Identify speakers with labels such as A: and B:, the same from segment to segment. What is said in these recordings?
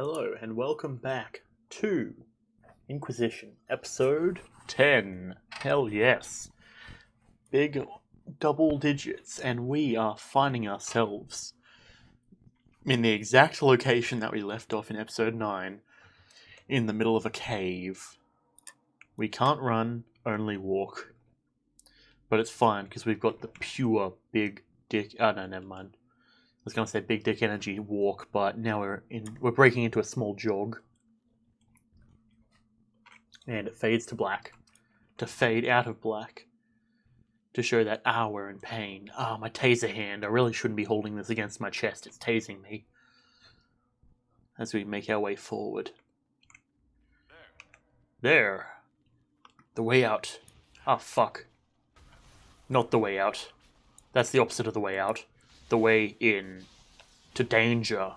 A: Hello and welcome back to Inquisition, episode 10. Hell yes. Big double digits, and we are finding ourselves in the exact location that we left off in episode 9, in the middle of a cave. We can't run, only walk. But it's fine, because we've got the pure big dick... Oh no, never mind. I was going to say big dick energy walk, but now we're breaking into a small jog. And it fades to black. To fade out of black. To show that, we're in pain. My taser hand. I really shouldn't be holding this against my chest. It's tasing me. As we make our way forward. There. The way out. Fuck. Not the way out. That's the opposite of the way out. The way in. To danger.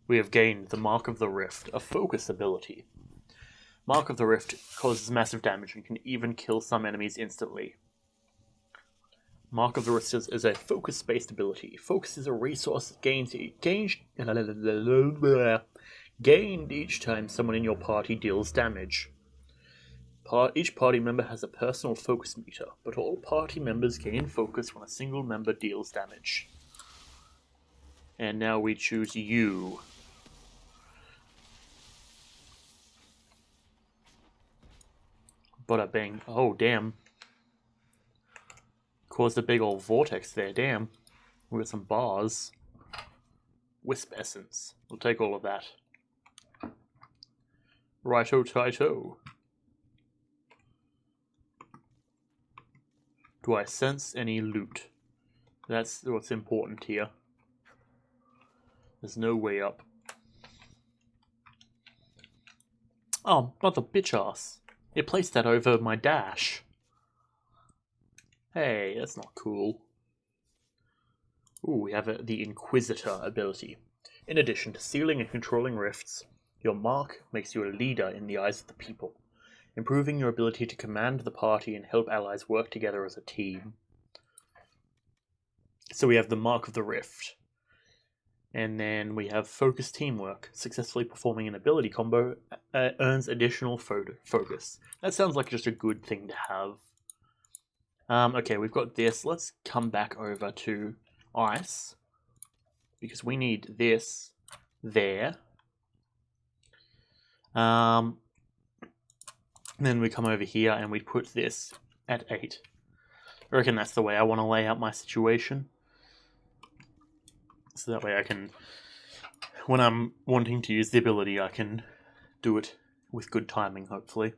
A: We have gained the Mark of the Rift, a focus ability. Mark of the Rift causes massive damage and can even kill some enemies instantly. Mark of the Rift is a focus-based ability. Focus is a resource gained each time someone in your party deals damage. Each party member has a personal focus meter, but all party members gain focus when a single member deals damage. And now we choose you. Bada bang. Oh, damn. Caused a big old vortex there, damn. We got some bars. Wisp essence. We'll take all of that. Righto-tighto. Do I sense any loot? That's what's important here. There's no way up. Oh, mother bitch ass. It placed that over my dash. Hey, that's not cool. Ooh, we have the Inquisitor ability. In addition to sealing and controlling rifts, your mark makes you a leader in the eyes of the people, improving your ability to command the party and help allies work together as a team. So we have the Mark of the Rift. And then we have Focus Teamwork. Successfully performing an ability combo earns additional focus. That sounds like just a good thing to have. Okay, we've got this. Let's come back over to Ice. Because we need this there. Then we come over here and we put this at 8. I reckon that's the way I want to lay out my situation. So that way I can, when I'm wanting to use the ability, I can do it with good timing, hopefully.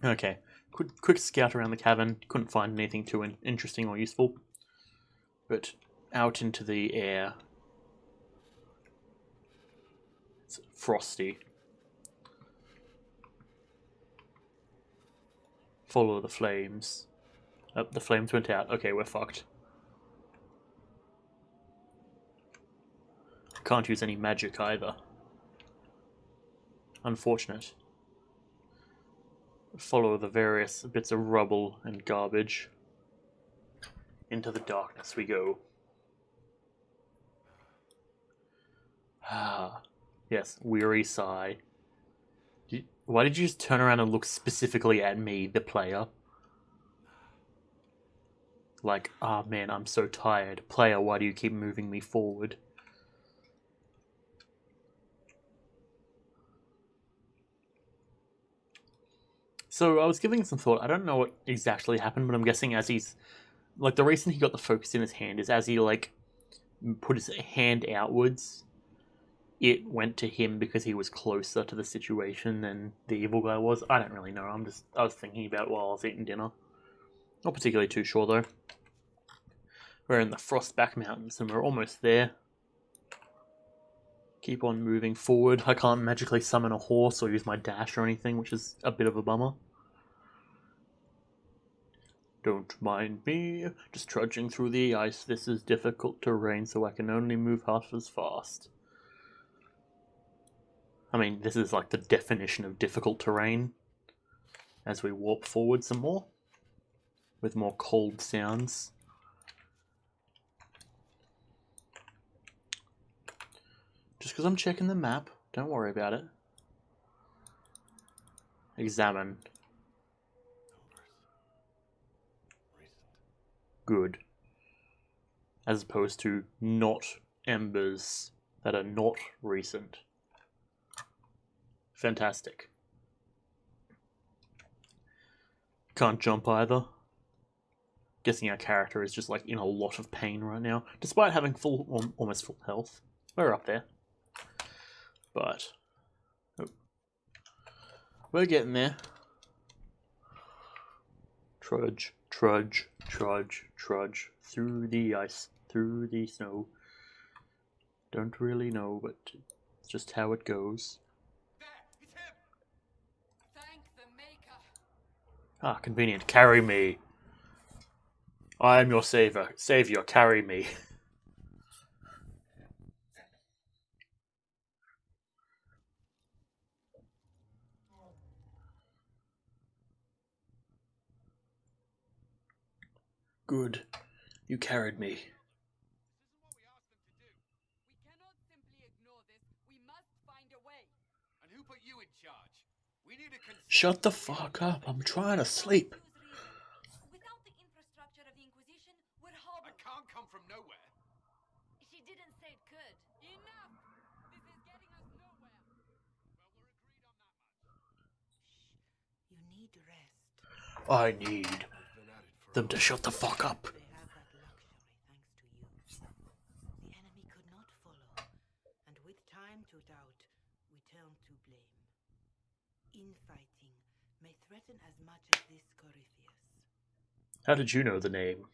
A: Okay, quick scout around the cavern. Couldn't find anything too interesting or useful. But out into the air. It's frosty. Follow the flames. Oh, the flames went out. Okay, we're fucked. Can't use any magic either. Unfortunate. Follow the various bits of rubble and garbage. Into the darkness we go. Yes, weary sigh. Why did you just turn around and look specifically at me, the player? Like, man, I'm so tired. Player, why do you keep moving me forward? So I was giving some thought. I don't know what exactly happened, but I'm guessing as he's... Like, the reason he got the focus in his hand is as he, like, put his hand outwards, it went to him because he was closer to the situation than the evil guy was. I don't really know. I was thinking about it while I was eating dinner. Not particularly too sure, though. We're in the Frostback Mountains, and we're almost there. Keep on moving forward. I can't magically summon a horse or use my dash or anything, which is a bit of a bummer. Don't mind me, just trudging through the ice. This is difficult terrain, so I can only move half as fast. I mean, this is like the definition of difficult terrain. As we warp forward some more, with more cold sounds. Just because I'm checking the map, don't worry about it. Examine. Good. As opposed to not embers that are not recent. Fantastic. Can't jump either. Guessing our character is just like in a lot of pain right now, despite having almost full health. We're up there. But we're getting there. Trudge, trudge, trudge, trudge through the ice, through the snow. Don't really know, but it's just how it goes.
B: There, it's him. Thank the maker.
A: Ah, convenient. Carry me. I am your savior. Savior, carry me. Good. You carried me.
B: This isn't what we asked them to do. We cannot simply ignore this. We must find a way. And who put you in charge? We need a consent.
A: Shut the fuck up. I'm trying to sleep.
C: Without the infrastructure of the Inquisition, we're
B: I
C: hobbled.
B: can't come from nowhere.
C: She didn't say it could.
B: Enough! This is getting us nowhere. Well, we're agreed on that much.
D: You need rest.
A: I need them to shut the fuck up.
D: They have that luxury thanks to you. The enemy could not follow, and with time to doubt, we turn to blame. Infighting may threaten as much as this Corypheus.
A: How did you know the name?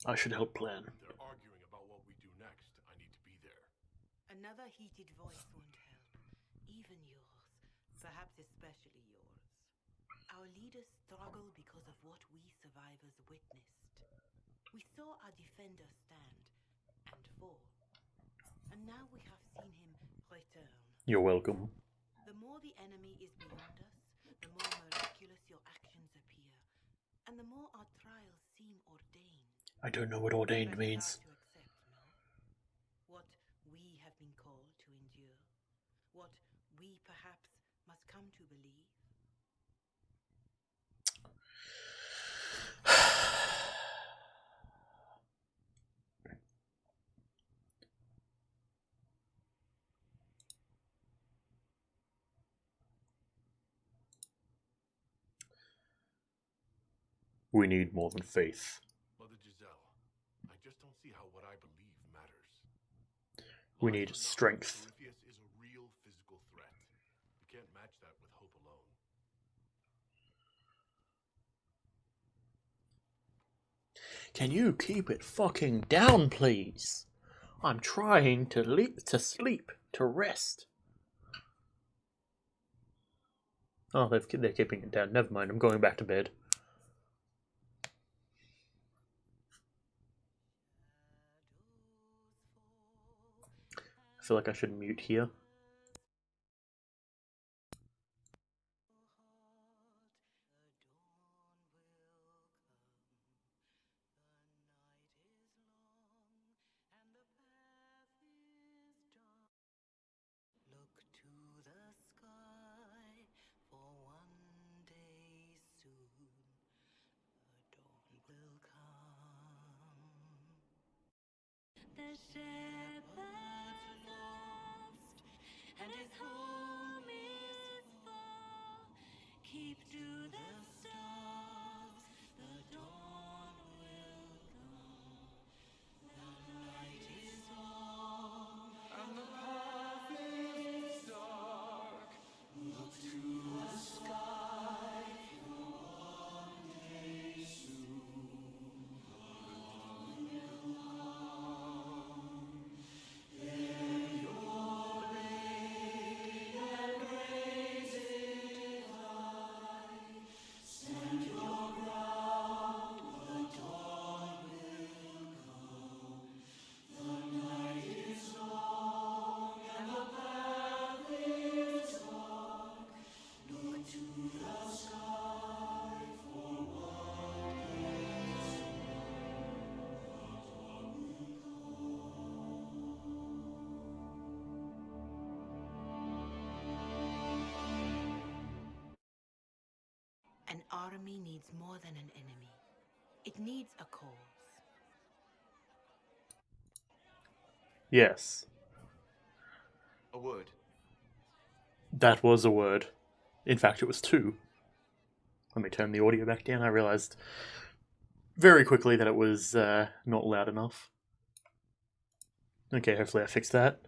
A: I should help plan.
E: They're arguing about what we do next. I need to be there.
D: Another heated voice won't help. Even yours. Perhaps especially yours. Our leaders struggle because of what we survivors witnessed. We saw our defender stand and fall. And now we have seen him return.
A: You're welcome.
D: The more the enemy is beyond us, the more miraculous your actions appear. And the more our trials seem ordained.
A: I don't know what ordained means.
D: To accept, no? What we have been called to endure. What we perhaps must come to believe.
A: We need more than faith.
E: Mother Giselle, I just don't see how what I believe matters.
A: We need strength.
E: Corypheus is a real physical threat. We can't match that with hope alone.
A: Can you keep it fucking down, please? I'm trying to sleep, to rest. Oh, they're keeping it down. Never mind, I'm going back to bed. I feel like I should mute here.
D: Look to the sky, for one day soon a dawn will come. The shepherds lost army needs more than an enemy. It needs a cause.
A: Yes,
E: A word.
A: that was a word. In fact, it was two. Let me turn the audio back down. I realized very quickly that it was not loud enough. Okay, hopefully I fixed that.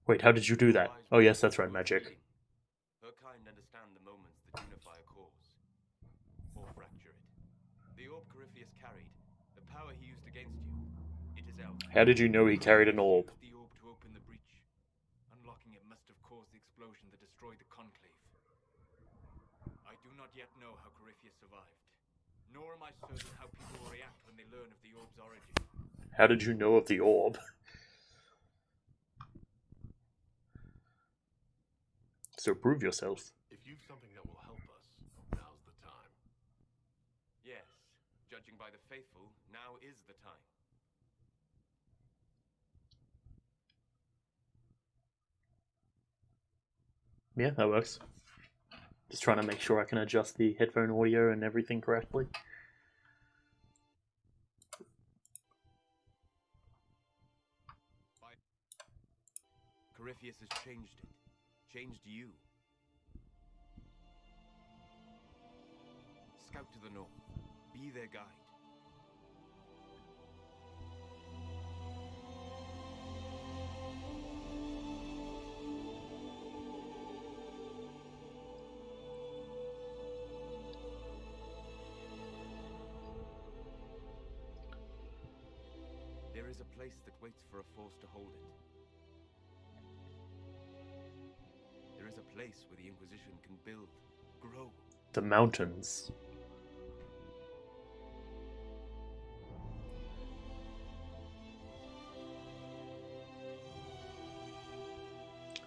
A: Wait, how did you do that? Oh yes, that's right, magic.
F: Her kind understand the moments that unify a cause, or fracture it. The orb Corypheus carried, the power he used against you, it is out.
A: How did you know he carried an orb?
F: He used the orb to open the breach. Unlocking it must have caused the explosion that destroyed the conclave. I do not yet know how Corypheus survived, nor am I certain how people will react when they learn of the orb's origin.
A: How did you know of the orb? So prove yourself.
E: If you've something that will help us, now's the time.
F: Yes, judging by the faithful, now is the time.
A: Yeah, that works. Just trying to make sure I can adjust the headphone audio and everything correctly.
F: Corypheus has changed it. Changed you. Scout to the north. Be their guide. There is a place that waits for a force to hold it. There is a place where the Inquisition can build, grow.
A: The mountains.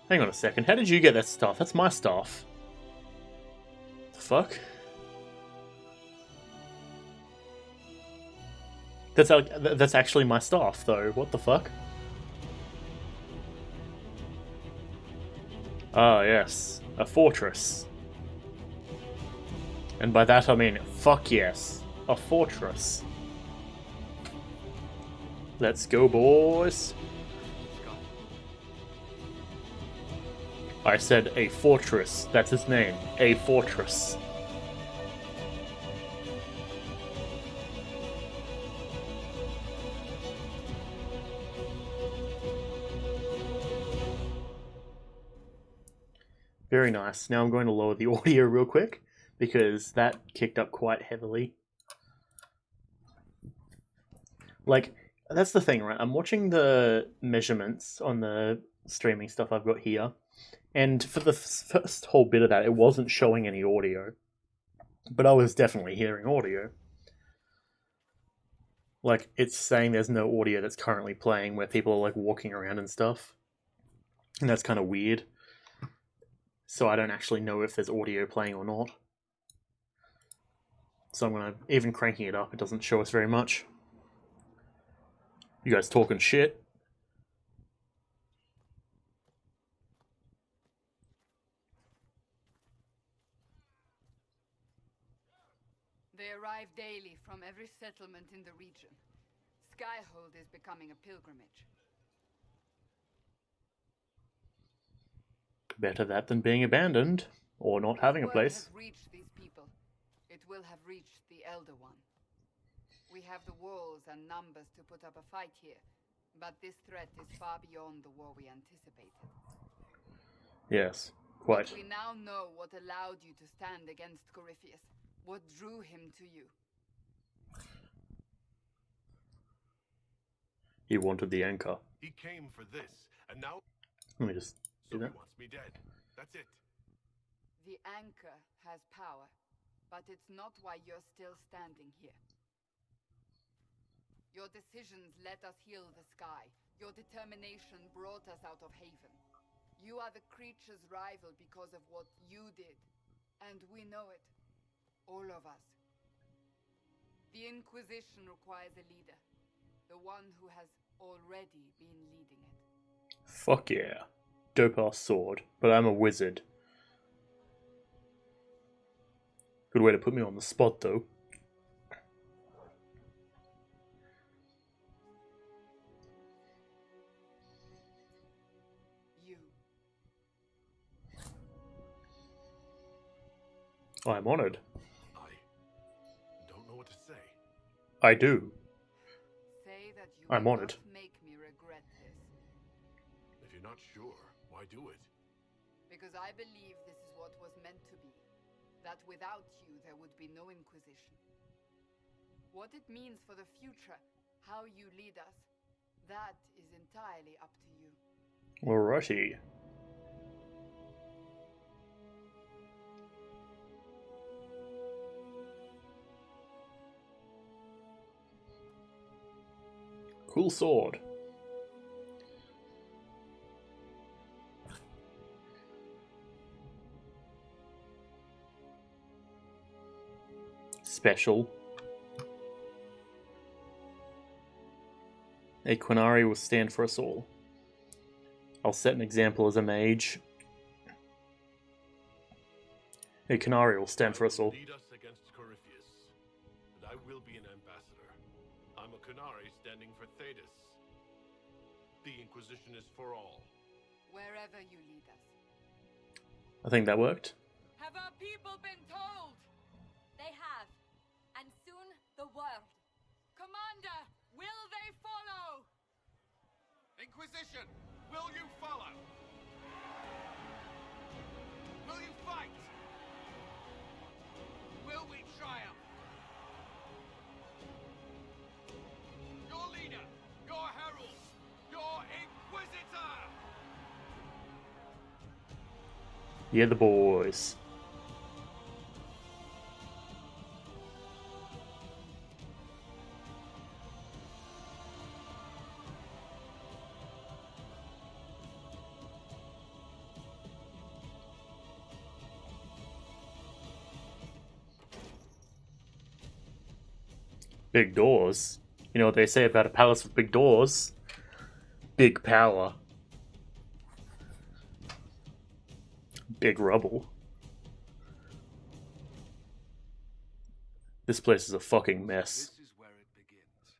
A: Hang on a second, how did you get that staff? That's my staff. The fuck? That's actually my staff, though. What the fuck? Ah, yes. A fortress. And by that I mean, fuck yes. A fortress. Let's go, boys. I said a fortress. That's his name. A fortress. Very nice. Now I'm going to lower the audio real quick, because that kicked up quite heavily. Like, that's the thing, right? I'm watching the measurements on the streaming stuff I've got here, and for the first whole bit of that, it wasn't showing any audio. But I was definitely hearing audio. Like, it's saying there's no audio that's currently playing where people are, like, walking around and stuff. And that's kind of weird. So I don't actually know if there's audio playing or not. So I'm gonna, even cranking it up, it doesn't show us very much. You guys talking shit?
B: They arrive daily from every settlement in the region. Skyhold is becoming a pilgrimage.
A: Better that than being abandoned, or not having a
B: Word
A: place.
B: has reached these people. It will have reached the Elder One. We have the walls and numbers to put up a fight here, but this threat is far beyond the war we anticipated.
A: Yes, quite.
B: But we now know what allowed you to stand against Corypheus, what drew him to you.
A: He wanted the anchor.
E: He came for this, and now
A: Let me just
E: so
A: do
E: he
A: that.
E: wants me dead. That's it.
B: The anchor has power, but it's not why you're still standing here. Your decisions let us heal the sky. Your determination brought us out of Haven. You are the creature's rival because of what you did. And we know it. All of us. The Inquisition requires a leader. The one who has already been leading it.
A: Fuck yeah. Dope ass sword, but I'm a wizard. Good way to put me on the spot, though.
B: You.
A: I'm honored.
E: I don't know what to say.
A: I do.
B: Say that you
A: I'm
B: will
A: honored.
B: not make me regret this.
E: If you're not sure, why do it?
B: Because I believe this is what was meant to be. That without you, there would be no Inquisition. What it means for the future, how you lead us, that is entirely up to you.
A: Alrighty. Cool sword. Special. A Quinari will stand for us all. I'll set an example as a mage. A Quinari will stand for us all.
E: Lead us against Corypheus, and I will be an ambassador. I'm a Qunari standing for Thedas. The Inquisition is for all.
B: Wherever you lead us.
A: I think that worked.
B: Have our people been told?
C: They have. And soon, the world.
B: Commander, will they follow?
E: Inquisition, will you follow? Will you fight? Will we triumph? Your leader, your herald, your Inquisitor!
A: Yeah, the boys. Big doors. You know what they say about a palace with big doors? Big power. Big rubble. This place is a fucking mess.
E: This is where it begins.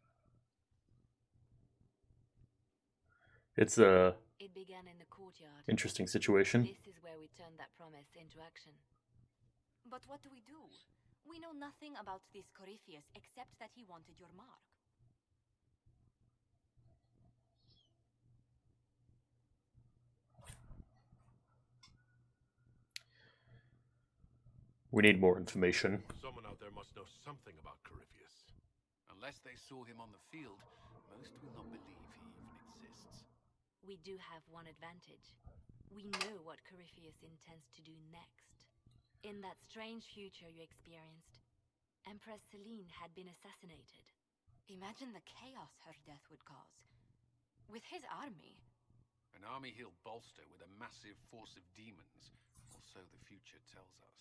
A: It's a
C: It began in the courtyard.
A: interesting situation.
C: This is where we turned that promise into action. But what do? We know nothing about this Corypheus except that he wanted your mark.
A: We need more information.
E: Someone out there must know something about Corypheus.
G: Unless they saw him on the field, most will not believe he even exists.
C: We do have one advantage. We know what Corypheus intends to do next. In that strange future you experienced, Empress Celine had been assassinated. Imagine the chaos her death would cause. With his army.
G: An army he'll bolster with a massive force of demons, or so the future tells us.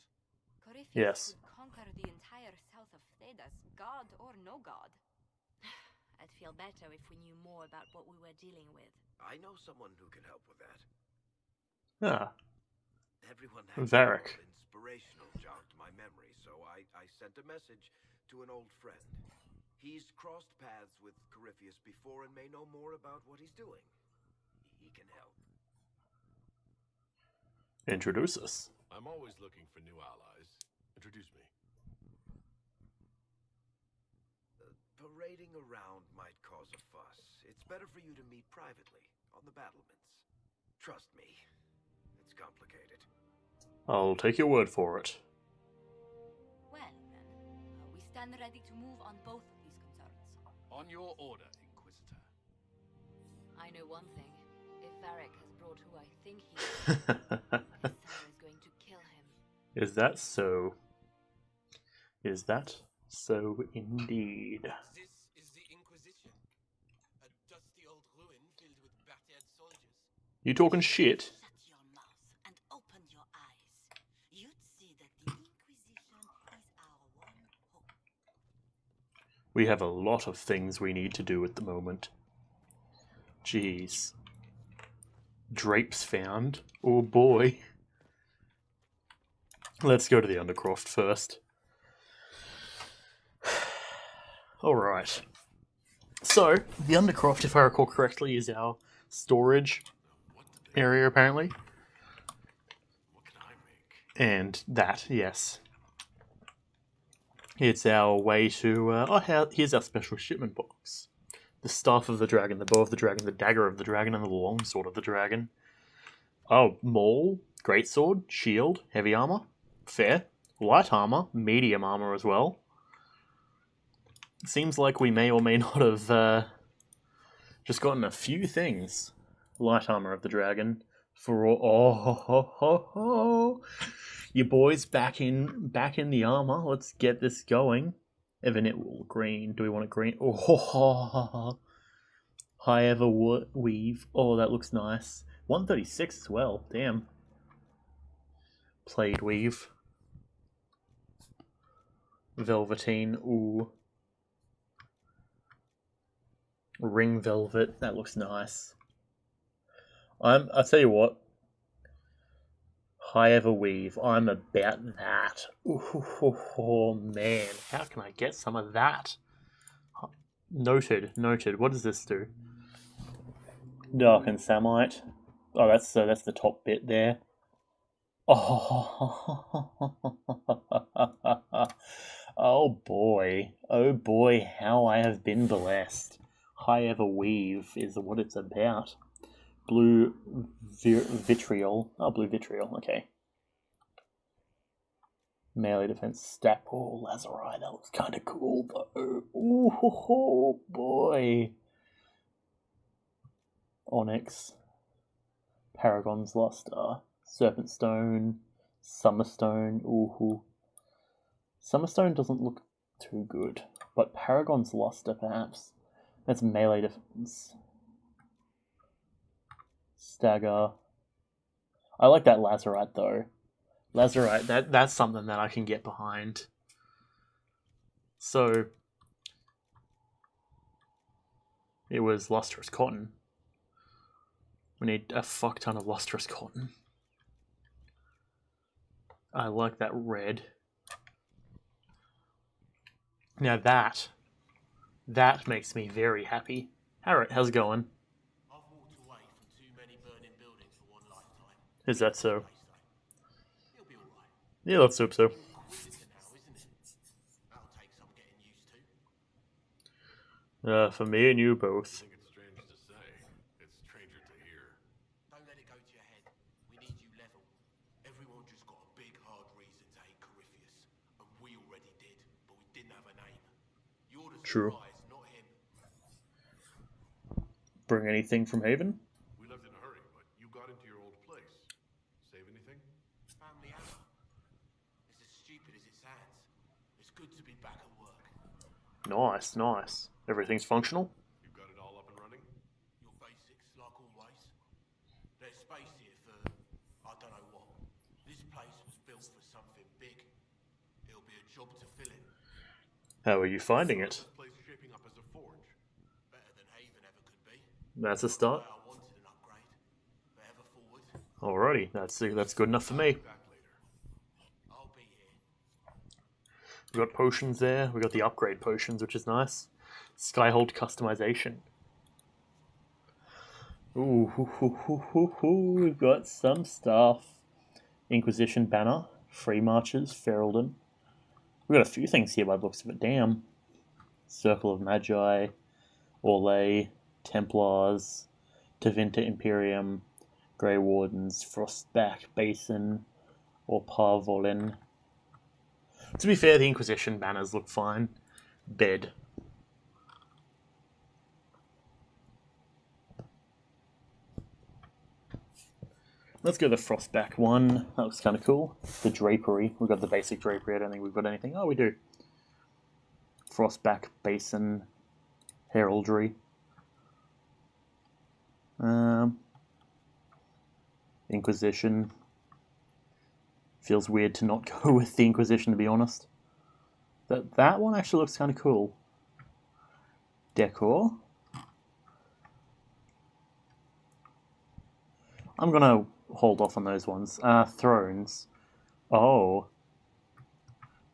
C: Corypheus
A: Yes.
C: could conquer the entire south of Thedas, god or no god. I'd feel better if we knew more about what we were dealing with.
H: I know someone who can help with that.
A: Ah,
H: Everyone has
A: Varric.
H: inspirational jogged my memory, so I sent a message to an old friend. He's crossed paths with Corypheus before and may know more about what he's doing. He can help.
A: introduce us.
E: I'm always looking for new allies. Introduce me.
H: Parading around might cause a fuss. It's better for you to meet privately, on the battlements. Trust me, it's complicated.
A: I'll take your word for it.
C: Well, then, we stand ready to move on both of these concerns.
G: On your order, Inquisitor.
C: I know one thing. If Varric has brought who I think he is, Sarah is going to kill him.
A: Is that so? Is that so indeed?
I: This is the Inquisition. A dusty old ruin filled with battered soldiers.
A: You talking shit?
C: Shut your mouth and open your eyes. You'd see that the Inquisition is our one hope.
A: We have a lot of things we need to do at the moment. Jeez. Drapes found. Oh boy. Let's go to the Undercroft first. Alright. So, the Undercroft, if I recall correctly, is our storage area, apparently.
E: What can I make?
A: And that, yes. It's our way to... here's our special shipment box. The Staff of the Dragon, the Bow of the Dragon, the Dagger of the Dragon, and the Longsword of the Dragon. Oh, Maul, Greatsword, Shield, Heavy Armor. Fair. Light Armor, Medium Armor as well. Seems like we may or may not have just gotten a few things. Light Armor of the Dragon. For all... Your boys back in the armor. Let's get this going. Evan, it will green. Do we want it green? Oh, High Ever Weave. Oh, that looks nice. 136 as well. Damn. Plaid Weave. Velveteen. Ooh. Ring Velvet. That looks nice. I'll tell you what. High Ever Weave. I'm about that. Oh, man. How can I get some of that? Noted. What does this do? Dark and Samite. Oh, that's the top bit there. Oh, oh boy, how I have been blessed. High Ever Weave is what it's about. Blue vitriol. Oh, blue vitriol, okay. Melee defense stack. Oh, Lazarite, that looks kind of cool though. Oh boy. Onyx. Paragon's Luster. Serpent Stone. Summerstone. Ooh. Summerstone doesn't look too good, but Paragon's Luster perhaps. That's melee defense. Stagger. I like that Lazarite though. Lazarite, that's something that I can get behind. So it was Lustrous Cotton. We need a fuck ton of Lustrous Cotton. I like that red. Now that makes me very happy. Harriet, how's it going?
I: I've walked away from too many burning buildings for one lifetime.
A: Is that so?
I: It'll be alright.
A: Yeah, let's hope so.
I: Inquisitor now, isn't it? That'll take some getting used to.
A: For me and you both.
E: I think it's strange to say. It's stranger to hear.
I: Don't let it go to your head. We need you level. Everyone just got a big hard reason to hate Corypheus. And we already did, but we didn't have a name. You're the
A: True.
I: surprise, not him.
A: Bring anything from Haven?
E: We left in a hurry, but you got into your old place. Save anything?
I: Family hammer. It's as stupid as it sounds. It's good to be back at work.
A: Nice. Everything's functional?
E: You got it all up and running?
I: Your basics, like always. There's space here for, I don't know what. This place was built for something big. It'll be a job to fill in.
A: How are you finding it?
E: This place shaping up as a forge.
I: Better than Haven ever could be.
A: That's a start.
I: I wanted an upgrade. Forever forward.
A: Alrighty, that's good enough for me.
E: Back later.
I: I'll be here.
A: We got potions there. We got the upgrade potions, which is nice. Skyhold customization. Ooh, we've got some stuff. Inquisition banner, Free Marches, Ferelden. We've got a few things here by the looks of it. Damn. Circle of Magi, Orlais, Templars, Tevinter Imperium, Grey Wardens, Frostback Basin, or Parvolin. To be fair, the Inquisition banners look fine. Bed. Let's go the Frostback one. That looks kind of cool. The Drapery. We've got the basic Drapery. I don't think we've got anything. Oh, we do. Frostback Basin. Heraldry. Inquisition. Feels weird to not go with the Inquisition, to be honest. That one actually looks kind of cool. Decor. I'm going to hold off on those ones. Thrones. Oh.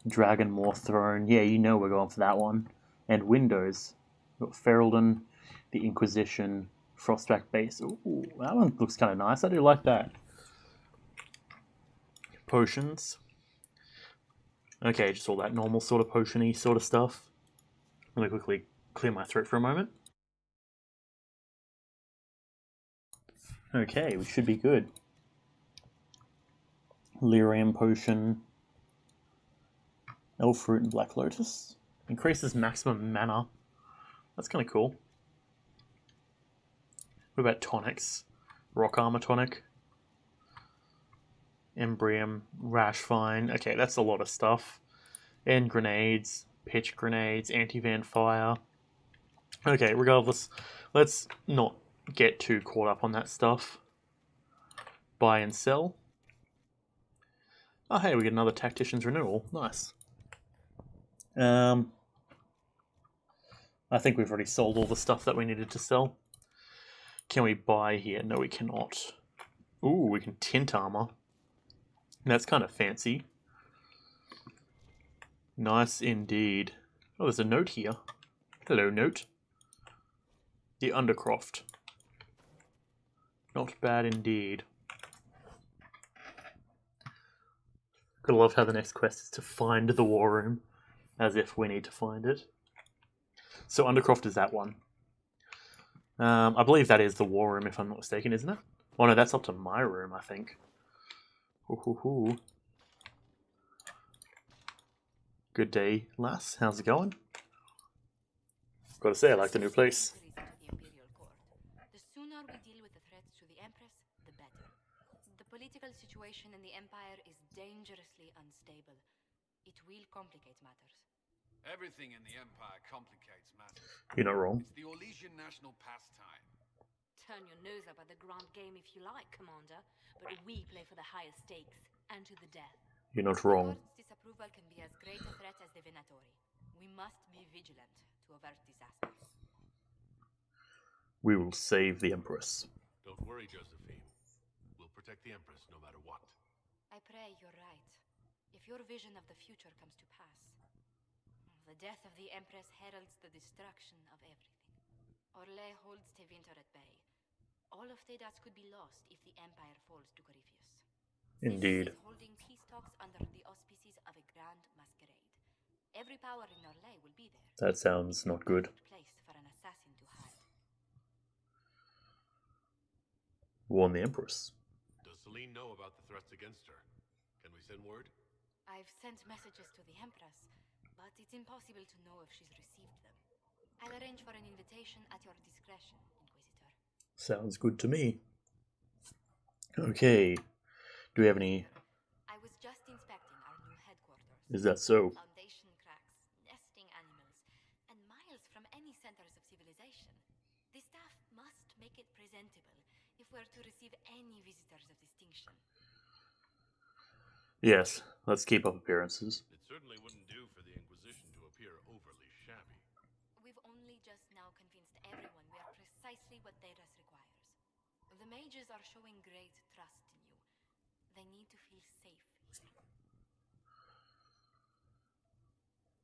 A: Dragonmore Throne. Yeah, you know we're going for that one. And windows. We've got Ferelden, the Inquisition, Frostback base. Ooh, that one looks kind of nice. I do like that. Potions. Okay, just all that normal sort of potion-y sort of stuff. Let me quickly clear my throat for a moment. Okay, we should be good. Lyrium potion. Elf fruit and black lotus. Increases maximum mana. That's kind of cool. What about tonics? Rock armor tonic. Embrium, rash fine. Okay, that's a lot of stuff. And grenades, pitch grenades, anti-van fire. Okay, regardless, let's not get too caught up on that stuff. Buy and sell. Oh, hey, we get another Tactician's Renewal. Nice. I think we've already sold all the stuff that we needed to sell. Can we buy here? No, we cannot. Ooh, we can tint armor. That's kind of fancy. Nice indeed. Oh, there's a note here. Hello, note. The Undercroft. Not bad indeed. Gotta love how the next quest is to find the war room, as if we need to find it. So Undercroft is that one. I believe that is the war room, if I'm not mistaken, isn't it? Oh no, that's up to my room, I think. Ooh. Good day, lass. How's it going? Gotta say, I like the new place.
C: The sooner we deal with the threats to the Empress, the better. The political situation in the Empire is dangerously unstable. It will complicate matters.
G: Everything in the Empire complicates matters.
A: You're not wrong.
G: It's the Orlesian national pastime.
C: Turn your nose up at the grand game if you like, Commander, but we play for the highest stakes, and to the death.
A: You're not wrong.
C: The court's disapproval can be as great a threat as the Venatori. We must be vigilant to avert disasters.
A: We will save the Empress.
E: Don't worry, Josephine. We'll protect the Empress no matter what.
C: I pray you're right. If your vision of the future comes to pass, the death of the Empress heralds the destruction of everything. Orlais holds Tevinter at bay. All of Thedas could be lost if the Empire falls to Corypheus.
A: Indeed.
C: This is holding peace talks under the auspices of a grand masquerade. Every power in Orlais will be there.
A: That sounds not good.
C: Place for an assassin to hide.
A: Warn the Empress.
E: Does Celine know about the threats against her? Can we send word?
C: I've sent messages to the Empress, but it's impossible to know if she's received them. I'll arrange for an invitation at your discretion, Inquisitor.
A: Sounds good to me. Okay. Do we have any...
C: I was just inspecting our new headquarters.
A: Is that so?
C: Foundation cracks, nesting animals, and miles from any centers of civilization. The staff must make it presentable if we're to receive any visitors of distinction.
A: Yes, let's keep up appearances.
E: It certainly wouldn't do for the Inquisition to appear overly shabby.
C: We've only just now convinced everyone we are precisely what Thedas requires. The mages are showing great trust in you. They need to feel safe.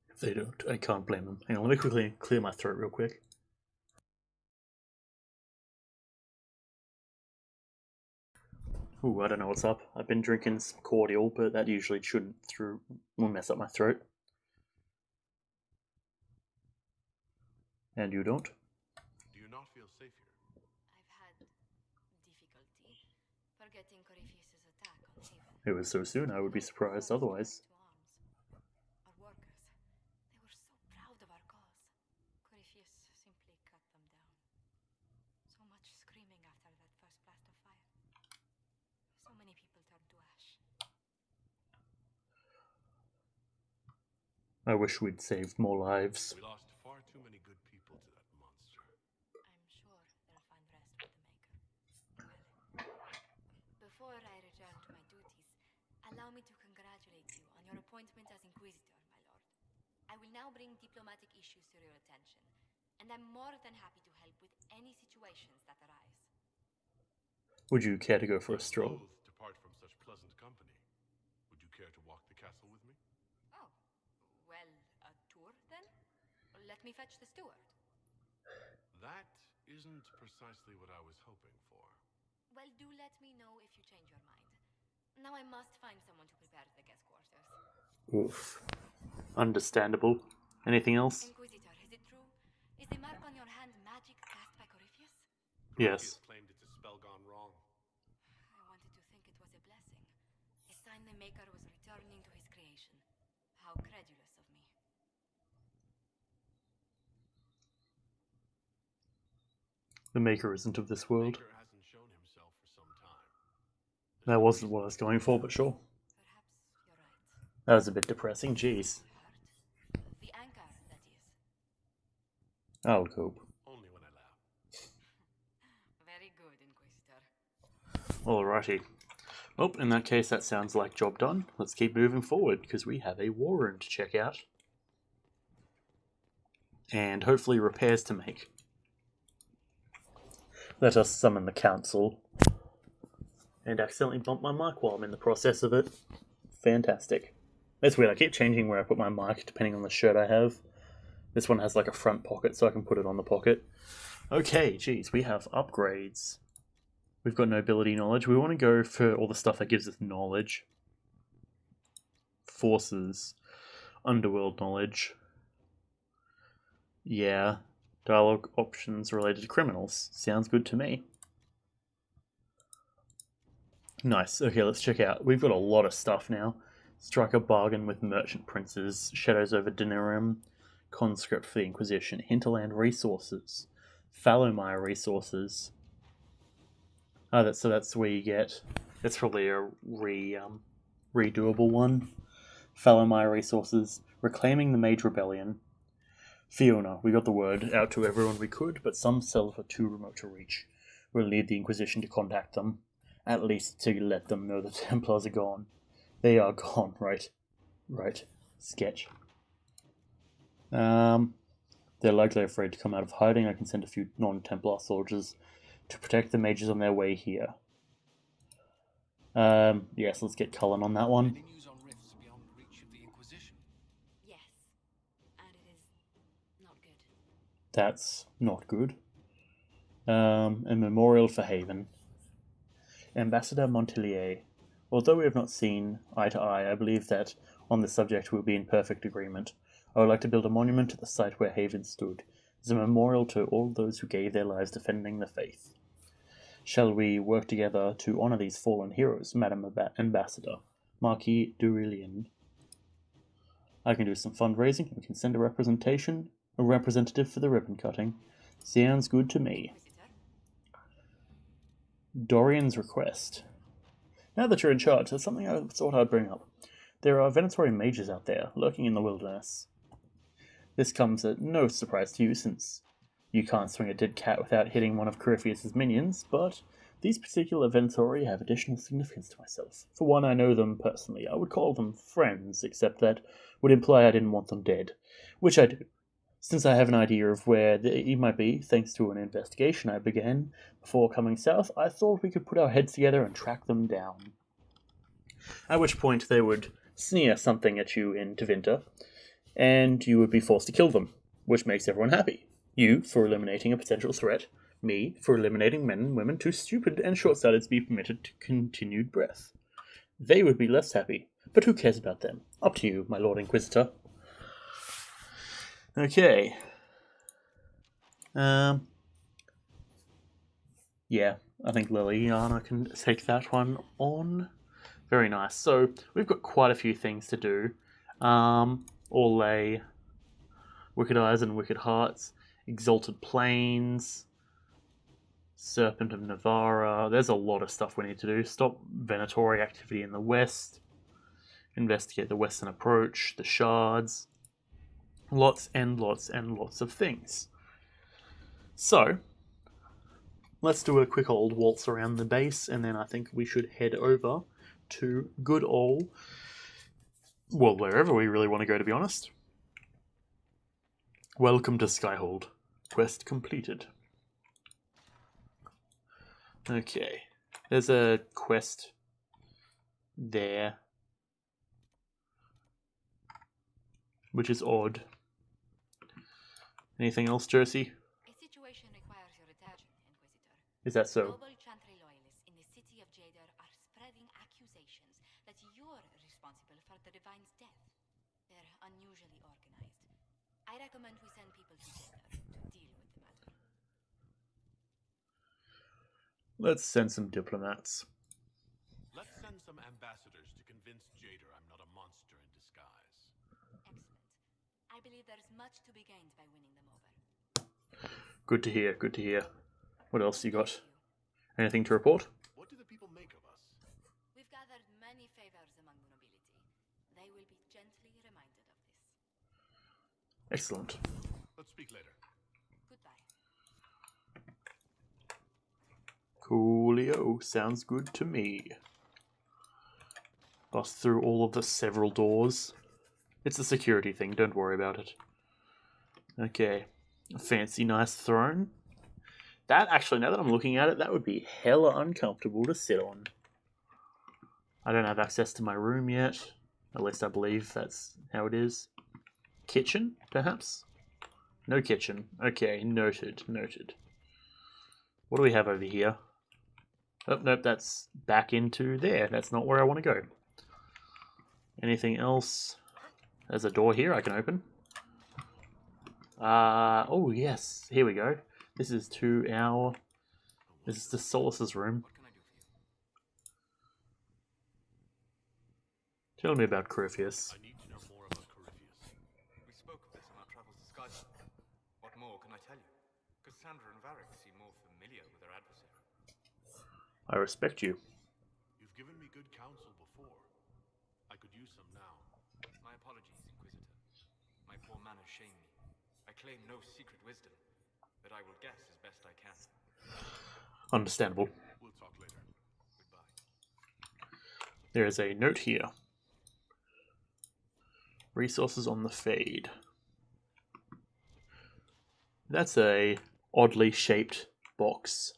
A: If they don't, I can't blame them. Hang on, let me quickly clear my throat real quick. Ooh, I don't know what's up. I've been drinking some cordial, but that usually shouldn't mess up my throat. And you don't?
E: Do you not feel safe here?
C: I've had difficulty forgetting Corypheus's attack on Haven.
A: It was so soon, I would be surprised otherwise.
C: Our workers, they were so proud of our cause. Corypheus simply cut them down. So much screaming after that first blast of fire. So many people turned to ash.
A: I wish we'd saved more lives.
E: We lost far too many good people to that monster.
C: I'm sure they'll find rest with the Maker. Before I return to my duties, allow me to congratulate you on your appointment as Inquisitor, my lord. I will now bring diplomatic issues to your attention, and I'm more than happy to help with any situations that arise.
A: Would you care to go for a stroll?
E: Loath to part from such pleasant company. Would you care to walk the castle with me?
C: Oh, well, a tour then? Let let me fetch the steward?
E: That isn't precisely what I was hoping for.
C: Well, do let me know if you change your mind. Now I must find someone to prepare the guest quarters.
A: Oof. Understandable. Anything else?
C: Inquisitor, is it true? Is the mark on your hand magic cast by Corypheus?
A: Yes.
E: He claimed it's a spell gone wrong.
C: I wanted to think it was a blessing. A sign the Maker was returning to his creation. How credulous of me.
A: The Maker isn't of this world.
E: Maker hasn't shown himself for some time.
A: That wasn't what I was going for, but sure.
C: Perhaps you're right.
A: That was a bit depressing, jeez.
C: Hurt? The anchor, that is.
A: I'll cope.
E: Only when I laugh.
C: Very good, Inquisitor.
A: Alrighty. Well, in that case, that sounds like job done. Let's keep moving forward, because we have a war room to check out. And hopefully repairs to make. Let us summon the council. And accidentally bump my mic while I'm in the process of it. Fantastic. That's weird, I keep changing where I put my mic depending on the shirt I have. This one has like a front pocket, so I can put it on the pocket. Okay, geez, we have upgrades. We've got nobility knowledge. We want to go for all the stuff that gives us knowledge. Forces. Underworld knowledge. Yeah. Dialogue options related to criminals. Sounds good to me. Nice. Okay, let's check out. We've got a lot of stuff now. Strike a bargain with merchant princes. Shadows over Denirim. Conscript for the Inquisition. Hinterland resources. Fallowmire resources. Oh, that's where you get... That's probably a redoable one. Fallowmire resources. Reclaiming the Mage Rebellion. Fiona, we got the word out to everyone we could, but some cells are too remote to reach. We'll need the Inquisition to contact them. At least to let them know the Templars are gone. They are gone, right? Right. Sketch. They're likely afraid to come out of hiding. I can send a few non-Templar soldiers to protect the mages on their way here. Yes, let's get Cullen on that one.
G: Any news on rifts beyond reach of the Inquisition?
C: Yes. And it is not good.
A: That's not good. A memorial for Haven. Ambassador Montelier. Although we have not seen eye to eye, I believe that on this subject we'll be in perfect agreement. I would like to build a monument to the site where Haven stood, as a memorial to all those who gave their lives defending the faith. Shall we work together to honour these fallen heroes, Madam Ambassador? Marquis Durillion. I can do some fundraising. We can send a representative for the ribbon cutting. Sounds good to me. Dorian's request. Now that you're in charge, there's something I thought I'd bring up. There are Venatori mages out there, lurking in the wilderness. This comes at no surprise to you, since you can't swing a dead cat without hitting one of Corypheus' minions, but these particular Venatori have additional significance to myself. For one, I know them personally. I would call them friends, except that would imply I didn't want them dead, which I do. Since I have an idea of where they might be, thanks to an investigation I began before coming south, I thought we could put our heads together and track them down. At which point they would sneer something at you in Tevinter, and you would be forced to kill them, which makes everyone happy. You, for eliminating a potential threat, me, for eliminating men and women too stupid and short-sighted to be permitted to continued breath. They would be less happy, but who cares about them? Up to you, my Lord Inquisitor. Okay. Yeah, I think Liliana can take that one on. Very nice. So, we've got quite a few things to do. Orlais, Wicked Eyes and Wicked Hearts, Exalted Plains, Serpent of Navarra. There's a lot of stuff we need to do. Stop Venatori activity in the west. Investigate the western approach, the shards. Lots and lots and lots of things. So, let's do a quick old waltz around the base, and then I think we should head over to good old... well, wherever we really want to go, to be honest. Welcome to Skyhold. Quest completed. Okay. There's a quest there, which is odd. Anything else, Jersey?
C: A situation requires your attention, Inquisitor.
A: Is that so?
C: Noble Chantry loyalists in the city of Jadar are spreading accusations that you're responsible for the Divine's death. They're unusually organized. I recommend we send people to Jadar to deal with the matter.
A: Let's send some diplomats.
E: Let's send some ambassadors to convince Jadar I'm not a monster in disguise.
C: Excellent. I believe there's much to be gained by winning them over.
A: Good to hear, good to hear. What else you got? Anything to report?
E: What do the people make of us?
C: We've gathered many favors among the nobility. They will be gently reminded of this.
A: Excellent.
E: Let's speak later.
C: Goodbye.
A: Coolio. Sounds good to me. Bust through all of the several doors. It's a security thing, don't worry about it. Okay. A fancy, nice throne. That, actually, now that I'm looking at it, that would be hella uncomfortable to sit on. I don't have access to my room yet. At least I believe that's how it is. Kitchen, perhaps? No kitchen. Okay, noted, noted. What do we have over here? Oh, nope, that's back into there. That's not where I want to go. Anything else? There's a door here I can open. Oh yes, here we go. This is to our... This is to Solus's room.
F: What can I do for you?
A: Tell me about Corypheus.
E: I need to know more about Corypheus.
F: We spoke of this on our travels to Skyfall. What more can I tell you? Cassandra and Varric seem more familiar with their adversary.
A: I respect you.
E: You've given me good counsel before. I could use some now.
F: My apologies, Inquisitor. My poor manners shame me. I claim no secret wisdom, but I will guess as best I can.
A: Understandable.
E: We'll talk later. Goodbye.
A: There is a note here. Resources on the Fade. That's a oddly shaped box.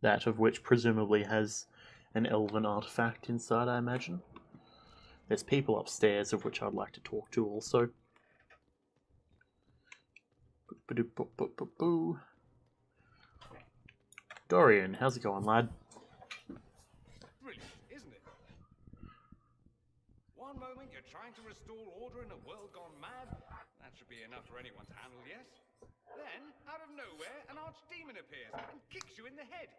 A: That of which presumably has an elven artifact inside, I imagine. There's people upstairs of which I'd like to talk to also. Dorian, how's it going, lad?
J: Brilliant, isn't it? One moment you're trying to restore order in a world gone mad. That should be enough for anyone to handle, yes? Then, out of nowhere, an archdemon appears and kicks you in the head.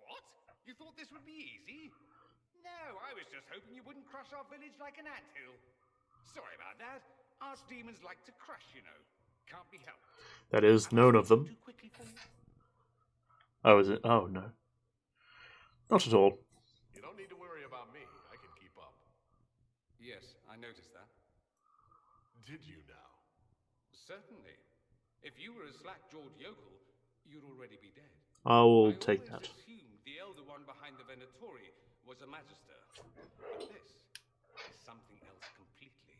J: What? You thought this would be easy? No, I was just hoping you wouldn't crush our village like an anthill. Sorry about that. Archdemons like to crush, you know. Can't be helped.
A: That is known of them.
J: Too quickly for you?
A: Oh, is it? Oh, no. Not at all.
E: You don't need to worry about me. I can keep up.
J: Yes, I noticed that.
E: Did you now?
J: Certainly. If you were a slack-jawed yokel, you'd already be dead.
A: I will
J: I
A: take
J: always
A: that.
J: assumed the elder one behind the Venatori was a magister. But this is something else completely.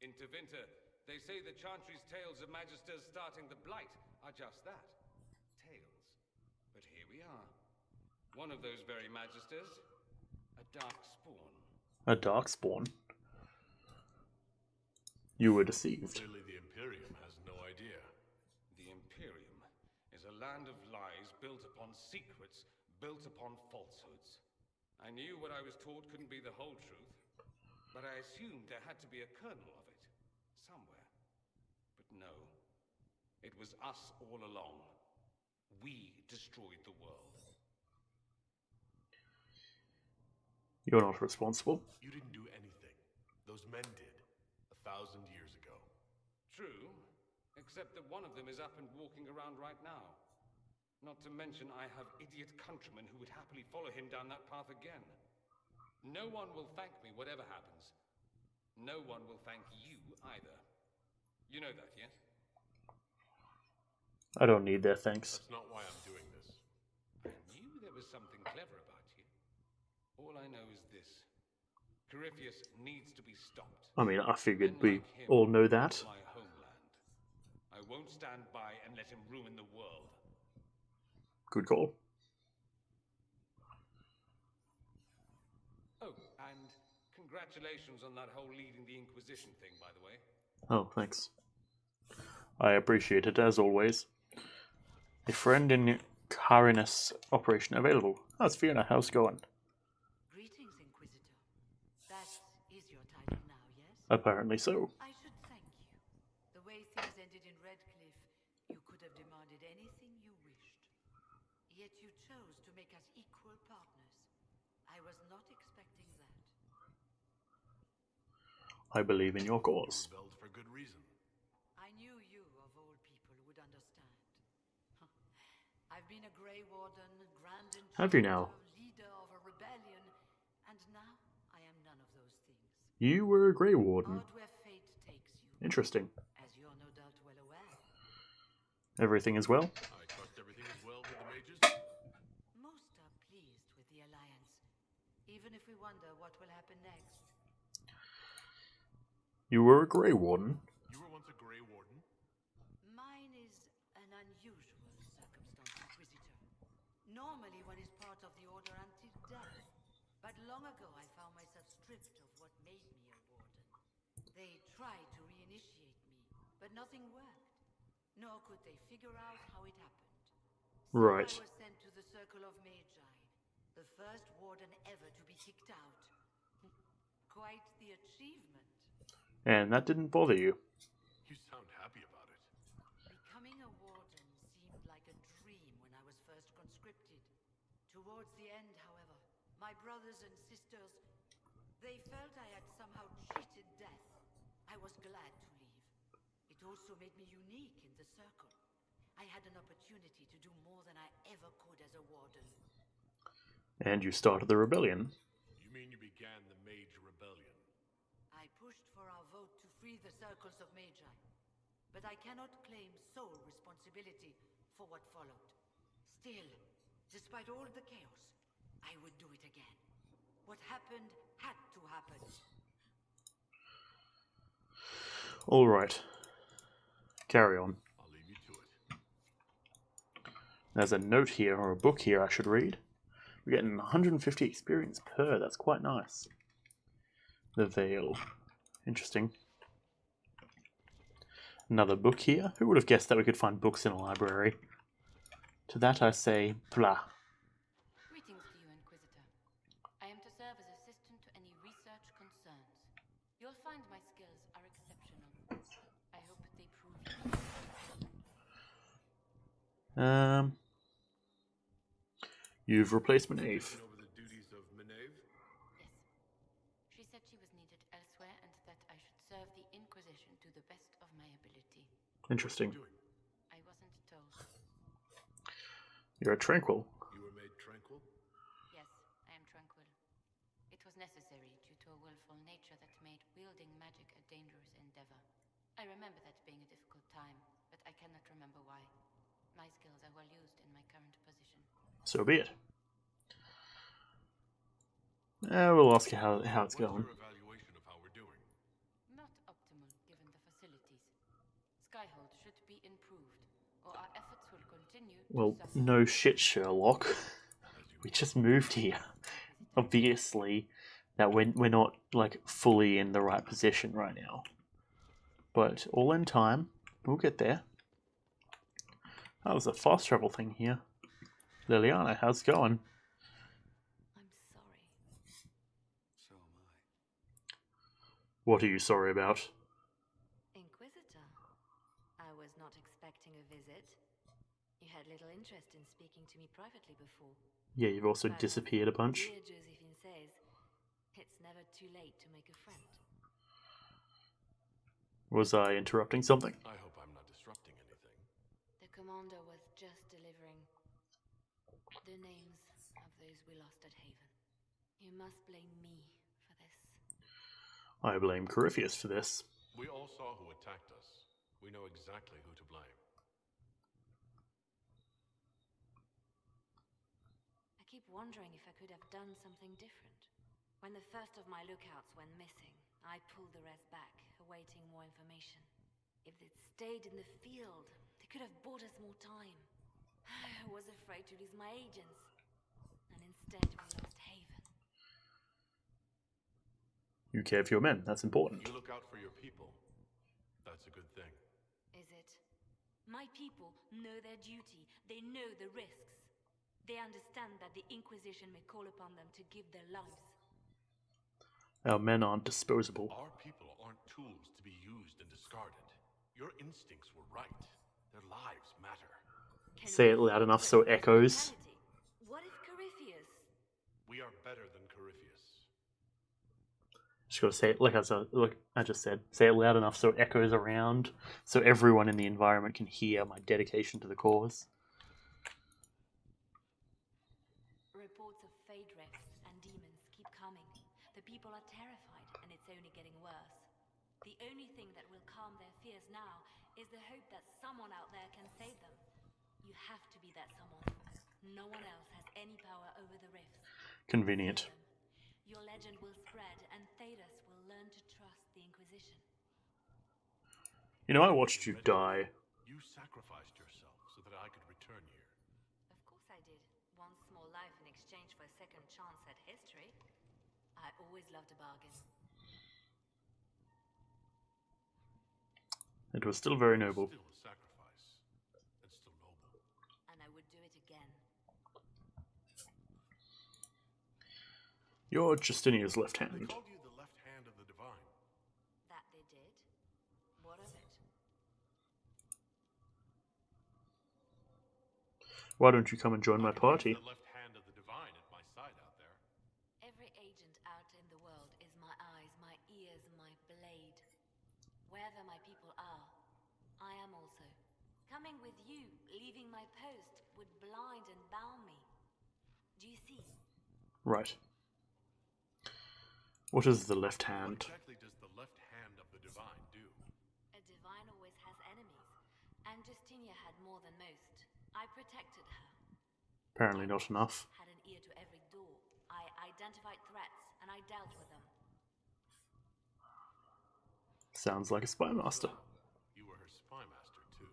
J: In Tevinter, they say the Chantry's tales of magisters starting the Blight are just that. Tales. But here we are. One of those very magisters. A dark spawn.
A: A darkspawn. You were deceived.
E: Clearly the Imperium has no idea.
J: The Imperium is a land of lies built upon secrets, built upon falsehoods. I knew what I was taught couldn't be the whole truth, but I assumed there had to be a kernel of it, somewhere. But no, it was us all along. We destroyed the world.
A: You're not responsible.
E: You didn't do anything. Those men did. 1,000 years ago.
J: True, except that one of them is up and walking around right now. Not to mention I have idiot countrymen who would happily follow him down that path again. No one will thank me whatever happens. No one will thank you either. You know that, yes?
A: I don't need their thanks.
E: That's not why I'm doing this.
J: I knew there was something clever about you. All I know is this. Corypheus needs to be stopped.
A: I mean, I figured
J: Men
A: we
J: like him
A: all know that.
J: are my homeland. I won't stand by and let him ruin the world.
A: Good call.
J: Oh, and congratulations on that whole leading the Inquisition thing, by the way.
A: Oh, thanks. I appreciate it, as always. A friend in Carinus operation available. How's Fiona? How's it going?
D: Greetings, Inquisitor. That is your title now, yes?
A: Apparently so.
D: I should thank you. The way things ended in Redcliffe, you could have demanded anything you wished. Yet you chose to make us equal partners. I was not expecting that.
A: I believe in your cause.
E: Rebelled for good reason.
D: I knew you, of all people, would understand. I've been a Grey Warden, Grand Enchanter,
A: Have you now?
D: leader of a rebellion, and now I am none of those things.
A: You were a Grey Warden.
D: Odd where fate takes you,
A: Interesting.
D: as you're no doubt well aware.
A: Everything is well?
E: I trust everything is well with the mages.
D: Most are pleased with the alliance, even if we wonder what will happen next.
A: You were a Grey Warden?
E: You were once a Grey Warden.
D: Mine is an unusual circumstance, Inquisitor. Normally one is part of the Order until death, but long ago I found myself stripped of what made me a Warden. They tried to reinitiate me, but nothing worked. Nor could they figure out how it happened. So
A: Right.
D: I was sent to the Circle of Magi, the first Warden ever to be kicked out. Quite the achievement.
A: And that didn't bother you?
E: You sound happy about it.
D: Becoming a Warden seemed like a dream when I was first conscripted. Towards the end, however, my brothers and sisters, they felt I had somehow cheated death. I was glad to leave. It also made me unique in the Circle. I had an opportunity to do more than I ever could as a Warden.
A: And you started the rebellion?
E: You mean you began the Mage Rebellion?
D: I pushed for our vote to free the Circles of Magi, but I cannot claim sole responsibility for what followed. Still, despite all the chaos, I would do it again. What happened had to happen.
A: Alright. Carry on.
E: I'll leave you to it.
A: There's a note here, or a book here I should read. We're getting 150 experience per, that's quite nice. The Veil. Interesting. Another book here. Who would have guessed that we could find books in a library? To that I say, blah.
K: Greetings to you, Inquisitor. I am to serve as assistant to any research concerns. You'll find my skills are exceptional. I hope they prove you.
A: You've replaced Maeve.
E: Taken over the duties of Maeve?
K: Yes. She said she was needed elsewhere and that I should serve the Inquisition to the best of my ability.
A: Interesting.
K: I wasn't told.
A: You're a tranquil.
E: You were made tranquil?
K: Yes, I am tranquil. It was necessary due to a willful nature that made wielding magic a dangerous endeavor. I remember that being a difficult time, but I cannot remember why. My skills are well used in my current position.
A: So be it. We'll ask you how it's going.
E: What's your evaluation of how we're doing?
K: Not optimal given the facilities. Skyhold should be improved, or our efforts will continue to
A: Well,
K: suffer.
A: no shit, Sherlock. We just moved here. Obviously, that we're not like fully in the right position right now. But all in time, we'll get there. Oh, there's a fast travel thing here. Liliana, how's it going?
C: I'm sorry.
G: So am I.
A: What are you sorry about?
C: Inquisitor, I was not expecting a visit. You had little interest in speaking to me privately before.
A: Yeah, you've also
C: But
A: disappeared a bunch.
C: Dear Josephine says, it's never too late to make a friend.
A: Was I interrupting something?
E: I hope I'm not disrupting anything.
C: The commander was just delivering the names of those we lost at Haven. You must blame me for this.
A: I blame Corypheus for this.
E: We all saw who attacked us. We know exactly who to blame.
C: I keep wondering if I could have done something different. When the first of my lookouts went missing, I pulled the rest back, awaiting more information. If they'd stayed in the field, they could have bought us more time. I was afraid to lose my agents. And instead we lost Haven.
A: You care for your men, that's important.
E: You look out for your people. That's a good thing.
C: Is it? My people know their duty. They know the risks. They understand that the Inquisition may call upon them to give their lives.
A: Our men aren't disposable.
E: Our people aren't tools to be used and discarded. Your instincts were right. Their lives matter.
A: Say it loud enough so it echoes.
C: What if Corypheus?
E: We are better than Corypheus.
A: Just gotta say it like I just said. Say it loud enough so it echoes around, so everyone in the environment can hear my dedication to the cause.
C: Reports of fade rifts and demons keep coming. The people are terrified, and it's only getting worse. The only thing that will calm their fears now is the hope that someone out there can save them. You have to be that someone. No one else has any power over the rifts.
A: Convenient.
C: Your legend will spread, and Thedas will learn to trust the Inquisition.
A: You know, I watched you die.
E: You sacrificed yourself so that I could return here.
C: Of course I did. One small life in exchange for a second chance at history. I always loved a bargain.
A: It was still very noble.
E: Still a sacrifice. And still noble.
C: And I would do it again.
A: You're Justinia's left
E: They
A: hand.
E: called you the left hand of the divine.
C: That they did? What of it?
A: Why don't you come and join my party?
E: The left hand of the divine at my side out there.
C: Every agent out in the world is my eyes, my ears, my blade. Wherever my people are, I am also. Coming with you, leaving my post, would blind and bound me. Do you see?
A: Right. What is the left hand?
E: What exactly does the left hand of the divine do?
C: A divine always has enemies, and Justinia had more than most. I protected her.
A: Apparently not enough.
C: Had an ear to every door. I identified threats, and I dealt with them.
A: Sounds like a spy master.
E: You were her spy master too.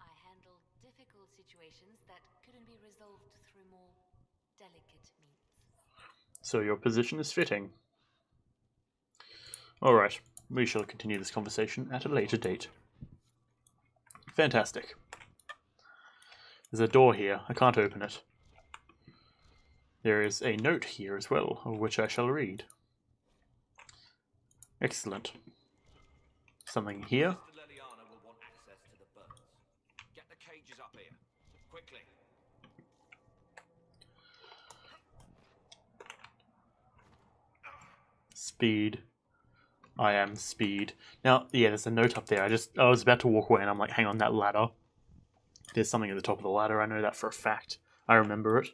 C: I handled difficult situations that couldn't be resolved through more delicate means.
A: So your position is fitting. Alright, we shall continue this conversation at a later date. Fantastic. There's a door here. I can't open it. There is a note here as well, of which I shall read. Excellent. Something here.
H: Mr. Leliana will want access to the birds. Get the cages up here. Quickly.
A: Speed. I am speed. Now, yeah, there's a note up there. I was about to walk away and I'm like, hang on, that ladder. There's something at the top of the ladder. I know that for a fact. I remember it.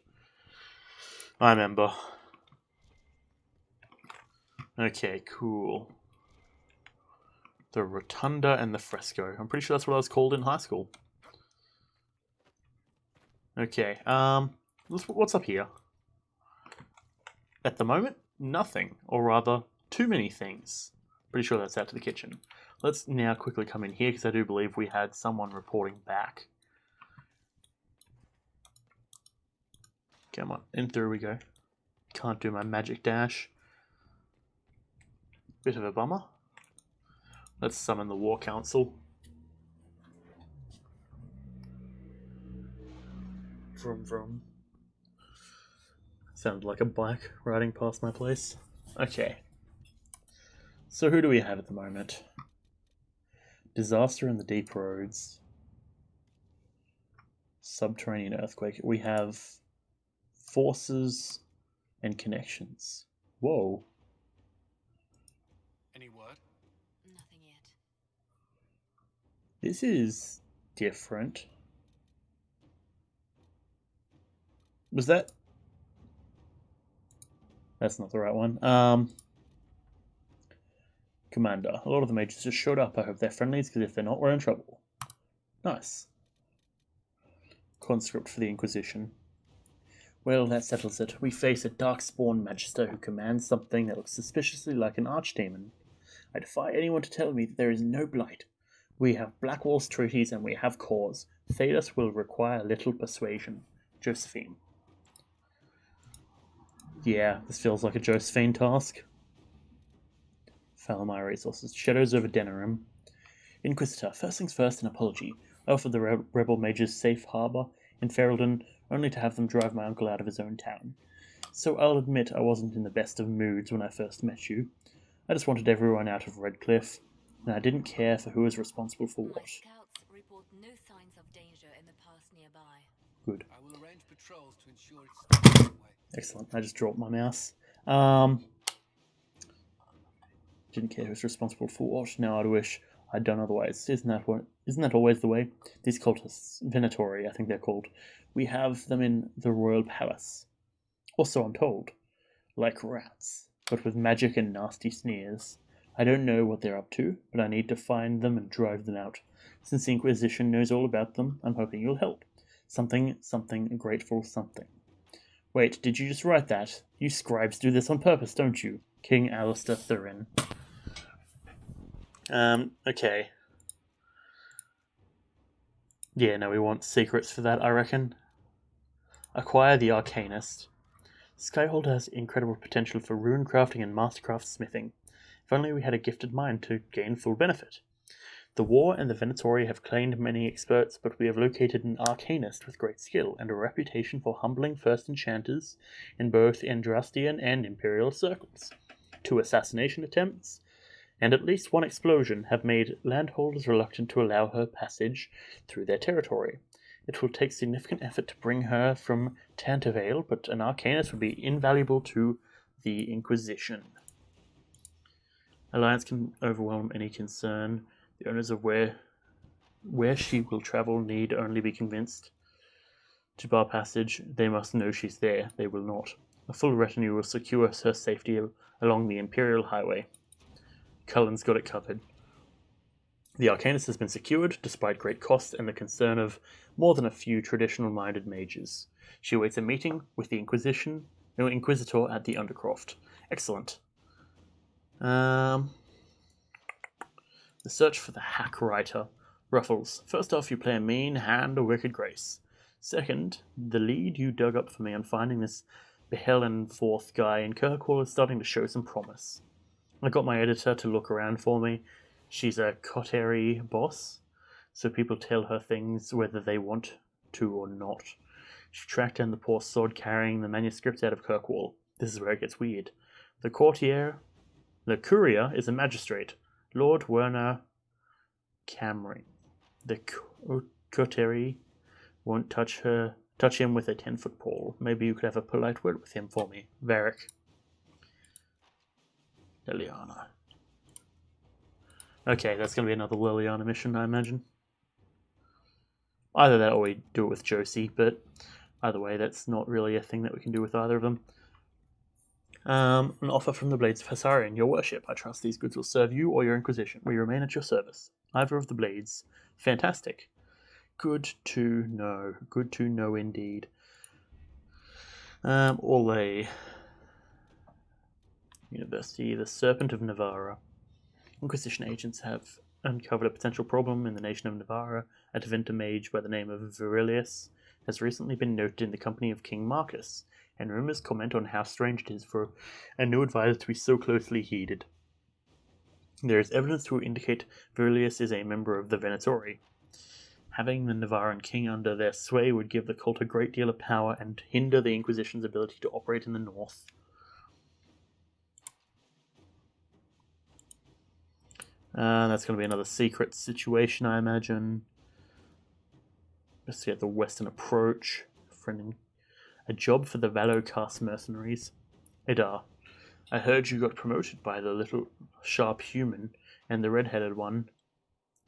A: I remember. Okay, cool. The rotunda and the fresco. I'm pretty sure that's what I was called in high school. Okay, what's up here? At the moment, nothing. Or rather, too many things. Pretty sure that's out to the kitchen. Let's now quickly come in here, because I do believe we had someone reporting back. Come on, in through we go. Can't do my magic dash. Bit of a bummer. Let's summon the War Council. Vroom vroom. Sounded like a bike riding past my place. Okay. So who do we have at the moment? Disaster in the deep roads. Subterranean earthquake. We have forces and connections. Whoa.
G: Any word?
C: Nothing yet.
A: This is different. Was that... That's not the right one. Commander. A lot of the mages just showed up. I hope they're friendlies, because if they're not, we're in trouble. Nice. Conscript for the Inquisition. Well, that settles it. We face a dark-spawn magister who commands something that looks suspiciously like an archdemon. I defy anyone to tell me that there is no blight. We have Blackwall's treaties and we have cause. Thedas will require little persuasion. Josephine. Yeah, this feels like a Josephine task. Follow my resources. Shadows over Denerim. Inquisitor, first things first, an apology. I offered the rebel mages safe harbour in Ferelden, only to have them drive my uncle out of his own town. So I'll admit I wasn't in the best of moods when I first met you. I just wanted everyone out of Redcliffe, and I didn't care for who was responsible for
C: My
A: what.
C: scouts report no signs of danger in the pass nearby.
A: Good.
G: I will arrange patrols to ensure it stays that way.
A: Excellent. I just dropped my mouse. Didn't care who's responsible for what. Now I'd wish I'd done otherwise. Isn't that always the way? These cultists, Venatori, I think they're called. We have them in the royal palace. Also, I'm told, like rats, but with magic and nasty sneers. I don't know what they're up to, but I need to find them and drive them out. Since the Inquisition knows all about them, I'm hoping you'll help. Something, grateful something. Wait, did you just write that? You scribes do this on purpose, don't you? King Alistair Thurin. Okay. Yeah, no, we want secrets for that, I reckon. Acquire the Arcanist. Skyhold has incredible potential for rune crafting and mastercraft smithing. If only we had a gifted mind to gain full benefit. The war and the Venatori have claimed many experts, but we have located an Arcanist with great skill and a reputation for humbling first enchanters in both Andrastian and Imperial circles. 2 assassination attempts, and at least 1 explosion have made landholders reluctant to allow her passage through their territory. It will take significant effort to bring her from Tantivale, but an Arcanist would be invaluable to the Inquisition. Alliance can overwhelm any concern. The owners of where she will travel need only be convinced to bar passage. They must know she's there. They will not. A full retinue will secure her safety along the Imperial Highway. Cullen's got it covered. The Arcanist has been secured, despite great cost and the concern of more than a few traditional-minded mages. She awaits a meeting with the Inquisitor at the Undercroft. Excellent. The search for the hack writer. Ruffles. First off, you play a mean hand or wicked grace. Second, the lead you dug up for me on finding this Behelen Forth guy in Kirkwall is starting to show some promise. I got my editor to look around for me. She's a coterie boss, so people tell her things whether they want to or not. She tracked down the poor sword carrying the manuscripts out of Kirkwall. This is where it gets weird. The courier is a magistrate, Lord Werner Camry. The coterie won't touch him with a 10-foot pole. Maybe you could have a polite word with him for me. Varric. Liliana. Okay, that's going to be another Liliana mission, I imagine. Either that or we do it with Josie, but either way, that's not really a thing that we can do with either of them. An offer from the Blades of Hassarian, your worship. I trust these goods will serve you or your Inquisition. We remain at your service. Either of the Blades. Fantastic. Good to know. Good to know indeed. Orlais. University, the Serpent of Navarra. Inquisition agents have uncovered a potential problem in the nation of Navarra. A Tevinter mage by the name of Virilius has recently been noted in the company of King Marcus, and rumors comment on how strange it is for a new advisor to be so closely heeded. There is evidence to indicate Virilius is a member of the Venatori. Having the Navarran king under their sway would give the cult a great deal of power and hinder the Inquisition's ability to operate in the north. That's going to be another secret situation, I imagine. Investigate the western approach. Friending a job for the Valocast mercenaries. Idar, I heard you got promoted by the little sharp human and the red-headed one.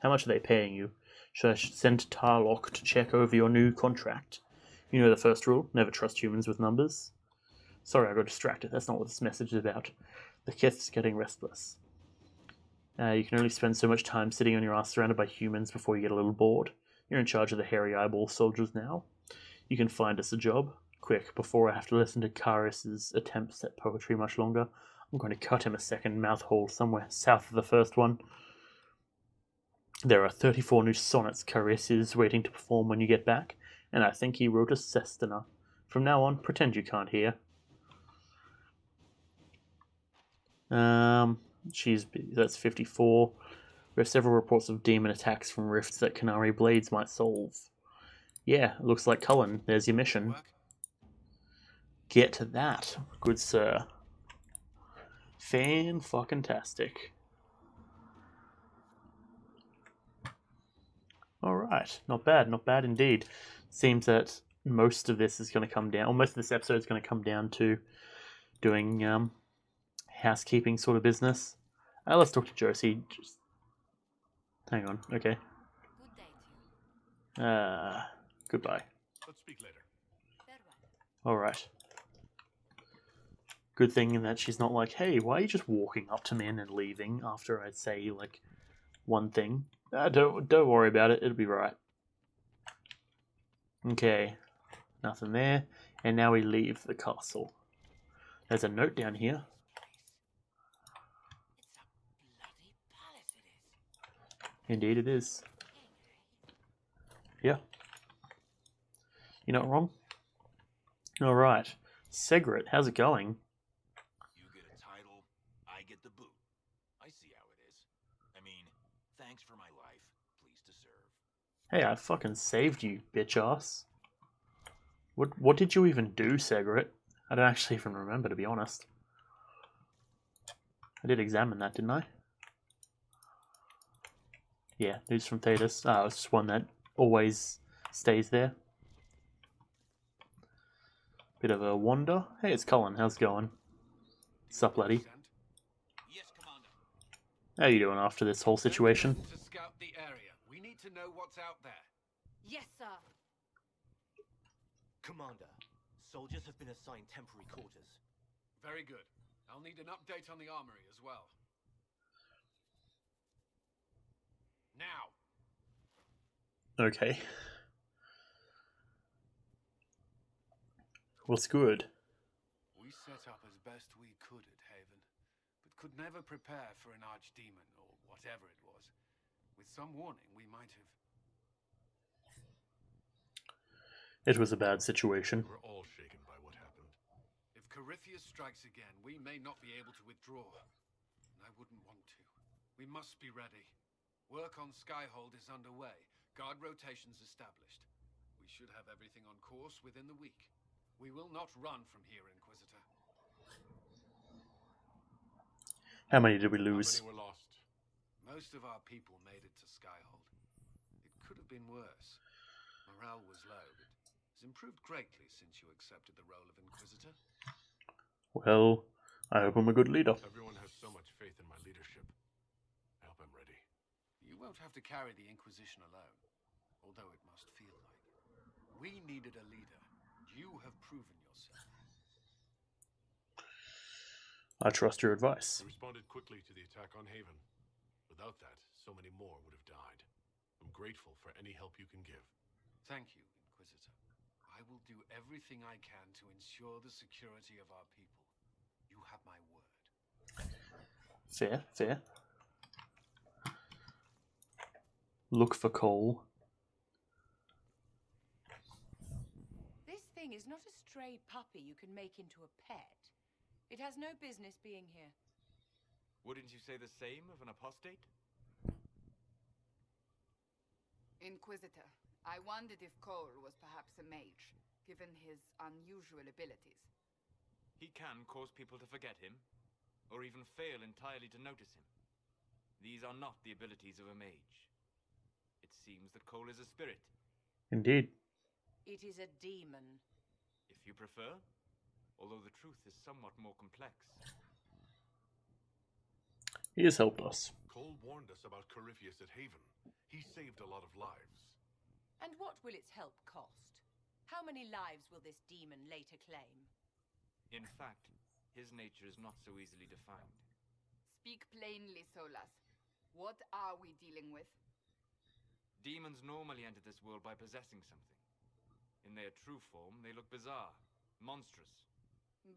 A: How much are they paying you? Should I send Tarlock to check over your new contract? You know the first rule, never trust humans with numbers. Sorry, I got distracted. That's not what this message is about. The Kith's getting restless. You can only spend so much time sitting on your ass surrounded by humans before you get a little bored. You're in charge of the hairy eyeball soldiers now. You can find us a job. Quick, before I have to listen to Karis's attempts at poetry much longer. I'm going to cut him a second mouth hole somewhere south of the first one. There are 34 new sonnets Karis is waiting to perform when you get back, and I think he wrote a sestina. From now on, pretend you can't hear. That's 54. There are several reports of demon attacks from rifts that Canary blades might solve. Yeah, it looks like Cullen. There's your mission. Get to that, good sir. Fan-fucking-tastic. Alright, not bad indeed. Seems that most of this is going to come down, or most of this episode is going to come down to doing housekeeping sort of business. Let's talk to Josie. Just hang on, okay.
C: Good day to you.
A: Goodbye.
E: Let's speak later.
C: Farewell.
A: Alright. Good thing in that she's not like, hey, why are you just walking up to me and then leaving after I'd say, like, one thing? Don't worry about it, it'll be right. Okay. Nothing there. And now we leave the castle. There's a note down here. Indeed it is. Yeah. You're not wrong. Alright. Segret, how's it going?
H: You get a title, I get the boot. I see how it is. I mean, thanks for my life. Pleased to serve.
A: Hey, I fucking saved you, bitch ass. What did you even do, Segret? I don't actually even remember, to be honest. I did examine that, didn't I? Yeah, news from Thetis. It's just one that always stays there. Bit of a wander. Hey, it's Cullen. How's it going? Sup, laddie?
G: Yes, Commander.
A: How you doing after this whole situation?
G: To scout the area. We need to know what's out there.
C: Yes, sir.
L: Commander, soldiers have been assigned temporary quarters.
G: Very good. I'll need an update on the armory as well. Now.
A: Okay. What's good?
G: We set up as best we could at Haven, but could never prepare for an archdemon or whatever it was. With some warning, we might have...
A: It was a bad situation.
E: We're all shaken by what happened.
G: If Corypheus strikes again, we may not be able to withdraw. And I wouldn't want to. We must be ready. Work on Skyhold is underway. Guard rotations established. We should have everything on course within the week. We will not run from here, Inquisitor.
A: How many did we lose?
E: How many were lost?
G: Most of our people made it to Skyhold. It could have been worse. Morale was low, but it's improved greatly since you accepted the role of Inquisitor.
A: Well, I hope I'm a good leader.
E: Everyone has so much faith in my leadership. I hope I'm ready.
G: You won't have to carry the Inquisition alone, although it must feel like it. We needed a leader. You have proven yourself.
A: I trust your advice.
E: You responded quickly to the attack on Haven. Without that, so many more would have died. I'm grateful for any help you can give.
G: Thank you, Inquisitor. I will do everything I can to ensure the security of our people. You have my word.
A: Fair, fair. Look for coal.
M: This thing is not a stray puppy you can make into a pet. It has no business being here.
F: Wouldn't you say the same of an apostate?
B: Inquisitor, I wondered if Cole was perhaps a mage, given his unusual abilities.
F: He can cause people to forget him, or even fail entirely to notice him. These are not the abilities of a mage. It seems that Cole is a spirit.
A: Indeed.
M: It is a demon.
F: If you prefer, although the truth is somewhat more complex.
A: He has helped us.
E: Cole warned us about Corypheus at Haven. He saved a lot of lives.
M: And what will its help cost? How many lives will this demon later claim?
F: In fact, his nature is not so easily defined.
B: Speak plainly, Solas. What are we dealing with?
F: Demons normally enter this world by possessing something. In their true form, they look bizarre, monstrous.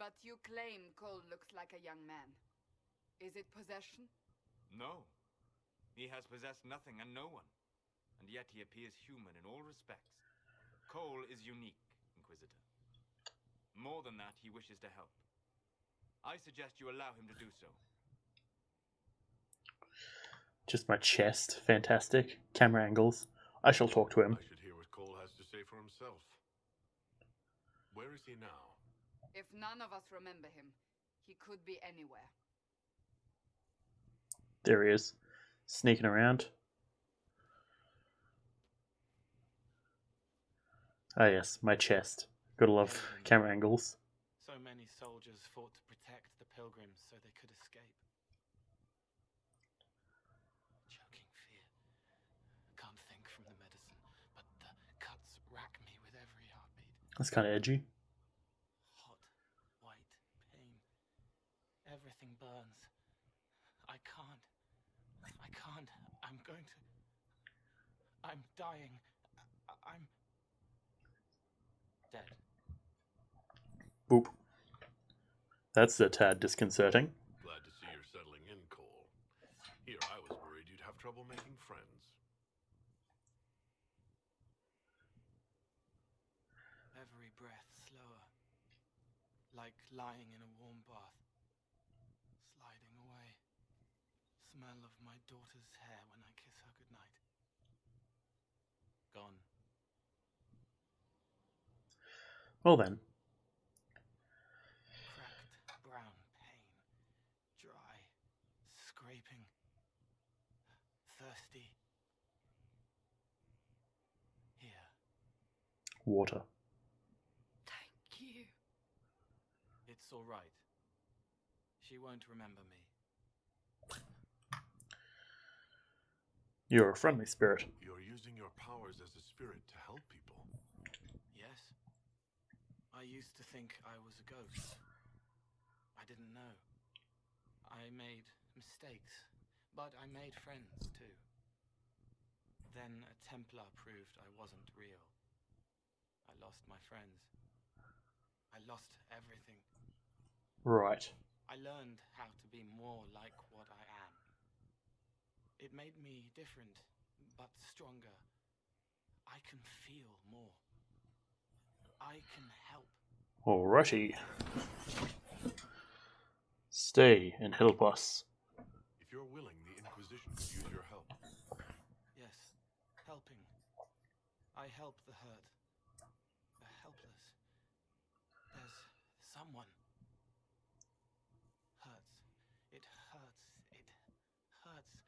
B: But you claim Cole looks like a young man. Is it possession?
F: No. He has possessed nothing and no one. And yet he appears human in all respects. Cole is unique, Inquisitor. More than that, he wishes to help. I suggest you allow him to do so.
A: Just my chest. Fantastic. Camera angles. I shall talk to him.
E: I should hear what Cole has to say for himself. Where is he now?
B: If none of us remember him, he could be anywhere.
A: There he is. Sneaking around. Ah yes, my chest. Gotta love camera angles.
N: So many soldiers fought to protect the pilgrims so they could escape. Choking fear. Can't think from the medicine, but the cuts rack me with every heartbeat.
A: That's kind of edgy.
N: Hot, white pain. Everything burns. I can't. I'm going to... I'm dying. I'm... dead.
A: Boop. That's a tad disconcerting.
E: Glad to see you're settling in, Cole. Here I was worried you'd have trouble making friends.
N: Every breath slower. Like lying in a warm bath. Sliding away. Smell of my daughter's hair when I kiss her goodnight. Gone.
A: Well then.
N: Cracked brown pain. Dry. Scraping. Thirsty. Here.
A: Water.
B: Thank you.
N: It's all right. She won't remember me.
A: You're a friendly spirit.
E: You're using your powers as a spirit to help people.
N: Yes. I used to think I was a ghost. I didn't know. I made mistakes, but I made friends too. Then a Templar proved I wasn't real. I lost my friends. I lost everything.
A: Right.
N: I learned how to be more like what I am. It made me different, but stronger. I can feel more. I can help.
A: Alrighty. Stay and help us.
E: If you're willing, the Inquisition could use your help.
N: Yes, helping. I help the hurt. The helpless. There's someone. Hurts. It hurts. It hurts.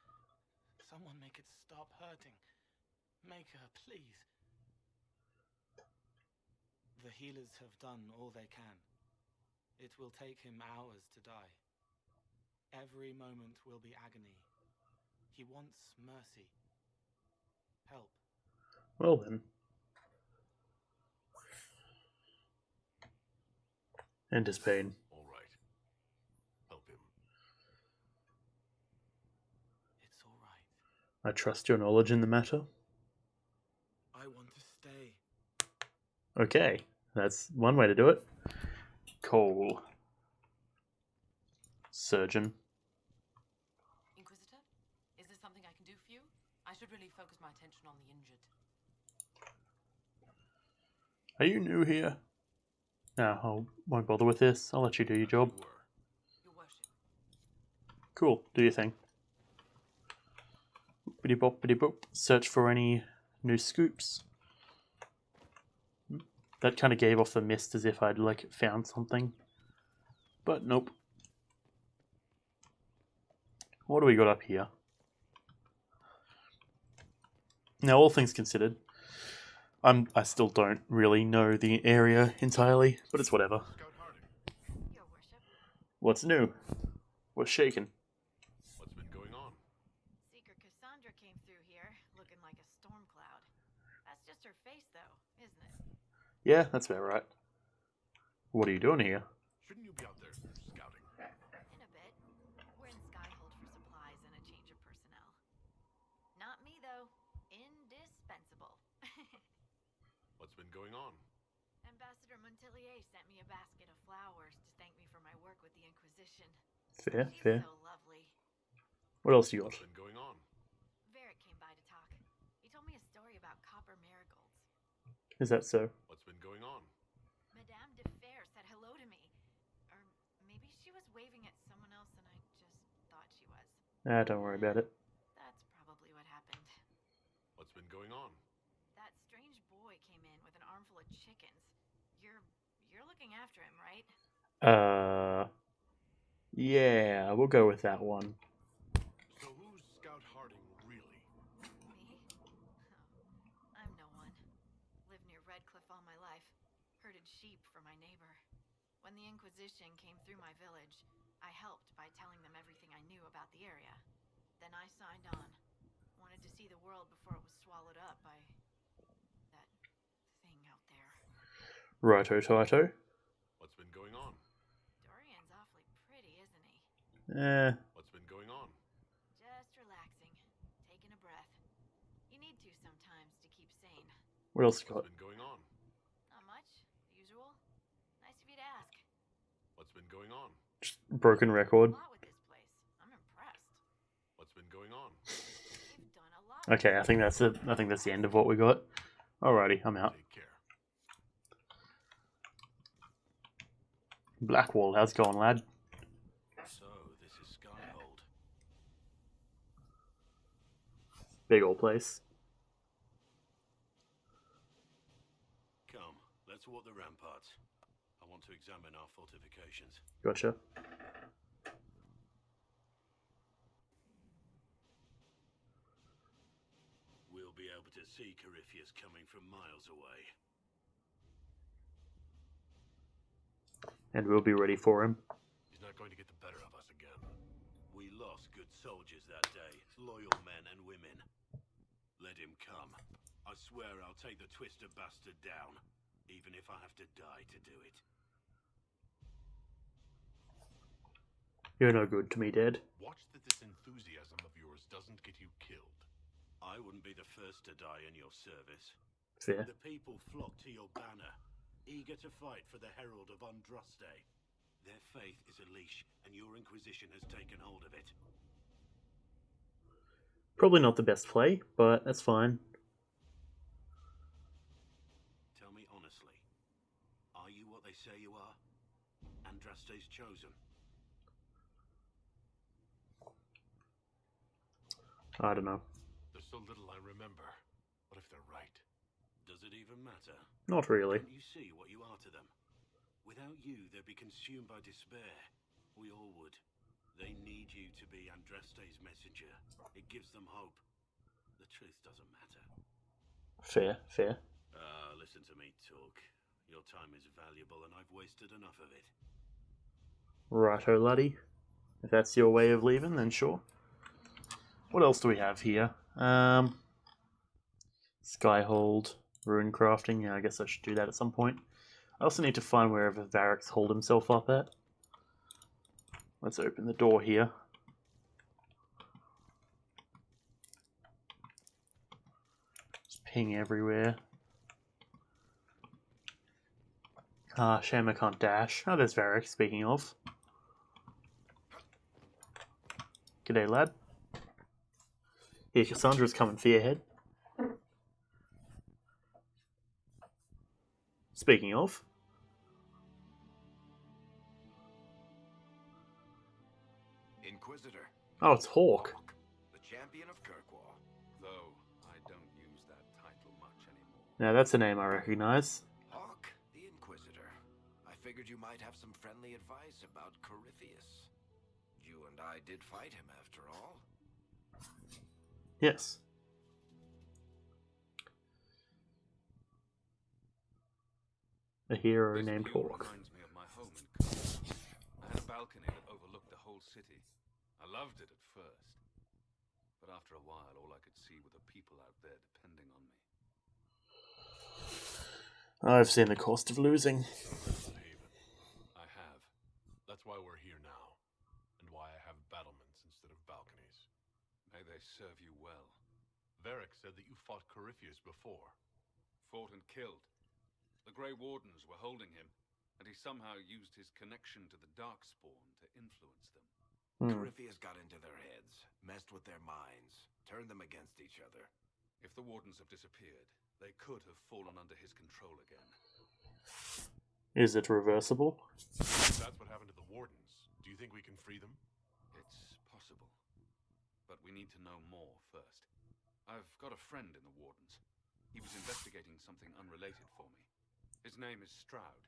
N: Someone make it stop hurting. Make her, please. The healers have done all they can. It will take him hours to die. Every moment will be agony. He wants mercy. Help.
A: Well then. End his pain.
E: All right. Help him.
N: It's all right.
A: I trust your knowledge in the matter.
N: I want to stay.
A: Okay, that's one way to do it. Cole. Surgeon.
K: Inquisitor, is there something I can do for you? I should really focus my attention on the injured.
A: Are you new here? No, I won't bother with this. I'll let you do your job.
K: Your worship.
A: Cool, do your thing. Boopity boppity boop. Search for any new scoops. That kind of gave off the mist as if I'd like found something. But nope. What do we got up here? Now, all things considered, I still don't really know the area entirely, but it's whatever.
K: Your worship.
A: What's new? What's shaking?
E: What's been going on?
O: Seeker Cassandra came through here, looking like a storm cloud. That's just her face, though, isn't it?
A: Yeah, that's about right. What are you doing here?
E: Shouldn't you be out there scouting?
O: In a bit. We're in Skyhold for supplies and a change of personnel. Not me, though. Indispensable.
E: What's been going on?
O: Ambassador Montelier sent me a basket of flowers to thank me for my work with the Inquisition.
A: Fair,
O: She's
A: fair.
O: so lovely.
A: What else you got?
E: What's been going on?
O: Varric came by to talk. He told me a story about copper marigolds.
A: Is that so?
E: What's been going on?
O: Madame de Fer said hello to me. Or maybe she was waving at someone else and I just thought she was.
A: Don't worry about it.
O: That's chickens. You're looking after him, right?
A: Yeah, we'll go with that one.
E: So who's Scout Harding, really?
O: Me? Oh, I'm no one. Lived near Redcliffe all my life. Herded sheep for my neighbor. When the Inquisition came through my village, I helped by telling them everything I knew about the area. Then I signed on. Wanted to see the world before it was swallowed up by that thing out there.
A: Righto, Taito.
E: What's been going on?
O: Dorian's awfully pretty, isn't he?
E: What's been going on?
O: Just relaxing. Taking a breath. You need to sometimes to keep sane.
A: What else you got?
E: What's been going on?
O: Not much. The usual. Nice of you to ask.
E: What's been going on?
A: Just broken record.
O: A lot with this place. I'm impressed.
E: What's been going on?
O: You've done a lot.
A: Okay, I think that's it. I think that's the end of what we got. Alrighty, I'm out.
E: Take care.
A: Blackwall, how's it going, lad?
H: So, this is Skyhold.
A: Big old place.
H: Come, let's walk the ramparts. I want to examine our fortifications.
A: Gotcha.
H: We'll be able to see Corypheus coming from miles away.
A: And we'll be ready for him.
E: He's not going to get the better of us again.
H: We lost good soldiers that day, loyal men and women. Let him come. I swear I'll take the twisted bastard down, even if I have to die to do it.
A: You're no good to me, Dad.
E: Watch that this enthusiasm of yours doesn't get you killed.
H: I wouldn't be the first to die in your service.
A: Fair.
H: The people flock to your banner, eager to fight for the Herald of Andraste. Their faith is a leash, and your Inquisition has taken hold of it.
A: Probably not the best play, but that's fine.
H: Tell me honestly, are you what they say you are? Andraste's chosen?
A: I don't know.
E: There's so little I remember. What if they're right?
H: Does it even matter?
A: Not really.
H: Don't you see what you are to them? Without you, they'd be consumed by despair. We all would. They need you to be Andraste's messenger. It gives them hope. The truth doesn't matter.
A: Fair, fair.
H: Listen to me talk. Your time is valuable and I've wasted enough of it.
A: Righto, laddie. If that's your way of leaving, then sure. What else do we have here? Skyhold, rune crafting. Yeah, I guess I should do that at some point. I also need to find wherever Varric's holed himself up at. Let's open the door here. Just ping everywhere. Shame I can't dash. Oh, there's Varric, speaking of. G'day, lad. Here, Cassandra's coming for your head. Speaking of.
H: Inquisitor.
A: Oh, it's Hawk.
H: The champion of Kirkwall. Though I don't use that title much anymore.
A: Now that's a name I recognize.
H: Hawk, the Inquisitor. I figured you might have some friendly advice about Corypheus. You and I did fight him after all.
A: Yes. A hero named Hawk.
F: Reminds me of my home in Kirkwall. I had a balcony that overlooked the whole city. I loved it at first. But after a while, all I could see were the people out there depending on me.
A: I've seen the cost of losing.
E: I have. That's why we're here now. And why I have battlements instead of balconies.
F: May they serve you well.
E: Varric said that you fought Corypheus before.
F: Fought and killed. The Grey Wardens were holding him, and he somehow used his connection to the Darkspawn to influence them.
H: Corypheus got into their heads, messed with their minds, turned them against each other.
F: If the Wardens have disappeared, they could have fallen under his control again.
A: Is it reversible?
E: If that's what happened to the Wardens, do you think we can free them?
F: It's possible. But we need to know more first. I've got a friend in the Wardens. He was investigating something unrelated for me.
G: His name is Stroud.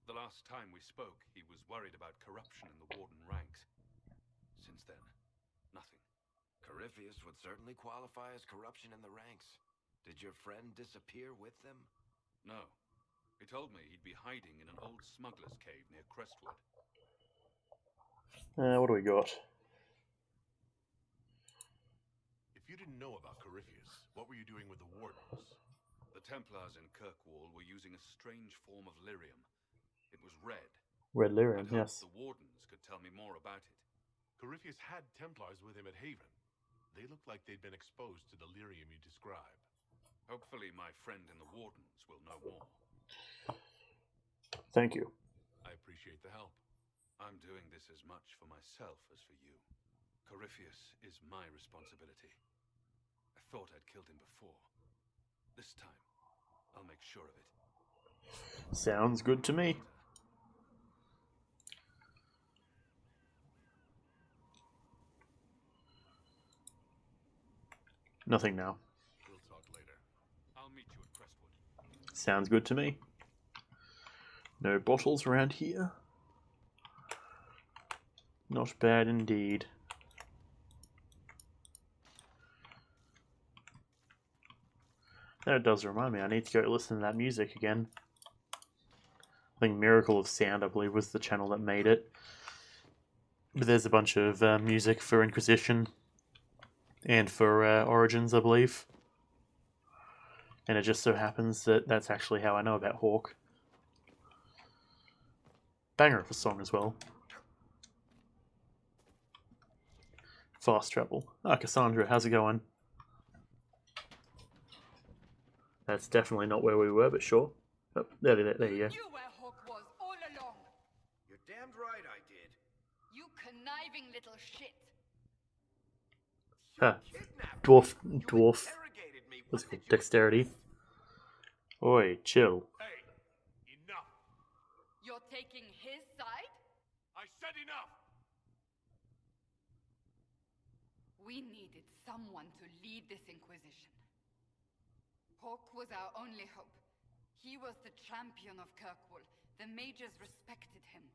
G: The last time we spoke, he was worried about corruption in the Warden ranks. Since then, nothing.
H: Corypheus would certainly qualify as corruption in the ranks. Did your friend disappear with them?
G: No. He told me he'd be hiding in an old smuggler's cave near Crestwood.
A: What do we got?
E: If you didn't know about Corypheus, what were you doing with the Wardens?
G: The Templars in Kirkwall were using a strange form of lyrium. It was red.
A: Red lyrium,
G: I'd hoped
A: yes.
G: the Wardens could tell me more about it.
E: Corypheus had Templars with him at Haven. They looked like they'd been exposed to the lyrium you describe.
G: Hopefully my friend in the Wardens will know more.
A: Thank you.
E: I appreciate the help.
G: I'm doing this as much for myself as for you. Corypheus is my responsibility. I thought I'd killed him before. This time, I'll make sure of it.
A: Sounds good to me. Nothing now.
E: We'll talk later.
G: I'll meet you at Crestwood.
A: Sounds good to me. No bottles around here. Not bad indeed. That does remind me, I need to go listen to that music again. I think Miracle of Sound, I believe, was the channel that made it. But there's a bunch of music for Inquisition and for Origins, I believe. And it just so happens that that's actually how I know about Hawk. Banger of a song as well. Fast travel. Ah, Cassandra, how's it going? That's definitely not where we were, but sure. Oh, there you go.
B: You knew where Hawk was all along.
H: You're damned right I did.
B: You conniving little shit.
A: Huh. Dwarf. What's it called? Dexterity. Oi, chill.
E: Hey, enough!
B: You're taking his side?
E: I said enough!
B: We needed someone to lead this Inquisition. Hawk was our only hope. He was the champion of Kirkwall. The mages respected him.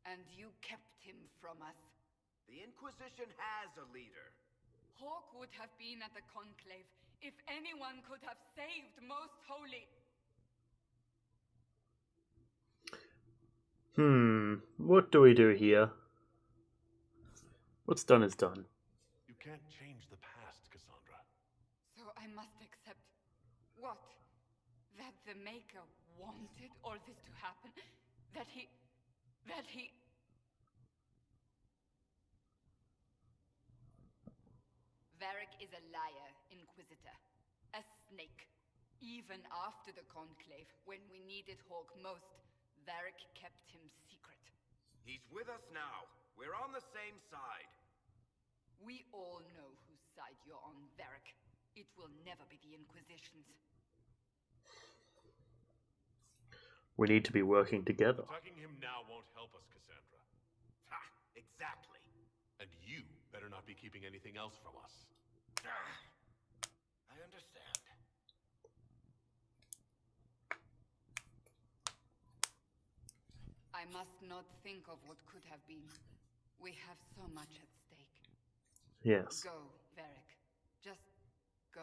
B: And you kept him from us.
H: The Inquisition has a leader.
B: Hawk would have been at the Conclave if anyone could have saved Most Holy.
A: What do we do here? What's done is done.
E: You can't change the past, Cassandra.
B: So I must accept what? That the Maker wanted all this to happen? That he... Varric is a liar, Inquisitor. A snake. Even after the Conclave, when we needed Hawk most, Varric kept him secret.
H: He's with us now. We're on the same side.
B: We all know whose side you're on, Varric. It will never be the Inquisition's.
A: We need to be working together.
E: Attacking him now won't help us, Cassandra.
H: Ha! Exactly.
E: And you better not be keeping anything else from us.
H: I understand.
B: I must not think of what could have been. We have so much at stake.
A: Yes.
B: Go, Varric. Just go.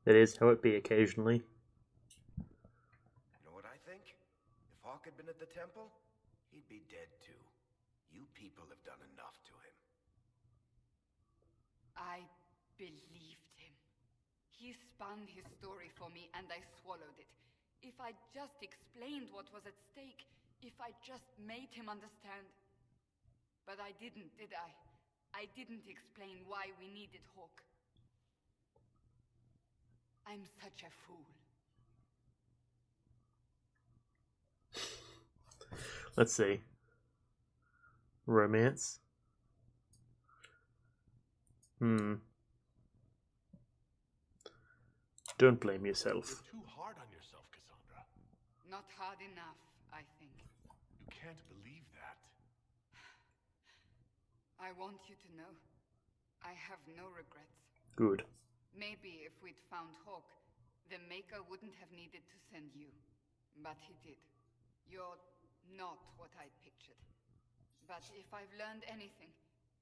A: It is how it be occasionally.
H: You know what I think? If Hawk had been at the temple, he'd be dead too. You people have done enough to him.
B: I believed him. He spun his story for me and I swallowed it. If I just explained what was at stake, if I just made him understand. But I didn't, did I? I didn't explain why we needed Hawk. I'm such a fool.
A: Let's see. Romance. Don't blame yourself.
E: You're too hard on yourself, Cassandra.
B: Not hard enough, I think.
E: You can't believe that.
B: I want you to know, I have no regrets.
A: Good.
B: Maybe if we'd found Hawk, the Maker wouldn't have needed to send you. But he did. You're not what I pictured. But if I've learned anything,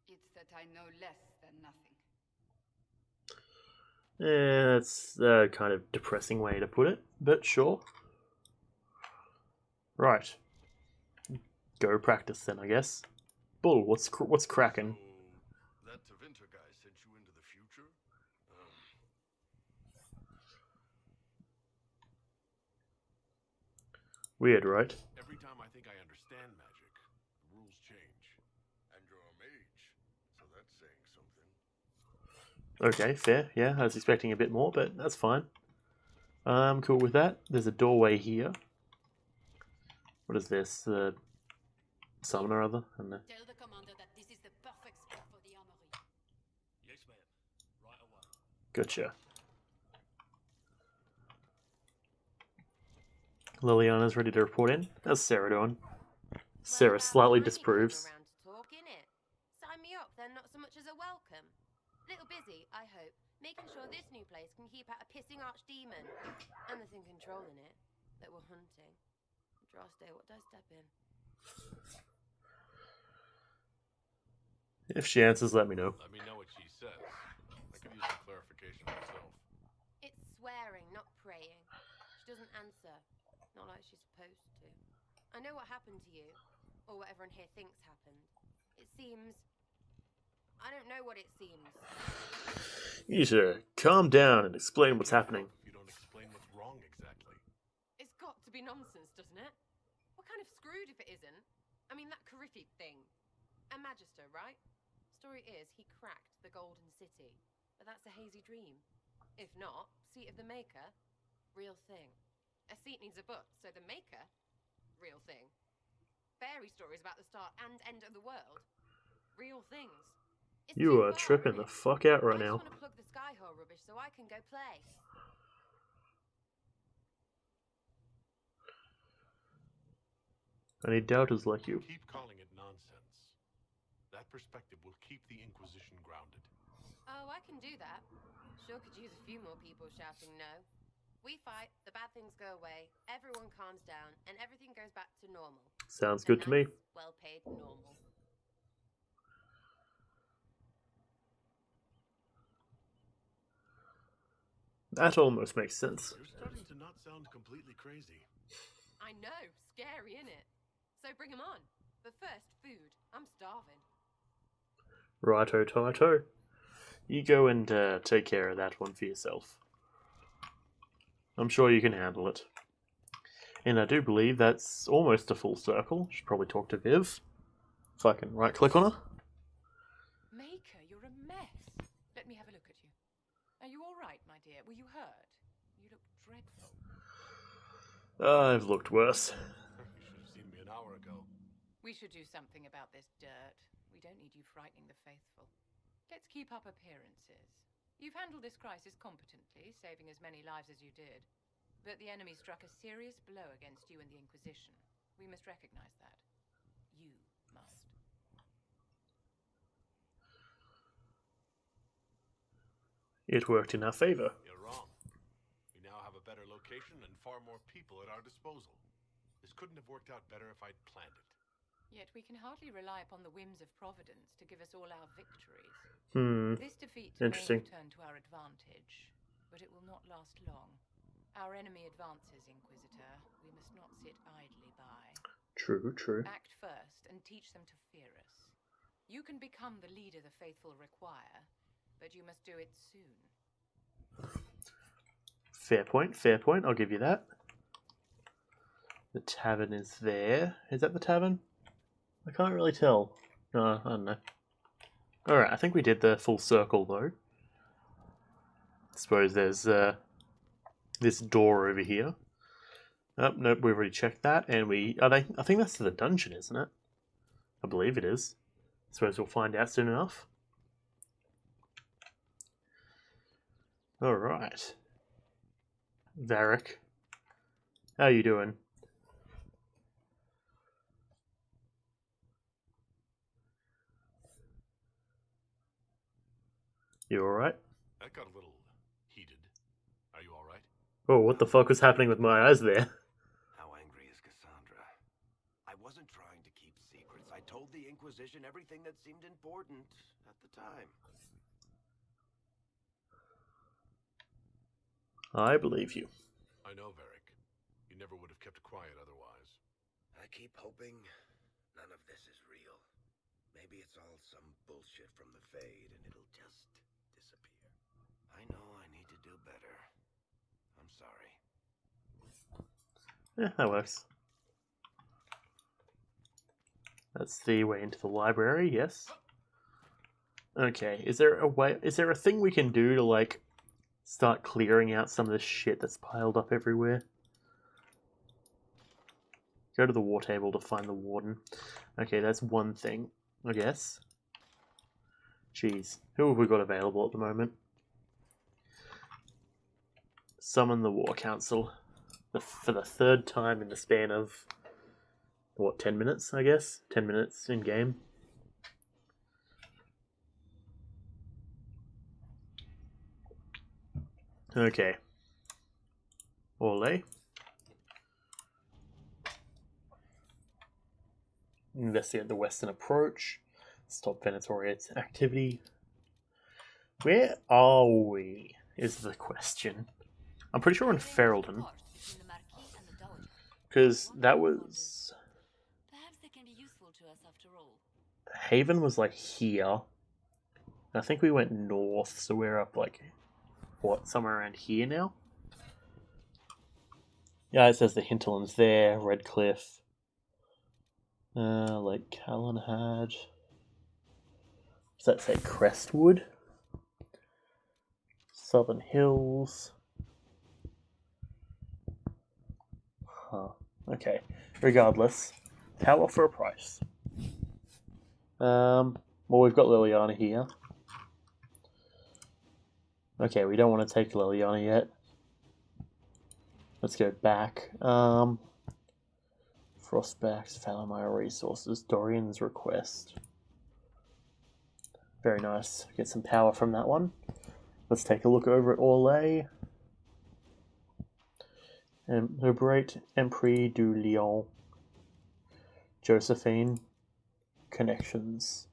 B: it's that I know less than nothing.
A: Yeah, that's a kind of depressing way to put it, but sure. Right. Go practice then, I guess. Bull, what's cracking?
E: So, that Tevinter guy sent you into the future?
A: Weird, right?
E: Every time I think I understand magic, the rules change. And you're a mage, so that's saying something.
A: Okay, fair. Yeah, I was expecting a bit more, but that's fine. I'm cool with that. There's a doorway here. What is this? Something or other? I don't know.
P: Tell the commander that this is the perfect spot for the armory.
I: Yes, ma'am. Right away.
A: Gotcha. Liliana's ready to report in. How's Sarah doing? Sarah slightly disproves.
Q: Around to talk, innit? Sign me up, then not so much as a welcome. Little busy, I hope, making sure this new place can keep out a pissing archdemon and the thing controlling it that we're hunting. Droste, what does step in?
A: If she answers, let me know.
E: Let me know what she says. I could use some clarification myself.
Q: It's swearing, not praying. She doesn't answer. Not like she's supposed to. I know what happened to you, or what everyone here thinks happened. It seems... I don't know what it seems.
A: You need to calm down and explain what's happening.
E: You don't explain what's wrong exactly.
Q: It's got to be nonsense, doesn't it? We're kind of screwed if it isn't. I mean, that Carifi thing. A Magister, right? Story is, he cracked the Golden City. But that's a hazy dream. If not, Seat of the Maker, real thing. A seat needs a book, so the Maker, real thing. Fairy stories about the start and end of the world, real things. It's
A: You
Q: too
A: are
Q: far,
A: tripping
Q: isn't
A: the
Q: it?
A: fuck out right
Q: I
A: now.
Q: just want to plug the Skyhole rubbish so I can go play.
A: I need doubters like you.
E: Keep calling it nonsense. That perspective will keep the Inquisition grounded.
Q: Oh, I can do that. Sure could use a few more people shouting no. We fight, the bad things go away, everyone calms down, and everything goes back to normal.
A: Sounds good to me.
Q: Well-paid normal.
A: That almost makes sense.
E: You're starting to not sound completely crazy.
Q: I know, scary, innit? So bring 'em on. But first, food. I'm starving.
A: Righto, Taito. You go and take care of that one for yourself. I'm sure you can handle it. And I do believe that's almost a full circle. Should probably talk to Viv. If I can right-click on her.
M: Maker, you're a mess. Let me have a look at you. Are you all right, my dear? Were you hurt? You look dreadful.
A: I've looked worse.
E: You should have seen me an hour ago.
M: We should do something about this dirt. We don't need you frightening the faithful. Let's keep up appearances. You've handled this crisis competently, saving as many lives as you did. But the enemy struck a serious blow against you and the Inquisition. We must recognize that. You must.
A: It worked in our favor.
E: You're wrong. We now have a better location and far more people at our disposal. This couldn't have worked out better if I'd planned it.
M: Yet we can hardly rely upon the whims of Providence to give us all our victories. This defeat
A: Interesting.
M: may have turned to our advantage, but it will not last long. Our enemy advances, Inquisitor. We must not sit idly by.
A: True, true.
M: Act first and teach them to fear us. You can become the leader the faithful require, but you must do it soon.
A: Fair point, fair point. I'll give you that. The tavern is there. Is that the tavern? I can't really tell. No, I don't know. Alright, I think we did the full circle though. I suppose there's this door over here. Oh, nope, we've already checked that, and I think that's the dungeon, isn't it? I believe it is. I suppose we'll find out soon enough. Alright. Varric. How you doing? You alright?
E: That got a little heated. Are you all right?
A: Oh, what the fuck was happening with my eyes there?
H: How angry is Cassandra? I wasn't trying to keep secrets. I told the Inquisition everything that seemed important at the time.
A: I believe you.
E: I know, Varric. You never would have kept quiet otherwise.
H: I keep hoping none of this is real. Maybe it's all some bullshit from the Fade and it'll just disappear. I know I need to do better. I'm sorry.
A: Yeah, that works. That's the way into the library, yes. Okay, is there a thing we can do to, like, start clearing out some of the shit that's piled up everywhere? Go to the war table to find the warden. Okay, that's one thing, I guess. Jeez, who have we got available at the moment? Summon the War Council. For the third time in the span of, what, 10 minutes, I guess? 10 minutes in game. Okay. Ole. Investigate the western approach. Stop Venatoria's activity. Where are we, is the question. I'm pretty sure we're in Ferelden. Because that was...
C: Perhaps they can be useful to us after all.
A: Haven was like here. I think we went north, so we're up like, what, somewhere around here now? Yeah, it says the hinterlands there, Redcliffe. Like Callanhad. Does that say Crestwood? Southern Hills. Huh. Okay. Regardless. Power for a price. Well, we've got Liliana here. Okay, we don't want to take Liliana yet. Let's go back. Frostbacks, Falamire resources, Dorian's request. Very nice. Get some power from that one. Let's take a look over at Orlais. Liberate Empire du Lion. Josephine. Connections.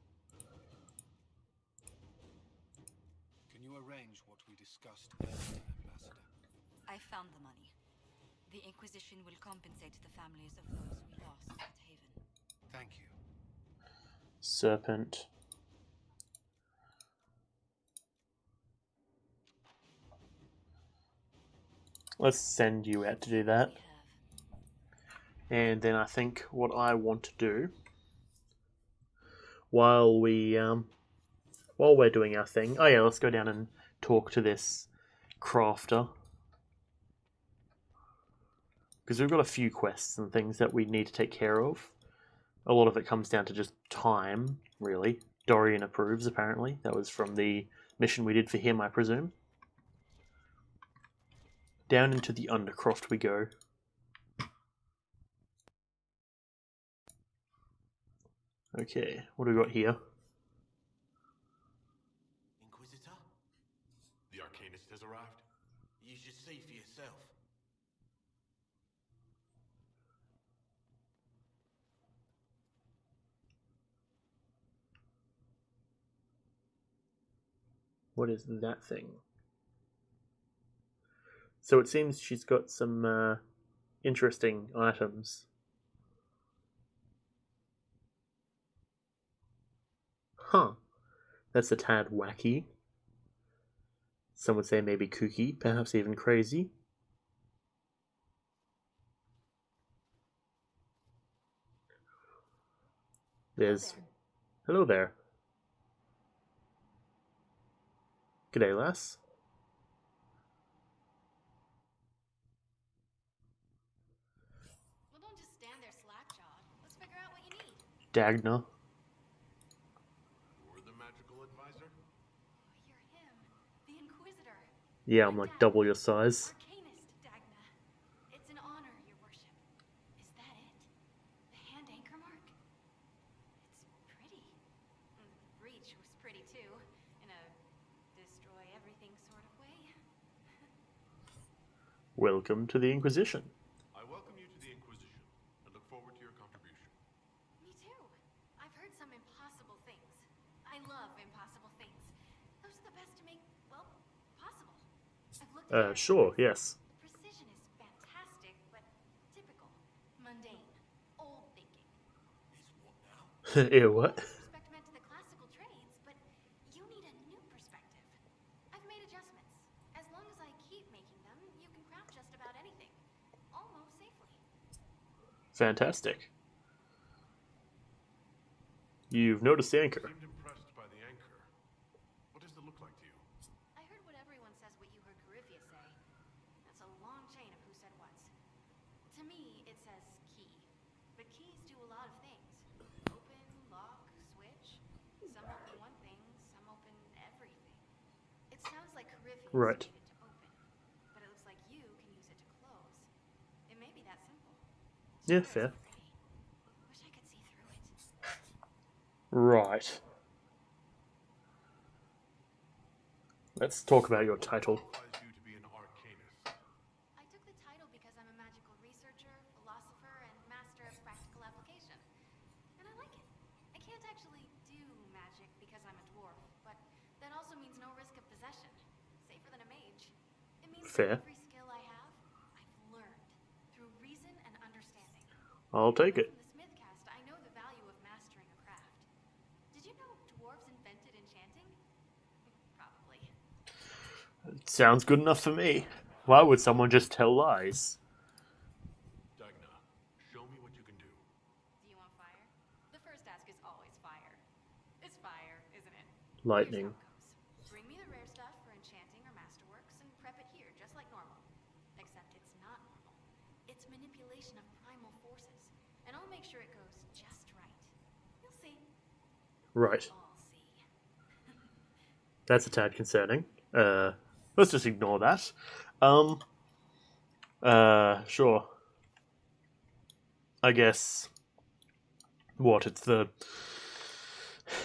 G: Can you arrange what we discussed earlier, Ambassador?
C: I found the money. The Inquisition will compensate the families of those we lost at Haven.
G: Thank you.
A: Serpent. Let's send you out to do that. And then I think what I want to do while we're doing our thing. Oh yeah, let's go down and talk to this crafter. Because we've got a few quests and things that we need to take care of. A lot of it comes down to just time, really. Dorian approves, apparently. That was from the mission we did for him, I presume. Down into the Undercroft we go. Okay, what do we got here?
I: Inquisitor?
E: The Arcanist has arrived.
I: You should see for yourself.
A: What is that thing? So it seems she's got some interesting items. Huh. That's a tad wacky. Some would say maybe kooky, perhaps even crazy. There's... Hello there. G'day, lass.
O: Well, don't just stand there slack-jawed. Let's figure out what you need.
A: Dagna.
E: You're the magical advisor?
O: You're him, the Inquisitor.
A: Yeah, I'm like double your size.
O: Arcanist, Dagna. It's an honor, your worship. Is that it? The hand anchor mark? It's pretty. The breach was pretty too. In a destroy everything sort
A: Welcome to the Inquisition.
E: I welcome you to the Inquisition and look forward to your contribution.
O: Me too. I've heard some impossible things. I love impossible things. Those are the best to make, well, possible. I've looked at
A: Sure, yes.
O: precision is fantastic, but typical, mundane, old thinking.
A: Ew, what?
O: Respect meant to the classical trades, but you need a new perspective. I've made adjustments. As long as I keep making them, you can craft just about anything, almost safely.
A: Fantastic. You've noticed the anchor.
E: Seemed impressed by the anchor. What does it look like to you?
O: I heard what everyone says what you heard Coryphia say. That's a long chain of who said what's. To me, it says key. But keys do a lot of things. Open, lock, switch. Some open one thing, some open everything. It sounds like Coryphia
A: Right.
O: made it to open. But it looks like you can use it to close. It may be that simple.
A: Yeah, fair.
O: Wish I could see through it.
A: Right. Let's talk about your title.
E: Qualifies you to be an arcanist.
O: I took the title because I'm a magical researcher, philosopher, and master of practical application. And I like it. I can't actually do magic because I'm a dwarf, but that also means no risk of possession. Safer than a mage. It means
A: Fair.
O: that every skill I have, I've learned through reason and understanding.
A: I'll take it.
O: From the Smithcast, I know the value of mastering a craft. Did you know dwarves invented enchanting? Probably.
A: Sounds good enough for me. Why would someone just tell lies?
E: Dagna, show me what you can do.
O: Do you want fire? The first ask is always fire. It's fire, isn't it?
A: Lightning.
O: Bring me the rare stuff for enchanting or masterworks and prep it here, just like normal. Except it's not normal. It's manipulation of primal forces. And I'll make sure it goes just right. You'll see.
A: Right. That's a tad concerning. Let's just ignore that. Sure. I guess. What, it's the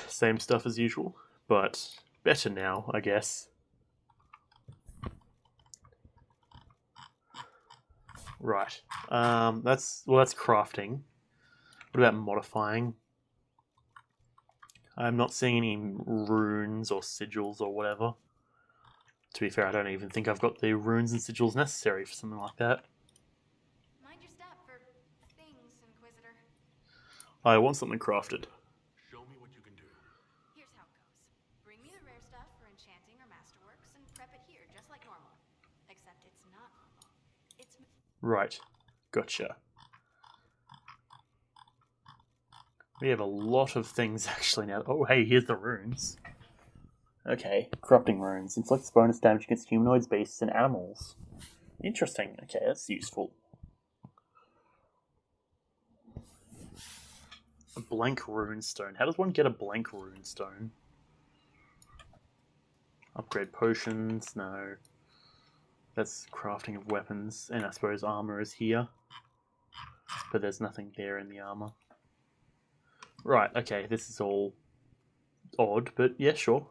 A: same stuff as usual, but better now, I guess. Right. That's crafting. What about modifying? I'm not seeing any runes or sigils or whatever. To be fair, I don't even think I've got the runes and sigils necessary for something like that.
O: Mind your step for things, Inquisitor.
A: I want something crafted.
E: Show me what you can do.
O: Here's how it goes. Bring me the rare stuff for enchanting or masterworks and prep it here, just like normal. Except it's not normal. It's
A: Right. Gotcha. We have a lot of things actually now. Oh, hey, here's the runes. Okay, corrupting runes. Inflicts bonus damage against humanoids, beasts, and animals. Interesting. Okay, that's useful. A blank rune stone. How does one get a blank rune stone? Upgrade potions? No. That's crafting of weapons, and I suppose armor is here. But there's nothing there in the armor. Right, okay, this is all odd, but yeah, sure.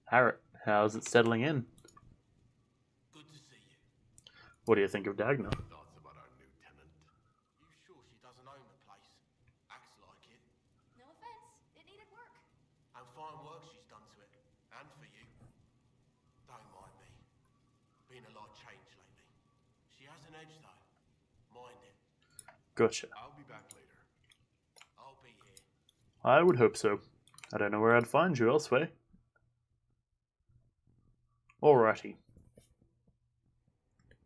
A: Harriet, how's it settling in?
I: Good to see you.
A: What do you think of Dagna?
E: Thoughts about our new tenant?
I: You sure she doesn't own the place? Acts like it.
O: no offense. It needed work.
I: And fine work she's done to it. And for you. Don't mind me. Been a lot changed lately. She has an edge though. Mind it.
A: Gotcha.
E: I'll be back later.
I: I'll be here.
A: I would hope so. I don't know where I'd find you elsewhere. Alrighty.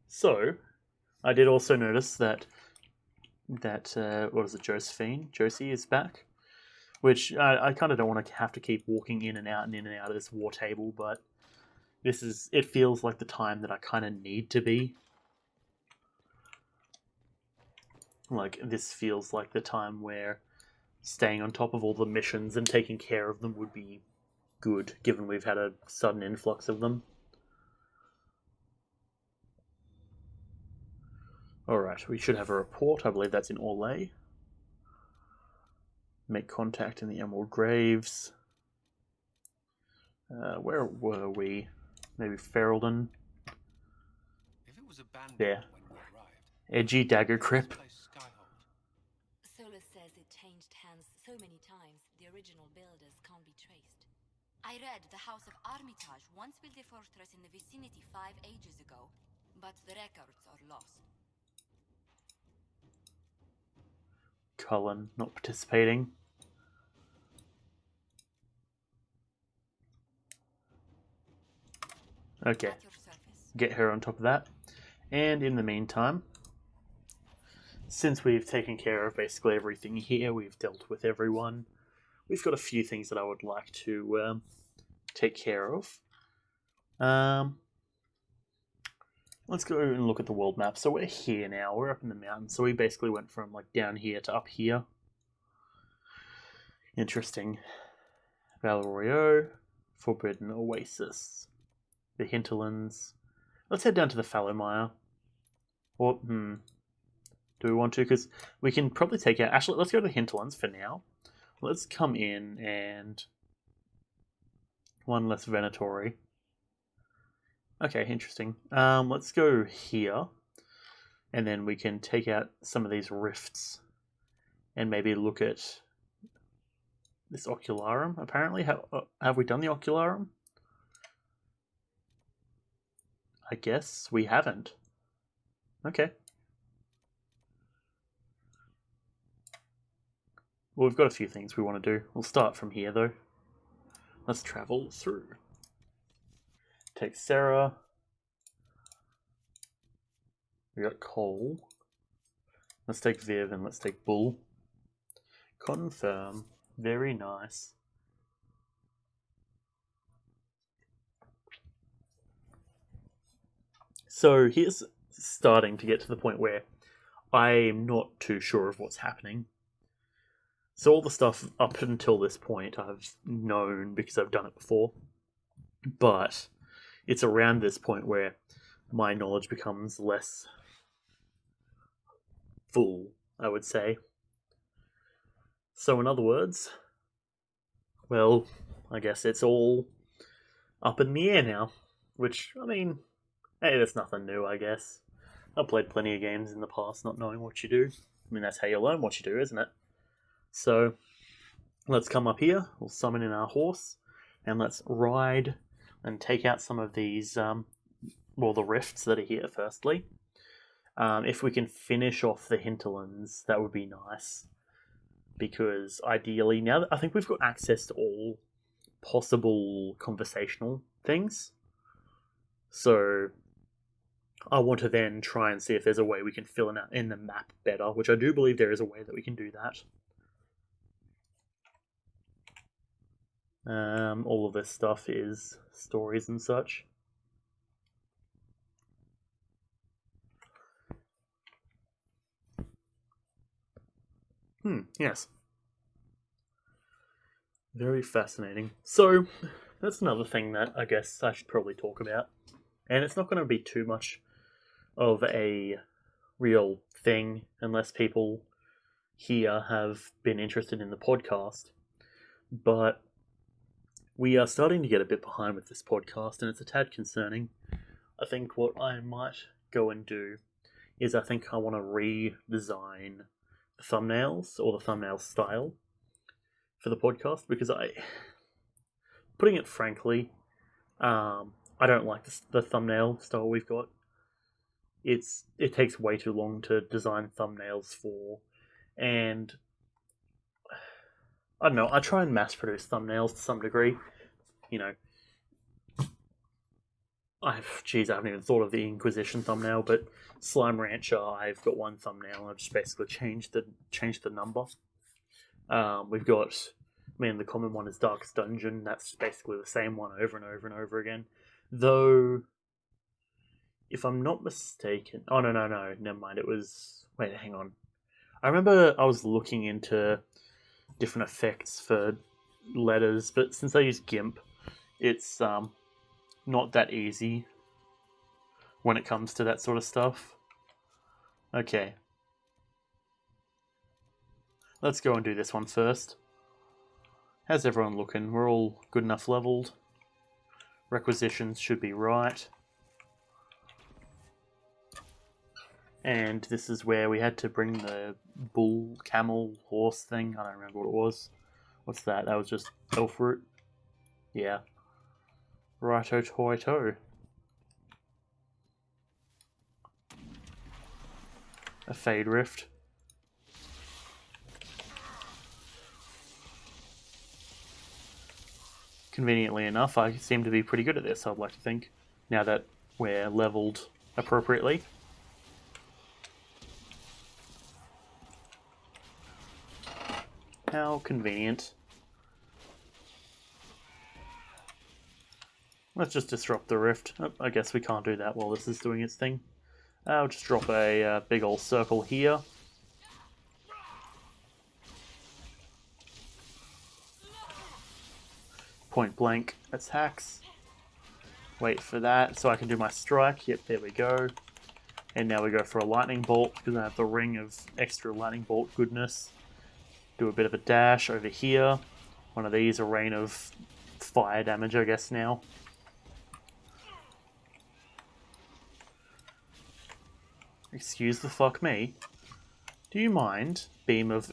A: So, I did also notice that what is it, Josephine? Josie is back. Which I kind of don't want to have to keep walking in and out of this war table, but it feels like the time that I kind of need to be. Like, this feels like the time where staying on top of all the missions and taking care of them would be good, given we've had a sudden influx of them. Alright, we should have a report. I believe that's in Orlais. Make contact in the Emerald Graves. Where were we? Maybe Ferelden.
G: If it was abandoned
A: There.
G: when we arrived.
A: Edgy dagger grip.
C: Solus says it changed hands so many times, the original builders can't be traced.
K: I read the House of Armitage once built a fortress in the vicinity 5 ages ago, but the records are lost.
A: Cullen not participating. Okay. Get her on top of that. And in the meantime, since we've taken care of basically everything here, we've dealt with everyone, we've got a few things that I would like to take care of. Let's go and look at the world map. So we're here now, we're up in the mountains, so we basically went from like down here to up here. Interesting. Valorio, Forbidden Oasis, the Hinterlands. Let's head down to the Fallowmire. Or, do we want to? Because we can probably take out... Actually, let's go to the Hinterlands for now. Let's come in and... One less Venatori. Okay, interesting. Let's go here. And then we can take out some of these rifts. And maybe look at... this Ocularum, apparently. Have we done the Ocularum? I guess we haven't. Okay. Well, we've got a few things we want to do. We'll start from here, though. Let's travel through. Take Sarah. We got Cole. Let's take Viv and let's take Bull. Confirm. Very nice. So here's starting to get to the point where I'm not too sure of what's happening. So all the stuff up until this point I've known because I've done it before. But it's around this point where my knowledge becomes less full, I would say. So in other words, well, I guess it's all up in the air now. Which, I mean, hey, that's nothing new, I guess. I've played plenty of games in the past not knowing what you do. I mean, that's how you learn what you do, isn't it? So, let's come up here, we'll summon in our horse, and let's ride and take out some of these, well, the rifts that are here, firstly. If we can finish off the hinterlands, that would be nice. Because, ideally, now that I think we've got access to all possible conversational things. So, I want to then try and see if there's a way we can fill in the map better, which I do believe there is a way that we can do that. All of this stuff is stories and such. Yes. Very fascinating. So, that's another thing that I guess I should probably talk about. And it's not going to be too much of a real thing unless people here have been interested in the podcast. But we are starting to get a bit behind with this podcast, and it's a tad concerning. I think what I might go and do is I think I want to redesign the thumbnails, or the thumbnail style, for the podcast, because putting it frankly, I don't like the thumbnail style we've got. It takes way too long to design thumbnails for, and I don't know, I try and mass produce thumbnails to some degree. You know, I haven't even thought of the Inquisition thumbnail, but Slime Rancher, I've got one thumbnail, and I've just basically changed the number. We've got, the common one is Darkest Dungeon, that's basically the same one over and over and over again. Though, if I'm not mistaken... Oh, no, never mind, it was... Wait, hang on. I remember I was looking into different effects for letters, but since I use GIMP, it's not that easy when it comes to that sort of stuff. Okay. Let's go and do this one first. How's everyone looking? We're all good enough leveled. Requisitions should be right. And this is where we had to bring the bull, camel, horse thing. I don't remember what it was. What's that? That was just elf root. Yeah. Righto toito. A Fade Rift. Conveniently enough, I seem to be pretty good at this, I'd like to think, now that we're leveled appropriately. How convenient. Let's just disrupt the rift. Oh, I guess we can't do that while this is doing its thing. I'll just drop a big old circle here. Point blank attacks. Wait for that so I can do my strike. Yep, there we go. And now we go for a lightning bolt because I have the ring of extra lightning bolt goodness. Do a bit of a dash over here. One of these, a rain of fire damage, I guess now. Excuse the fuck me. Do you mind? Beam of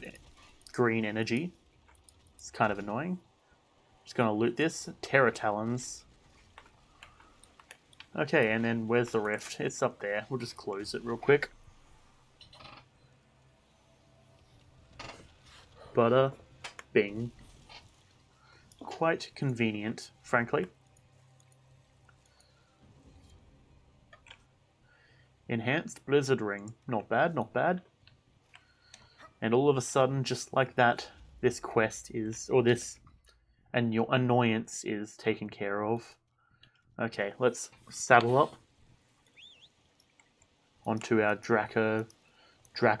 A: green energy. It's kind of annoying. Just gonna loot this. Terror Talons. Okay, and then where's the rift? It's up there. We'll just close it real quick. Butter. Bing. Quite convenient, frankly. Enhanced Blizzard Ring. Not bad, not bad. And all of a sudden, just like that, this quest is, or this annoyance is taken care of. Okay, let's saddle up onto our Draca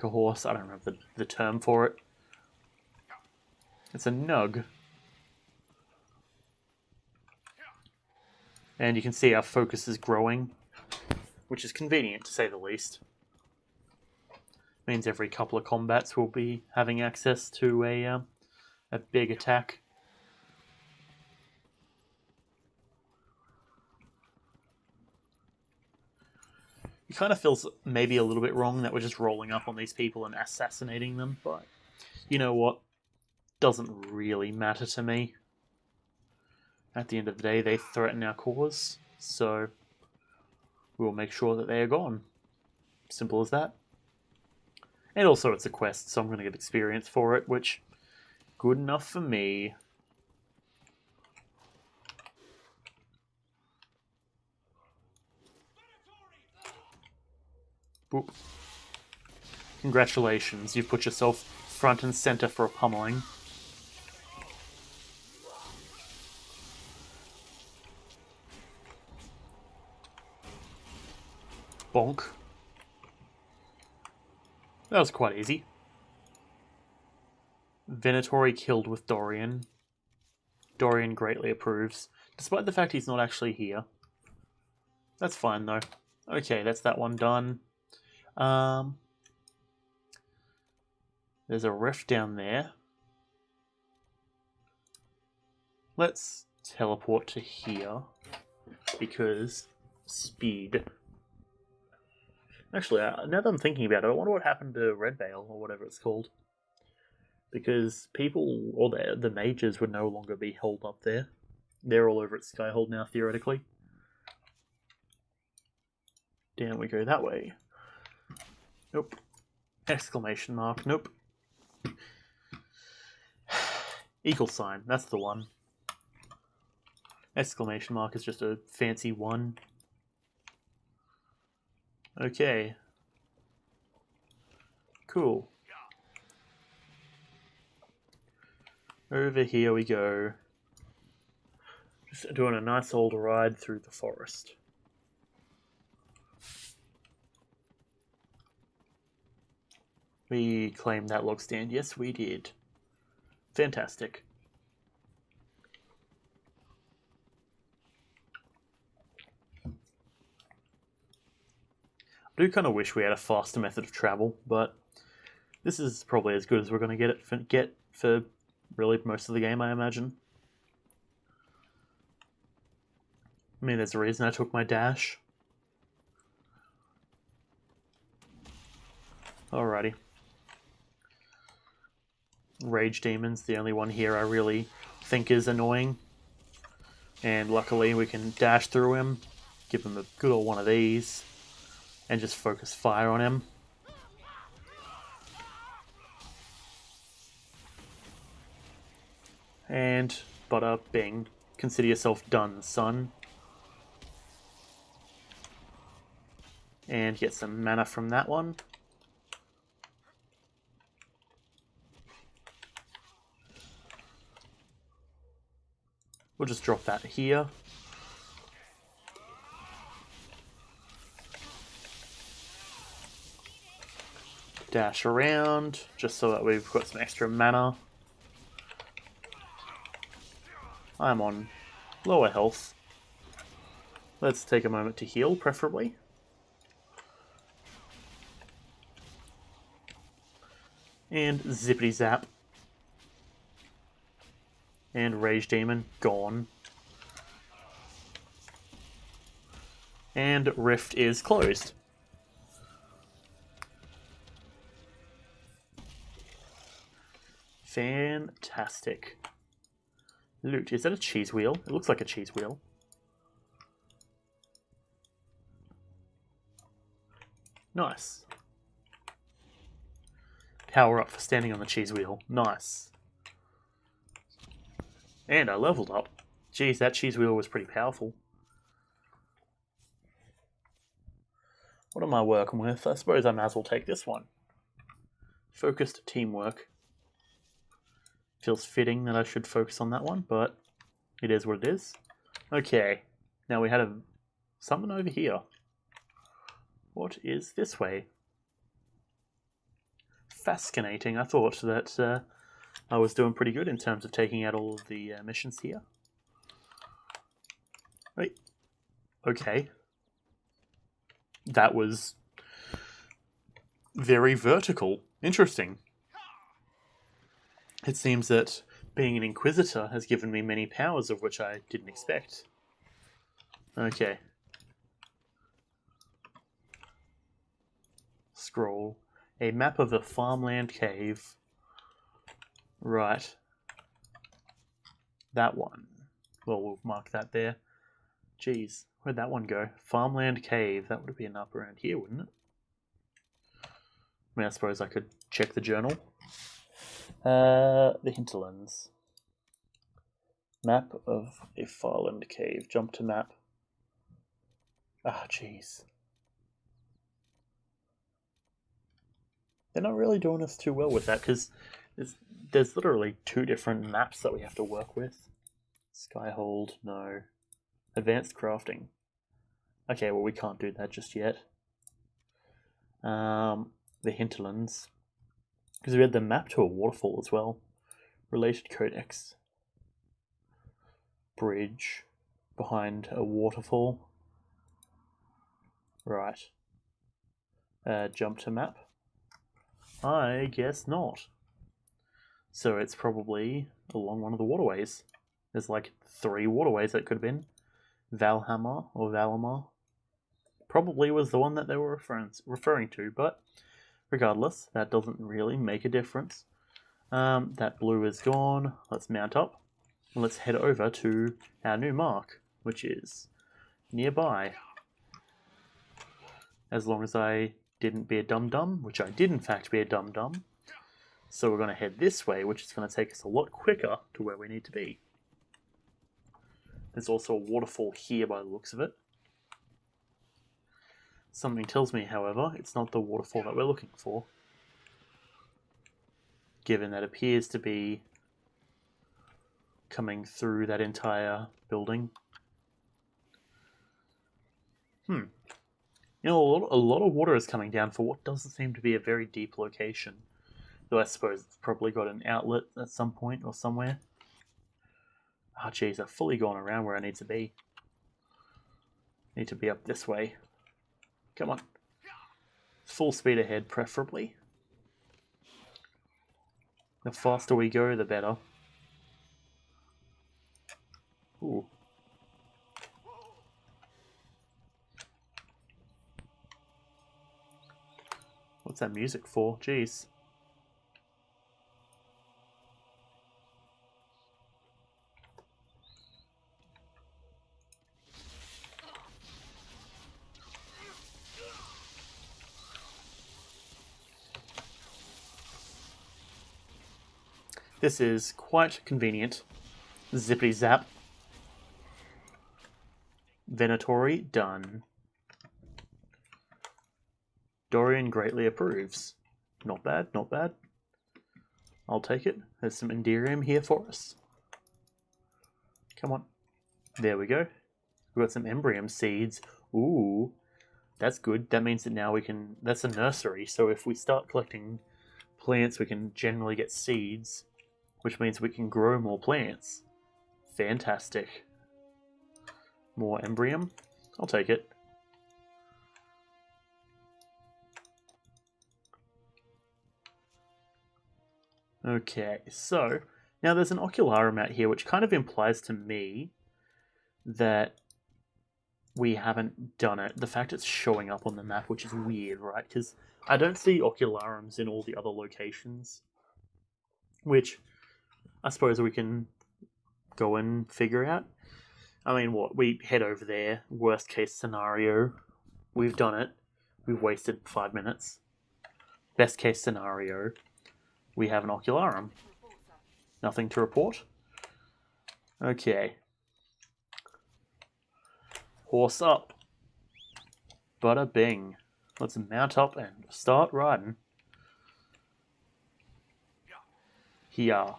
A: horse. I don't remember the term for it. It's a nug. And you can see our focus is growing, which is convenient to say the least. Means every couple of combats we'll be having access to a big attack. It kind of feels maybe a little bit wrong that we're just rolling up on these people and assassinating them, but you know what? Doesn't really matter to me. At the end of the day, they threaten our cause, so we'll make sure that they are gone. Simple as that. And also it's a quest, so I'm going to get experience for it, which, good enough for me. Boop. Congratulations, you've put yourself front and center for a pummeling. Bonk. That was quite easy. Venatori killed with Dorian. Dorian greatly approves, despite the fact he's not actually here. That's fine though. Okay, that's that one done. There's a rift down there. Let's teleport to here because speed. Actually, now that I'm thinking about it, I wonder what happened to Red Veil, or whatever it's called. Because people, or the mages, would no longer be held up there. They're all over at Skyhold now, theoretically. Down we go that way. Nope. Exclamation mark, nope. Eagle sign, that's the one. Exclamation mark is just a fancy one. Okay. Cool. Over here we go. Just doing a nice old ride through the forest. We claimed that log stand. Yes, we did. Fantastic. I do kind of wish we had a faster method of travel, but this is probably as good as we're going to get for really most of the game, I imagine. I mean, there's a reason I took my dash. Alrighty. Rage Demon's the only one here I really think is annoying. And luckily we can dash through him, give him a good old one of these, and just focus fire on him. And bada bing. Consider yourself done, son. And get some mana from that one. We'll just drop that here. Dash around, just so that we've got some extra mana. I'm on lower health. Let's take a moment to heal, preferably. And zippity zap. And Rage Demon, gone. And Rift is closed. Fantastic. Loot. Is that a cheese wheel? It looks like a cheese wheel. Nice. Power up for standing on the cheese wheel. Nice. And I leveled up. Geez, that cheese wheel was pretty powerful. What am I working with? I suppose I might as well take this one. Focused teamwork. Feels fitting that I should focus on that one, but it is what it is. Okay, now we had something over here. What is this way? Fascinating. I thought that I was doing pretty good in terms of taking out all of the missions here. Wait. Okay. That was very vertical. Interesting. It seems that being an Inquisitor has given me many powers of which I didn't expect. Okay. Scroll. A map of the farmland cave. Right. That one. Well, we'll mark that there. Jeez, where'd that one go? Farmland cave. That would be an up around here, wouldn't it? I mean, I suppose I could check the journal. The hinterlands. Map of a farmland cave. Jump to map. Ah, jeez. They're not really doing us too well with that, because there's literally 2 different maps that we have to work with. Skyhold, no. Advanced crafting. Okay, well we can't do that just yet. The hinterlands. Because we had the map to a waterfall as well. Related codex. Bridge. Behind a waterfall. Right. Jump to map. I guess not. So it's probably along one of the waterways. There's like 3 waterways that could have been. Valhammer or Valamar. Probably was the one that they were referring to, but regardless, that doesn't really make a difference. That blue is gone. Let's mount up. And let's head over to our new mark, which is nearby. As long as I didn't be a dum-dum, which I did in fact be a dum-dum. So we're going to head this way, which is going to take us a lot quicker to where we need to be. There's also a waterfall here by the looks of it. Something tells me, however, it's not the waterfall that we're looking for. Given that it appears to be coming through that entire building. You know, a lot of water is coming down for what doesn't seem to be a very deep location. Though I suppose it's probably got an outlet at some point or somewhere. Ah, jeez, I've fully gone around where I need to be. Need to be up this way. Come on. Full speed ahead, preferably. The faster we go, the better. Ooh. What's that music for? Jeez. This is quite convenient. Zippity zap. Venatori done. Dorian greatly approves. Not bad, not bad. I'll take it. There's some Enderium here for us. Come on. There we go. We've got some Embrium seeds. Ooh, that's good. That means that now we can... That's a nursery, so if we start collecting plants, we can generally get seeds, which means we can grow more plants. Fantastic. More Embrium. I'll take it. Okay, so now there's an Ocularum out here, which kind of implies to me that we haven't done it. The fact it's showing up on the map, which is weird, right? Because I don't see Ocularums in all the other locations, which I suppose we can go and figure out. I mean, what? We head over there, worst case scenario, we've done it. We've wasted 5 minutes. Best case scenario, we have an Ocularum. Nothing to report? Okay. Horse up. Bada bing. Let's mount up and start riding. Here.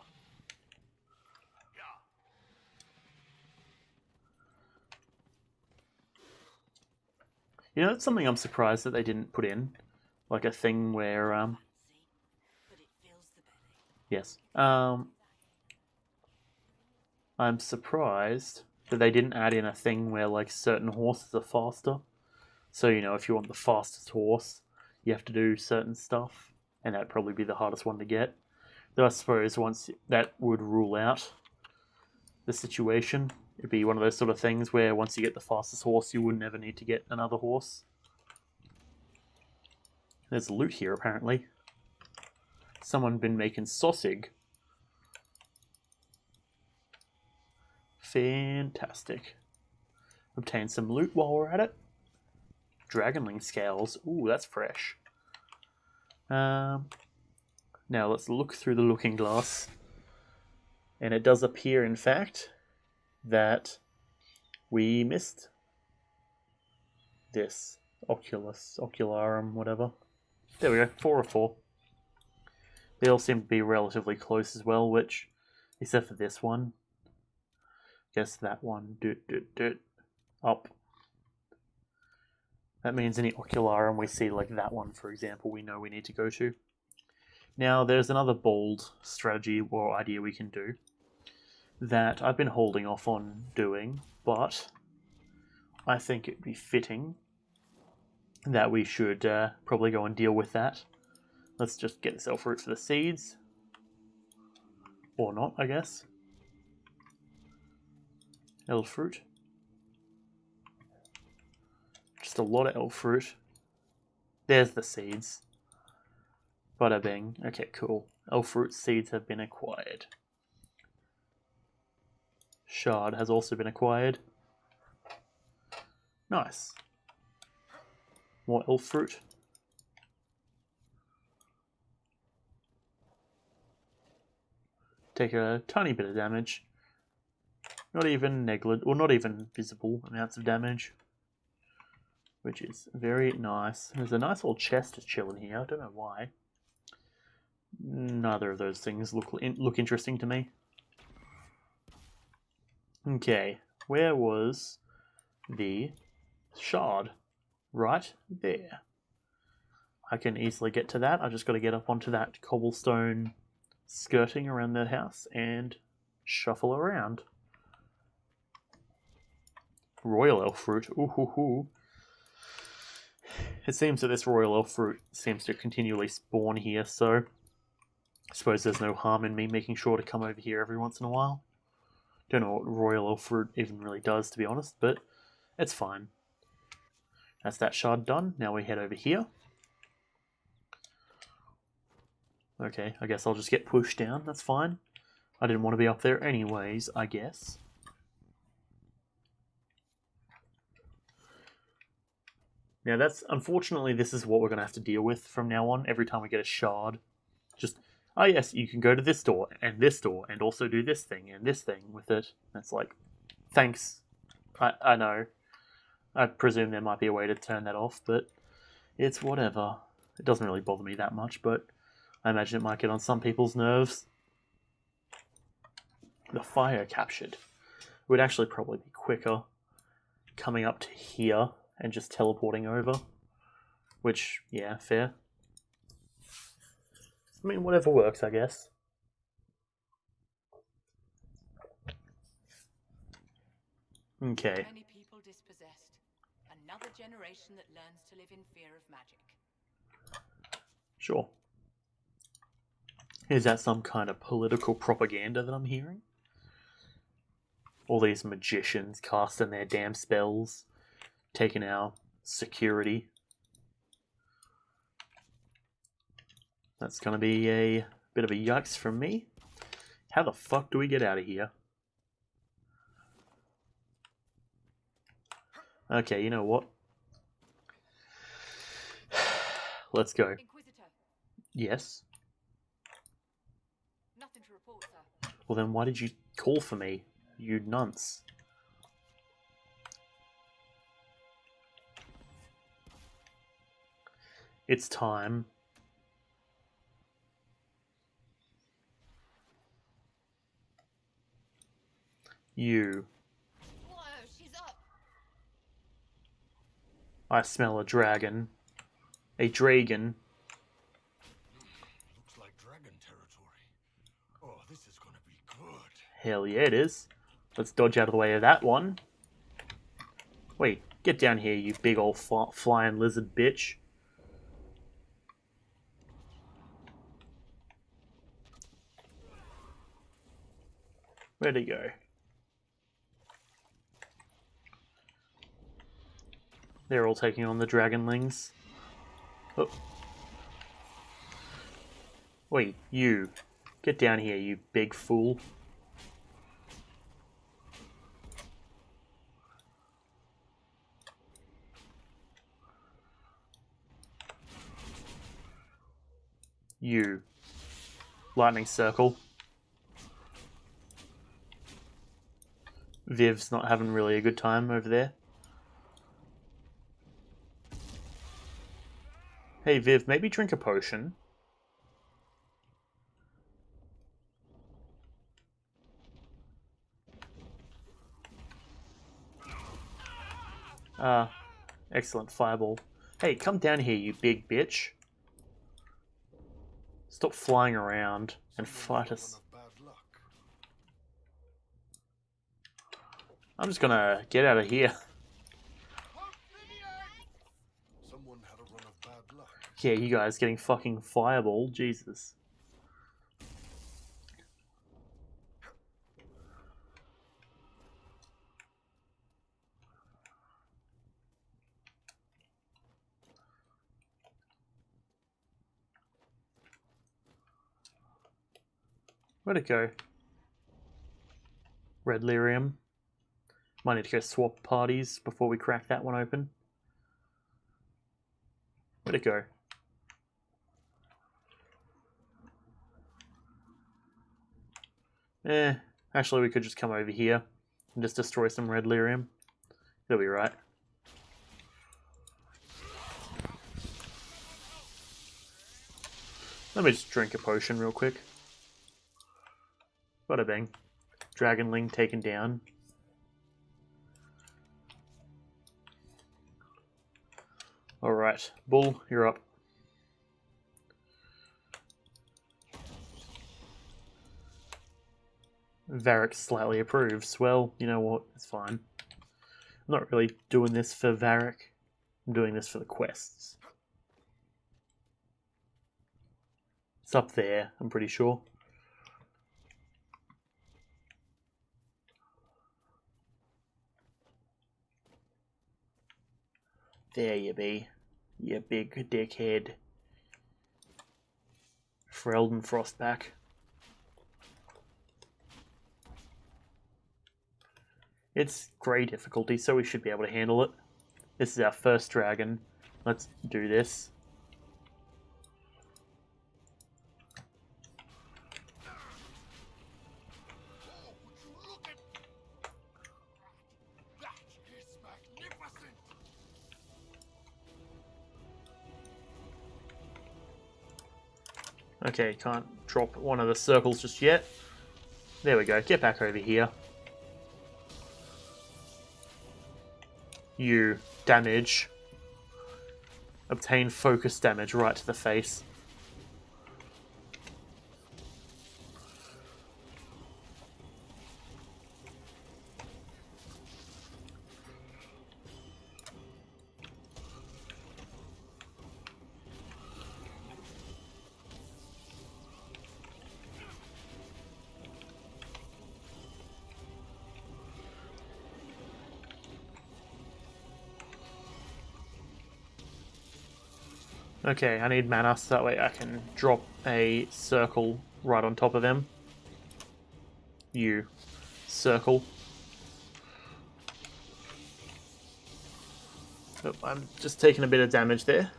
A: You know, it's something I'm surprised that they didn't put in. Like a thing where, Yes. I'm surprised that they didn't add in a thing where, like, certain horses are faster. So, you know, if you want the fastest horse, you have to do certain stuff. And that'd probably be the hardest one to get. Though I suppose once that would rule out the situation. It'd be one of those sort of things where once you get the fastest horse, you would never need to get another horse. There's loot here, apparently. Someone been making sausage. Fantastic. Obtain some loot while we're at it. Dragonling scales. Ooh, that's fresh. Now let's look through the looking glass. And it does appear, in fact, that we missed this. Ocularum, whatever. There we go, 4 of 4. They all seem to be relatively close as well, which, except for this one. Guess that one, up. That means any Ocularum we see, like that one, for example, we know we need to go to. Now, there's another bold strategy or idea we can do that I've been holding off on doing, but I think it'd be fitting that we should probably go and deal with that. Let's just get this elf root for the seeds. Or not, I guess. Elf fruit. Just a lot of elf fruit. There's the seeds. Bada bing. Okay, cool. Elf fruit seeds have been acquired. Shard has also been acquired. Nice. More elf fruit. Take a tiny bit of damage. Not even negligible, or not even visible amounts of damage. Which is very nice. There's a nice old chest to chill in here. I don't know why. Neither of those things look interesting to me. Okay, where was the shard? Right there. I can easily get to that. I just got to get up onto that cobblestone skirting around the house and shuffle around. Royal elf fruit. Ooh hoo hoo. It seems that this royal elf fruit seems to continually spawn here, so I suppose there's no harm in me making sure to come over here every once in a while. Don't know what royal elf fruit even really does, to be honest, but it's fine. That's that shard done. Now we head over here. Okay, I guess I'll just get pushed down. That's fine. I didn't want to be up there anyways, I guess. Now unfortunately, this is what we're going to have to deal with from now on. Every time we get a shard. Just, oh yes, you can go to this door, and also do this thing, and this thing with it. And it's like, thanks. I know. I presume there might be a way to turn that off, but it's whatever. It doesn't really bother me that much, but I imagine it might get on some people's nerves. The fire captured. It would actually probably be quicker coming up to here and just teleporting over. Which, yeah, fair. I mean, whatever works, I guess. Okay.
M: Many people dispossessed. Another generation that learns to live in fear of magic.
A: Sure. Is that some kind of political propaganda that I'm hearing? All these magicians casting their damn spells, taking our security. That's going to be a bit of a yikes from me. How the fuck do we get out of here? Okay, you know what? Let's go.
M: Inquisitor.
A: Yes?
M: Nothing to report, sir.
A: Well then why did you call for me, you nunts? It's time. You.
O: Whoa, she's up.
A: I smell a dragon. A dragon.
E: Looks like dragon territory. Oh, this is gonna be good.
A: Hell yeah, it is. Let's dodge out of the way of that one. Wait, get down here, you big old flying lizard bitch. Where'd he go? They're all taking on the dragonlings. Oh. Wait, you. Get down here, you big fool. You. Lightning circle. Viv's not having really a good time over there. Hey Viv, maybe drink a potion. Excellent fireball. Hey, come down here, you big bitch. Stop flying around and fight us. I'm just gonna get out of here.
E: Someone had a run of bad luck.
A: Yeah, you guys getting fucking fireball, Jesus. Where'd it go? Red lyrium. Might need to go swap parties before we crack that one open. Where'd it go? Actually we could just come over here and just destroy some red lyrium. It'll be right. Let me just drink a potion real quick. Bada bang. Dragonling taken down. Alright, Bull, you're up. Varric slightly approves. Well, you know what? It's fine. I'm not really doing this for Varric. I'm doing this for the quests. It's up there, I'm pretty sure. There you be, you big dickhead. for Elden Frost back. It's grey difficulty, so we should be able to handle it. This is our first dragon. Let's do this. Okay, can't drop one of the circles just yet. There we go, get back over here. You damage. Obtain focus damage right to the face. Okay, I need mana so that way I can drop a circle right on top of them. You circle. Oh, I'm just taking a bit of damage there.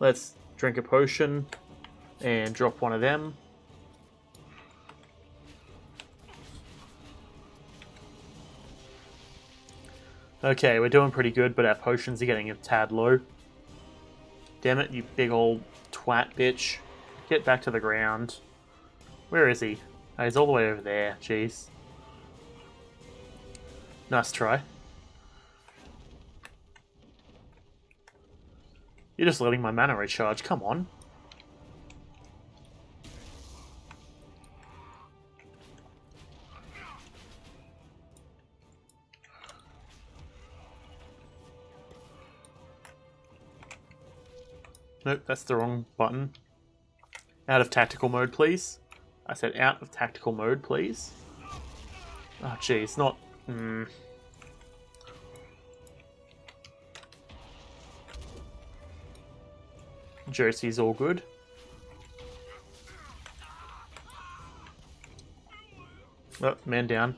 A: Let's drink a potion and drop one of them. Okay, we're doing pretty good, but our potions are getting a tad low. Damn it, you big old twat bitch. Get back to the ground. Where is he? Oh, he's all the way over there. Jeez. Nice try. You're just letting my mana recharge. Come on. Nope, that's the wrong button. Out of tactical mode, please. I said out of tactical mode, please. Oh, jeez, not... Jersey's all good. Oh, man down.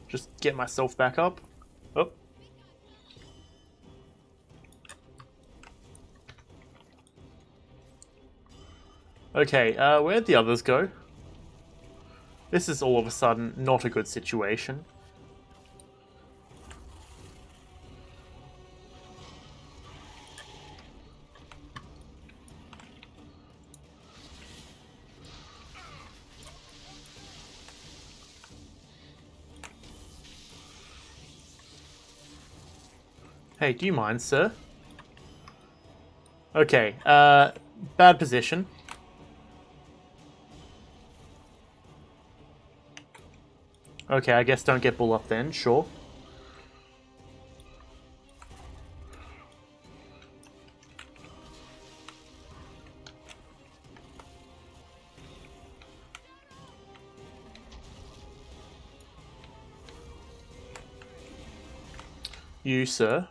A: Just get myself back up. Oh. Okay, where'd the others go? This is all of a sudden not a good situation. Hey, do you mind, sir? Okay, bad position. Okay, I guess don't get bull up then, sure. You, sir.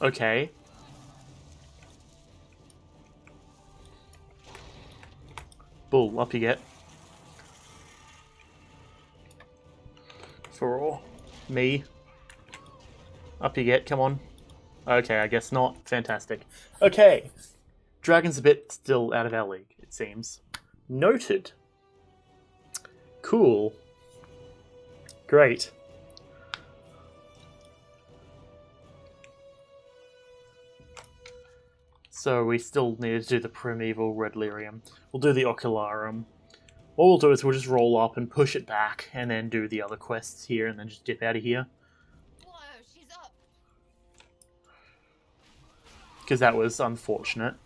A: Okay. Bull, up you get. For all. Me. Up you get, come on. Okay, I guess not. Fantastic. Okay. Dragon's a bit still out of our league, it seems. Noted. Cool. Great. So we still need to do the primeval red lyrium. We'll do the ocularum. What we'll do is we'll just roll up and push it back, and then do the other quests here, and then just dip out of here.
P: Whoa, she's up.
A: Because that was unfortunate.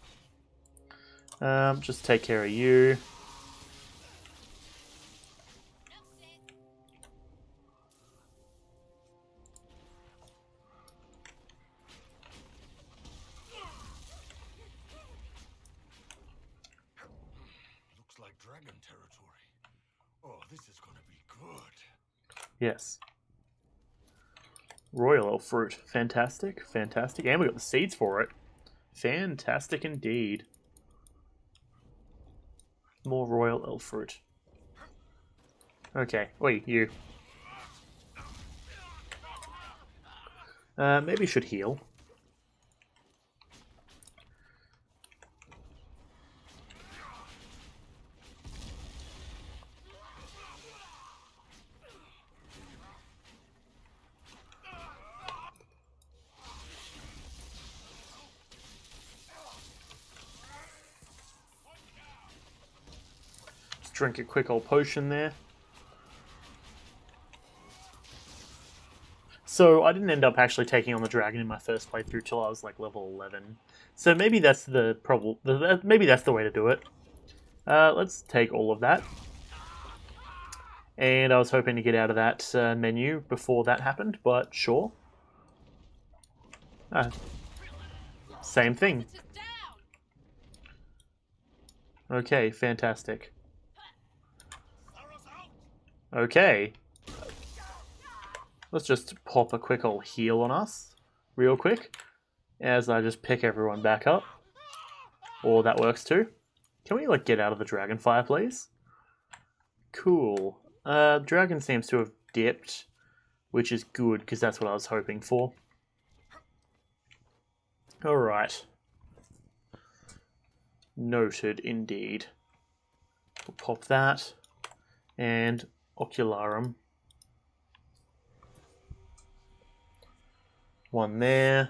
A: Just take care of you.
I: Dragon territory. Oh, this is gonna be good.
A: Yes. Royal elf fruit. Fantastic, fantastic. And we got the seeds for it. Fantastic indeed. More royal elf fruit. Okay, wait, you. Maybe should heal. Let's drink a quick old potion there. So I didn't end up actually taking on the dragon in my first playthrough till I was like level 11. So maybe that's the problem. Maybe that's the way to do it. Let's take all of that. And I was hoping to get out of that menu before that happened, but sure. Same thing. Okay, fantastic. Okay. Let's just pop a quick old heal on us, real quick, as I just pick everyone back up. Or that works too. Can we, like, get out of the dragonfire, please? Cool. Dragon seems to have dipped, which is good, because that's what I was hoping for. Alright. Noted, indeed. We'll pop that. And Ocularum. One there.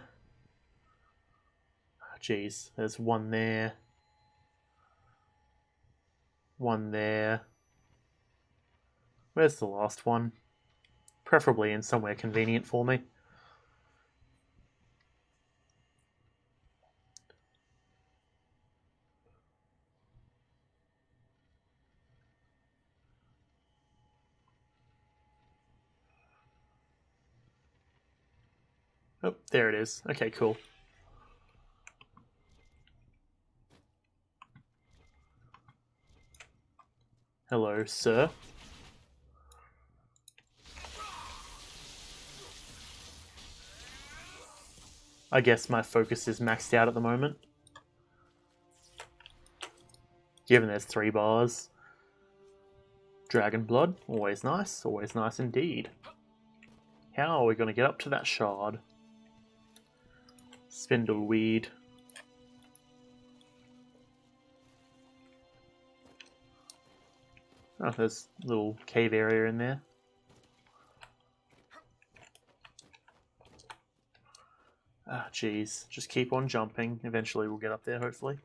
A: Jeez, there's one there. One there. Where's the last one? Preferably in somewhere convenient for me. Oh, there it is. Okay, cool. Hello, sir. I guess my focus is maxed out at the moment. Given there's 3 bars. Dragon blood, always nice indeed. How are we going to get up to that shard? Spindleweed. Oh, there's a little cave area in there. Ah, jeez. Just keep on jumping. Eventually we'll get up there, hopefully.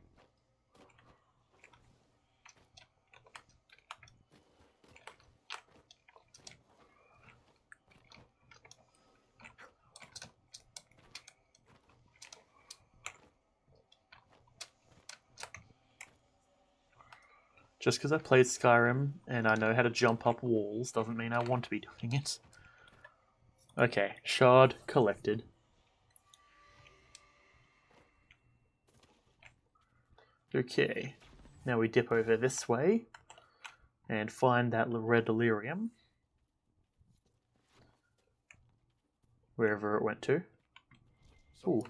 A: Just because I played Skyrim and I know how to jump up walls doesn't mean I want to be doing it. Okay, shard collected. Okay, now we dip over this way and find that red delirium. Wherever it went to. Ooh.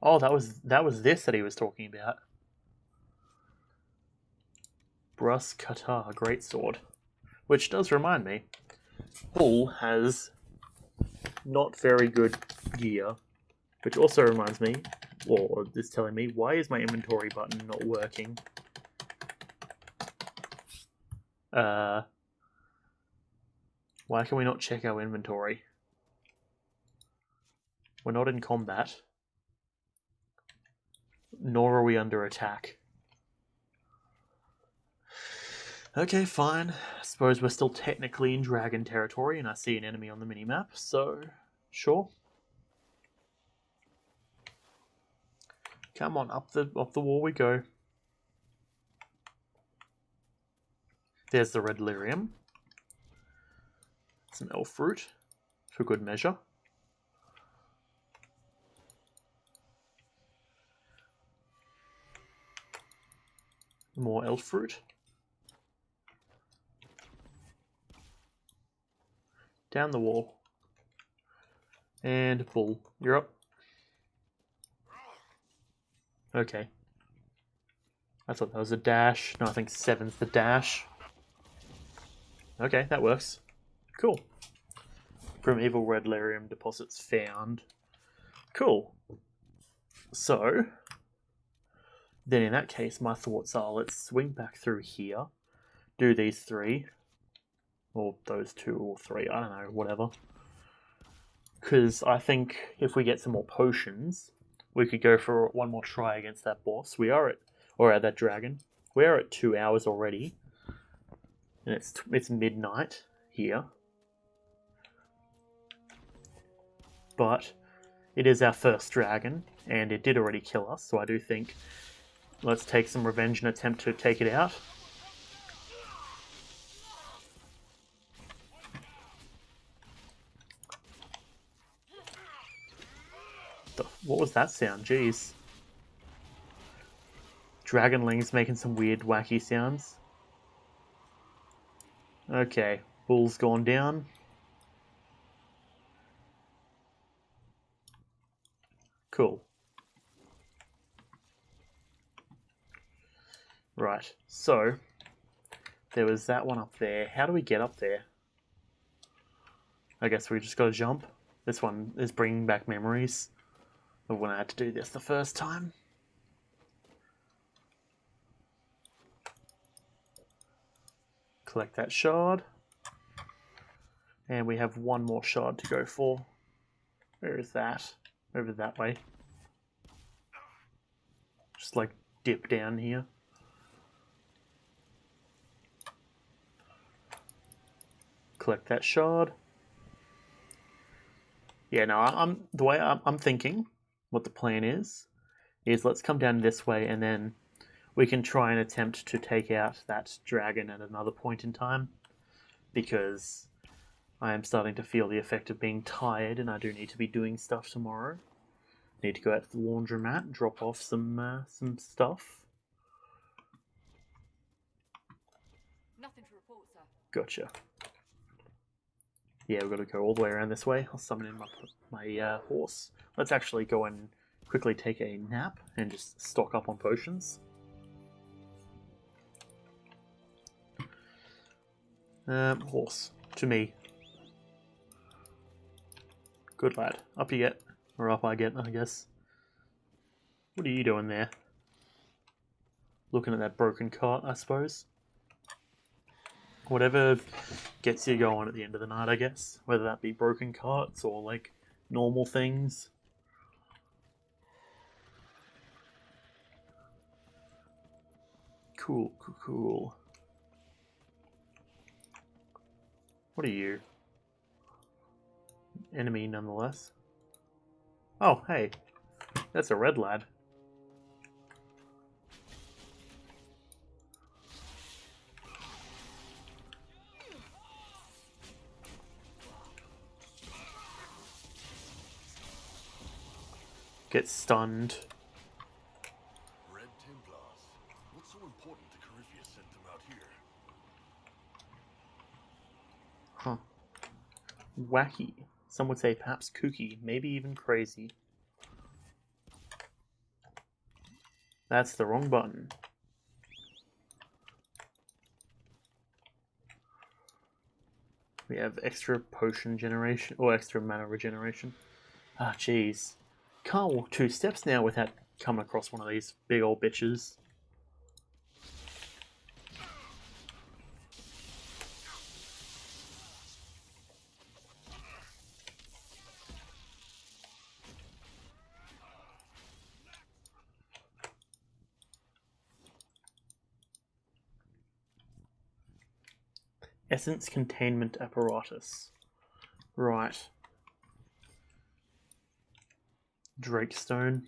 A: Oh, that was this that he was talking about. Brus Katar Greatsword. Which does remind me, Hull has not very good gear. Which also reminds me, or is telling me, why is my inventory button not working? Why can we not check our inventory? We're not in combat. Nor are we under attack. Okay, fine. I suppose we're still technically in dragon territory and I see an enemy on the minimap, so sure. Come on, up the wall we go. There's the red lyrium. Some elf fruit, for good measure. More elf fruit. Down the wall. And Bull, you're up. Okay. I thought that was a dash. No, I think 7's the dash. Okay, that works. Cool. Primeval red lyrium deposits found. Cool. So, then in that case, my thoughts are let's swing back through here, do these 3, or those 2 or 3, I don't know, whatever. Because I think if we get some more potions, we could go for one more try against that boss. We are at, or that dragon. We are at 2 hours already, and it's midnight here. But it is our first dragon, and it did already kill us, so I do think let's take some revenge and attempt to take it out. What was that sound? Jeez. Dragonling's making some weird, wacky sounds. Okay, Bull's gone down. Cool. Right, so there was that one up there. How do we get up there? I guess we just gotta jump. This one is bringing back memories of when I had to do this the first time. Collect that shard. And we have one more shard to go for. Where is that? Over that way. Just like dip down here. Collect that shard. Yeah, no, the way I'm thinking, what the plan is let's come down this way and then we can try and attempt to take out that dragon at another point in time, because I am starting to feel the effect of being tired and I do need to be doing stuff tomorrow. Need to go out to the laundromat, drop off some stuff.
Q: Nothing to report, sir.
A: Gotcha. Yeah, we've got to go all the way around this way. I'll summon in my horse. Let's actually go and quickly take a nap and just stock up on potions. Horse. To me. Good lad. Up you get. Or up I get, I guess. What are you doing there? Looking at that broken cart, I suppose. Whatever gets you going at the end of the night, I guess. Whether that be broken carts or, like, normal things. Cool, cool, cool. What are you? Enemy, nonetheless. Oh, hey. That's a red lad. Get stunned.
E: Red Templars. What's so important that Corypheus sent them out here?
A: Huh. Wacky. Some would say perhaps kooky, maybe even crazy. That's the wrong button. We have extra potion generation, or extra mana regeneration. Ah, jeez. Can't walk 2 steps now without coming across one of these big old bitches. Essence containment apparatus. Right. Drakestone.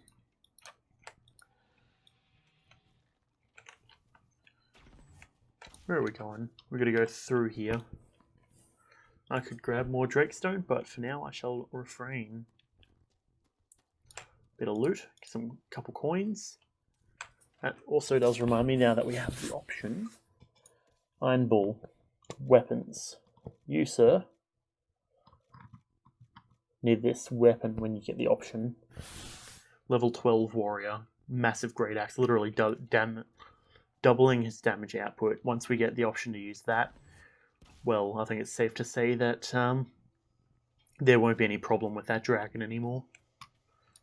A: Where are we going? We're going to go through here. I could grab more Drakestone, but for now I shall refrain. Bit of loot, some couple coins. That also does remind me now that we have the option. Iron Bull. Weapons. You, sir. Need this weapon when you get the option. Level 12 warrior. Massive great axe. Literally doubling his damage output. Once we get the option to use that, well, I think it's safe to say that there won't be any problem with that dragon anymore.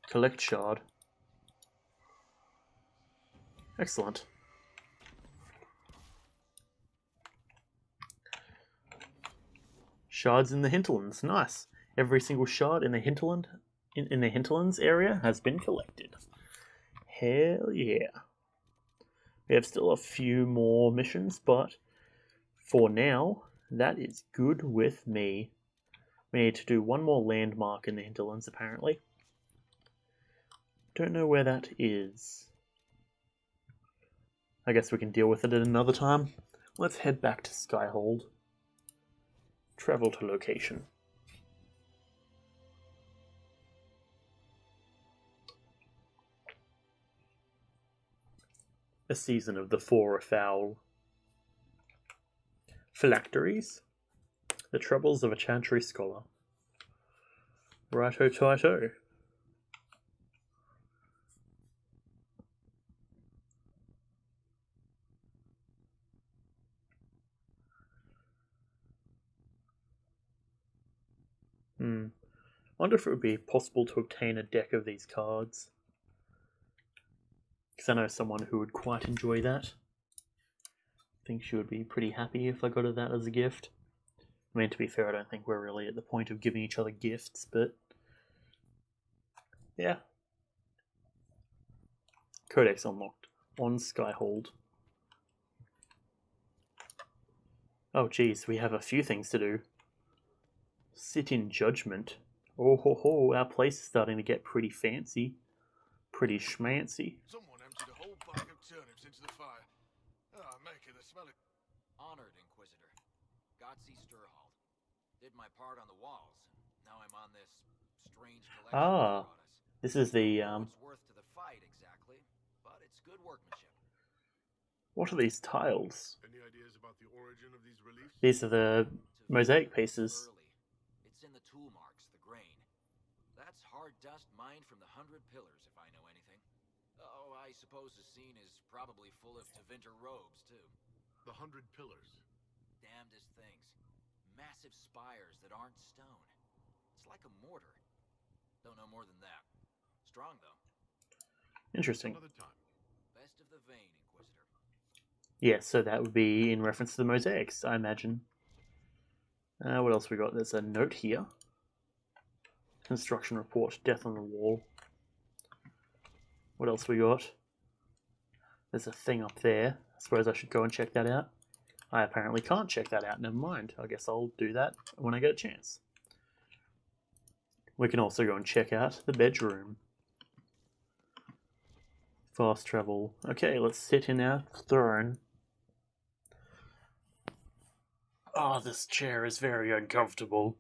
A: Collect shard. Excellent. Shards in the hinterlands. Nice. Every single shard in the hinterland in the hinterlands area has been collected. Hell yeah. We have still a few more missions, but for now, that is good with me. We need to do one more landmark in the hinterlands, apparently. Don't know where that is. I guess we can deal with it at another time. Let's head back to Skyhold. Travel to location. A season of the four afoul. Phylacteries. The troubles of a chantry scholar. Righto-tighto. Wonder if it would be possible to obtain a deck of these cards. Because I know someone who would quite enjoy that. I think she would be pretty happy if I got her that as a gift. I mean, to be fair, I don't think we're really at the point of giving each other gifts, but yeah. Codex unlocked. On Skyhold. Oh geez, we have a few things to do. Sit in judgment. Oh ho ho, our place is starting to get pretty fancy. Pretty schmancy.
G: Someone emptied a whole bag of turnips into the fire. Ah, maker, the smell of...
H: Honored, Inquisitor. Godsey Sturhald. Did my part on the walls. Now I'm on this strange collection you brought us.
A: This is the
H: It's worth to the fight exactly, but it's good workmanship.
A: What are these tiles?
E: Any ideas about the origin of these reliefs?
A: These are the mosaic pieces.
H: It's in the tool marks, the grain. That's hard dust mined from the 100 Pillars, if I know anything. Oh, I suppose the scene is probably full of Tevinter robes, too.
E: The 100 Pillars?
H: Damnedest things. Massive spires that aren't stone. It's like a mortar. Don't know more than that. Strong, though.
A: Interesting.
H: Another time. Best of the vein, Inquisitor.
A: Yes, so that would be in reference to the mosaics, I imagine. What else we got? There's a note here. Construction report, death on the wall. What else we got? There's a thing up there. I suppose I should go and check that out. I apparently can't check that out. Never mind. I guess I'll do that when I get a chance. We can also go and check out the bedroom. Fast travel. Okay, let's sit in our throne. Oh, this chair is very uncomfortable.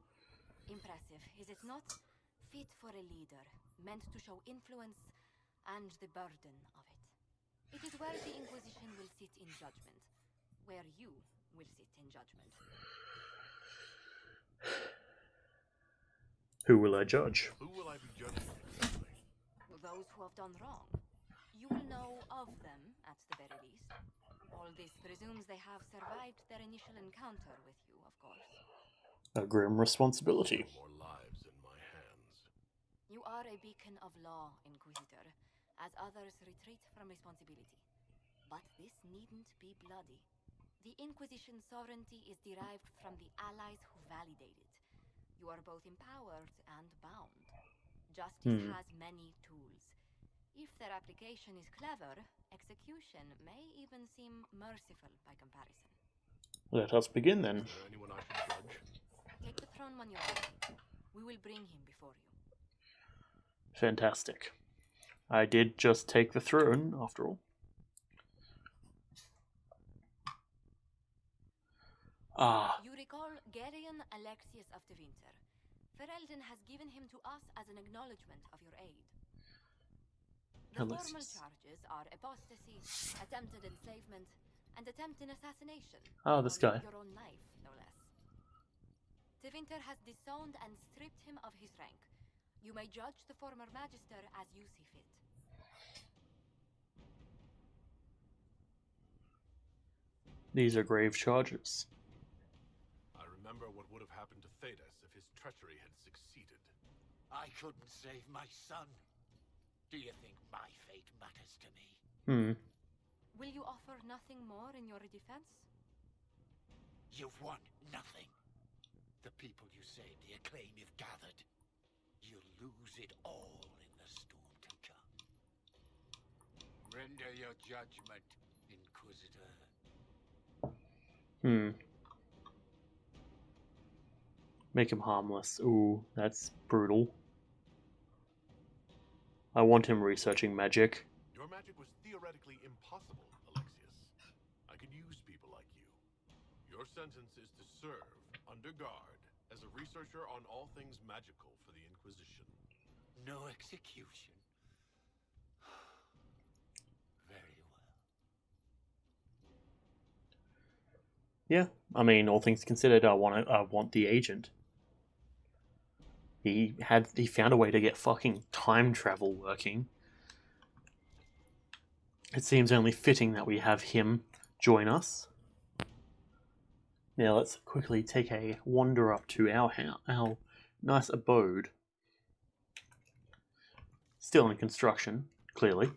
C: Impressive, is it not? Fit for a leader, meant to show influence and the burden of it. It is where the Inquisition will sit in judgment, where you will sit in judgment.
A: Who will I judge?
E: Who will I be judging exactly?
C: Those who have done wrong. You will know of them, at the very least. All this presumes they have survived their initial encounter with you, of course.
A: A grim responsibility.
E: More lives in my hands.
C: You are a beacon of law, Inquisitor, as others retreat from responsibility. But this needn't be bloody. The Inquisition's sovereignty is derived from the allies who validate it. You are both empowered and bound. Justice has many tools. If their application is clever, execution may even seem merciful by comparison.
A: Let us begin then.
E: Is there anyone I should judge?
C: Take the throne when you're ready. We will bring him before you.
A: Fantastic. I did just take the throne, after all.
C: You recall Gerion Alexius of Tevinter. Ferelden has given him to us as an acknowledgement of your aid. The formal charges are apostasy, attempted enslavement, and attempted assassination.
A: This guy.
C: Your own life, no less. Tevinter has disowned and stripped him of his rank, You may judge the former Magister as you see fit.
A: These are grave charges.
E: I remember what would have happened to Thedas if his treachery had succeeded.
I: I couldn't save my son. Do you think my fate matters to me?
C: Will you offer nothing more in your defense?
I: You've won nothing. The people you saved, the acclaim you've gathered. You'll lose it all in the storm to come. Render your judgment, Inquisitor.
A: Make him harmless. Ooh, that's brutal. I want him researching magic.
E: Your magic was theoretically impossible, Alexius. I could use people like you. Your sentence is to serve, under guard, as a researcher on all things magical for the Inquisition.
I: No execution. Very well.
A: Yeah, I mean, all things considered, I want the agent. He found a way to get fucking time travel working. It seems only fitting that we have him join us. Now let's quickly take a wander up to our nice abode. Still in construction, clearly.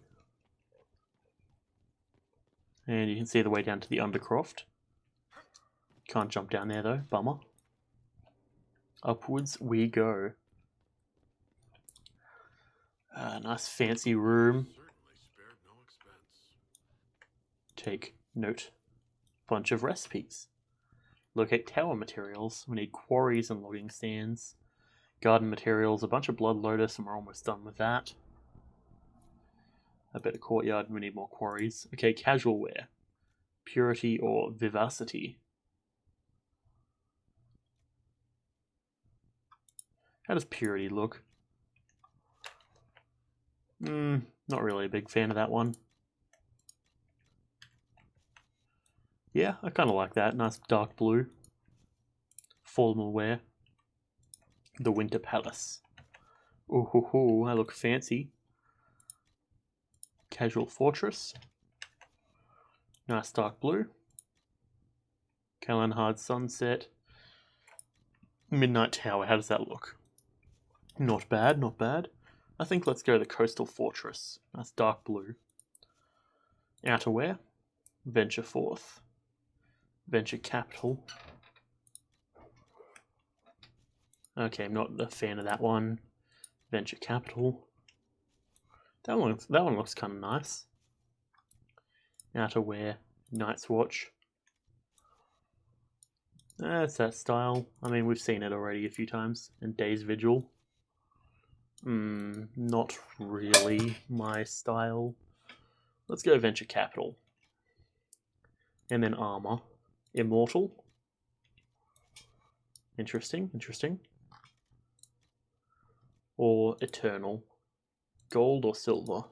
A: And you can see the way down to the Undercroft. Can't jump down there though, bummer. Upwards we go. Nice fancy room.
E: Certainly spared no expense.
A: Take note. Bunch of recipes. Locate tower materials. We need quarries and logging stands. Garden materials, a bunch of blood lotus, and we're almost done with that. A bit of courtyard, we need more quarries. Okay, casual wear. Purity or vivacity. How does purity look? Not really a big fan of that one. Yeah, I kind of like that. Nice dark blue. Formal wear. The Winter Palace. Ooh, hoo, hoo, I look fancy. Casual Fortress. Nice dark blue. Calanhard Sunset. Midnight Tower, how does that look? Not bad, not bad. I think let's go to the Coastal Fortress. That's dark blue. Outerwear. Venture Forth. Venture Capital. Okay, I'm not a fan of that one. Venture Capital. That one looks kind of nice. Outerwear. Night's Watch. That's that style. I mean, we've seen it already a few times. And Day's Vigil. Not really my style. Let's go Venture Capital. And then Armor. Immortal. Interesting, interesting. Or Eternal. Gold or silver?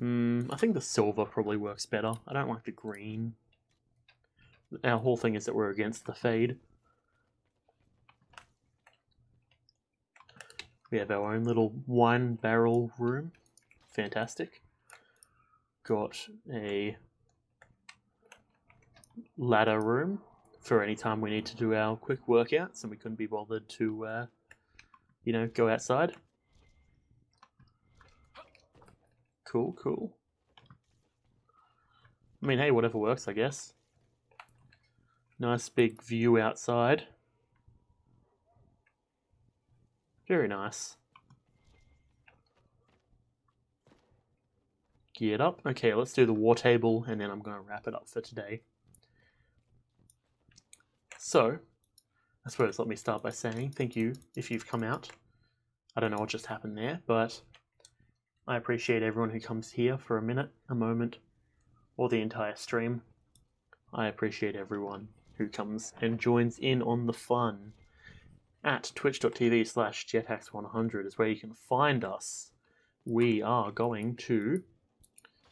A: I think the silver probably works better. I don't like the green. Our whole thing is that we're against the fade. We have our own little wine barrel room. Fantastic. Got a ladder room for any time we need to do our quick workouts and we couldn't be bothered to, go outside. Cool, cool. I mean, hey, whatever works, I guess. Nice big view outside. Very nice. Geared up. Okay, let's do the war table and then I'm going to wrap it up for today. So, I suppose let me start by saying thank you if you've come out. I don't know what just happened there, but I appreciate everyone who comes here for a minute, a moment, or the entire stream. I appreciate everyone who comes and joins in on the fun. At twitch.tv/jetax100 is where you can find us. We are going to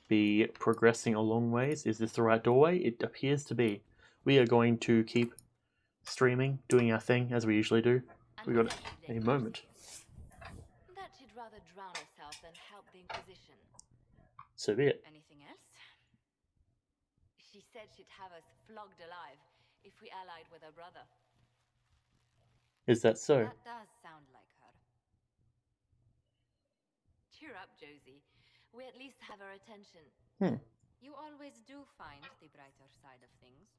A: be progressing a long ways. Is this the right doorway? It appears to be. We are going to keep streaming, doing our thing as we usually do. We got a moment.
C: That she'd rather drown herself than help the Inquisition.
A: So be it.
C: Anything else? She said she'd have us flogged alive if we allied with her brother.
A: Is that so?
C: That does sound like her. Cheer up, Josie. We at least have her attention. You always do find the brighter side of things.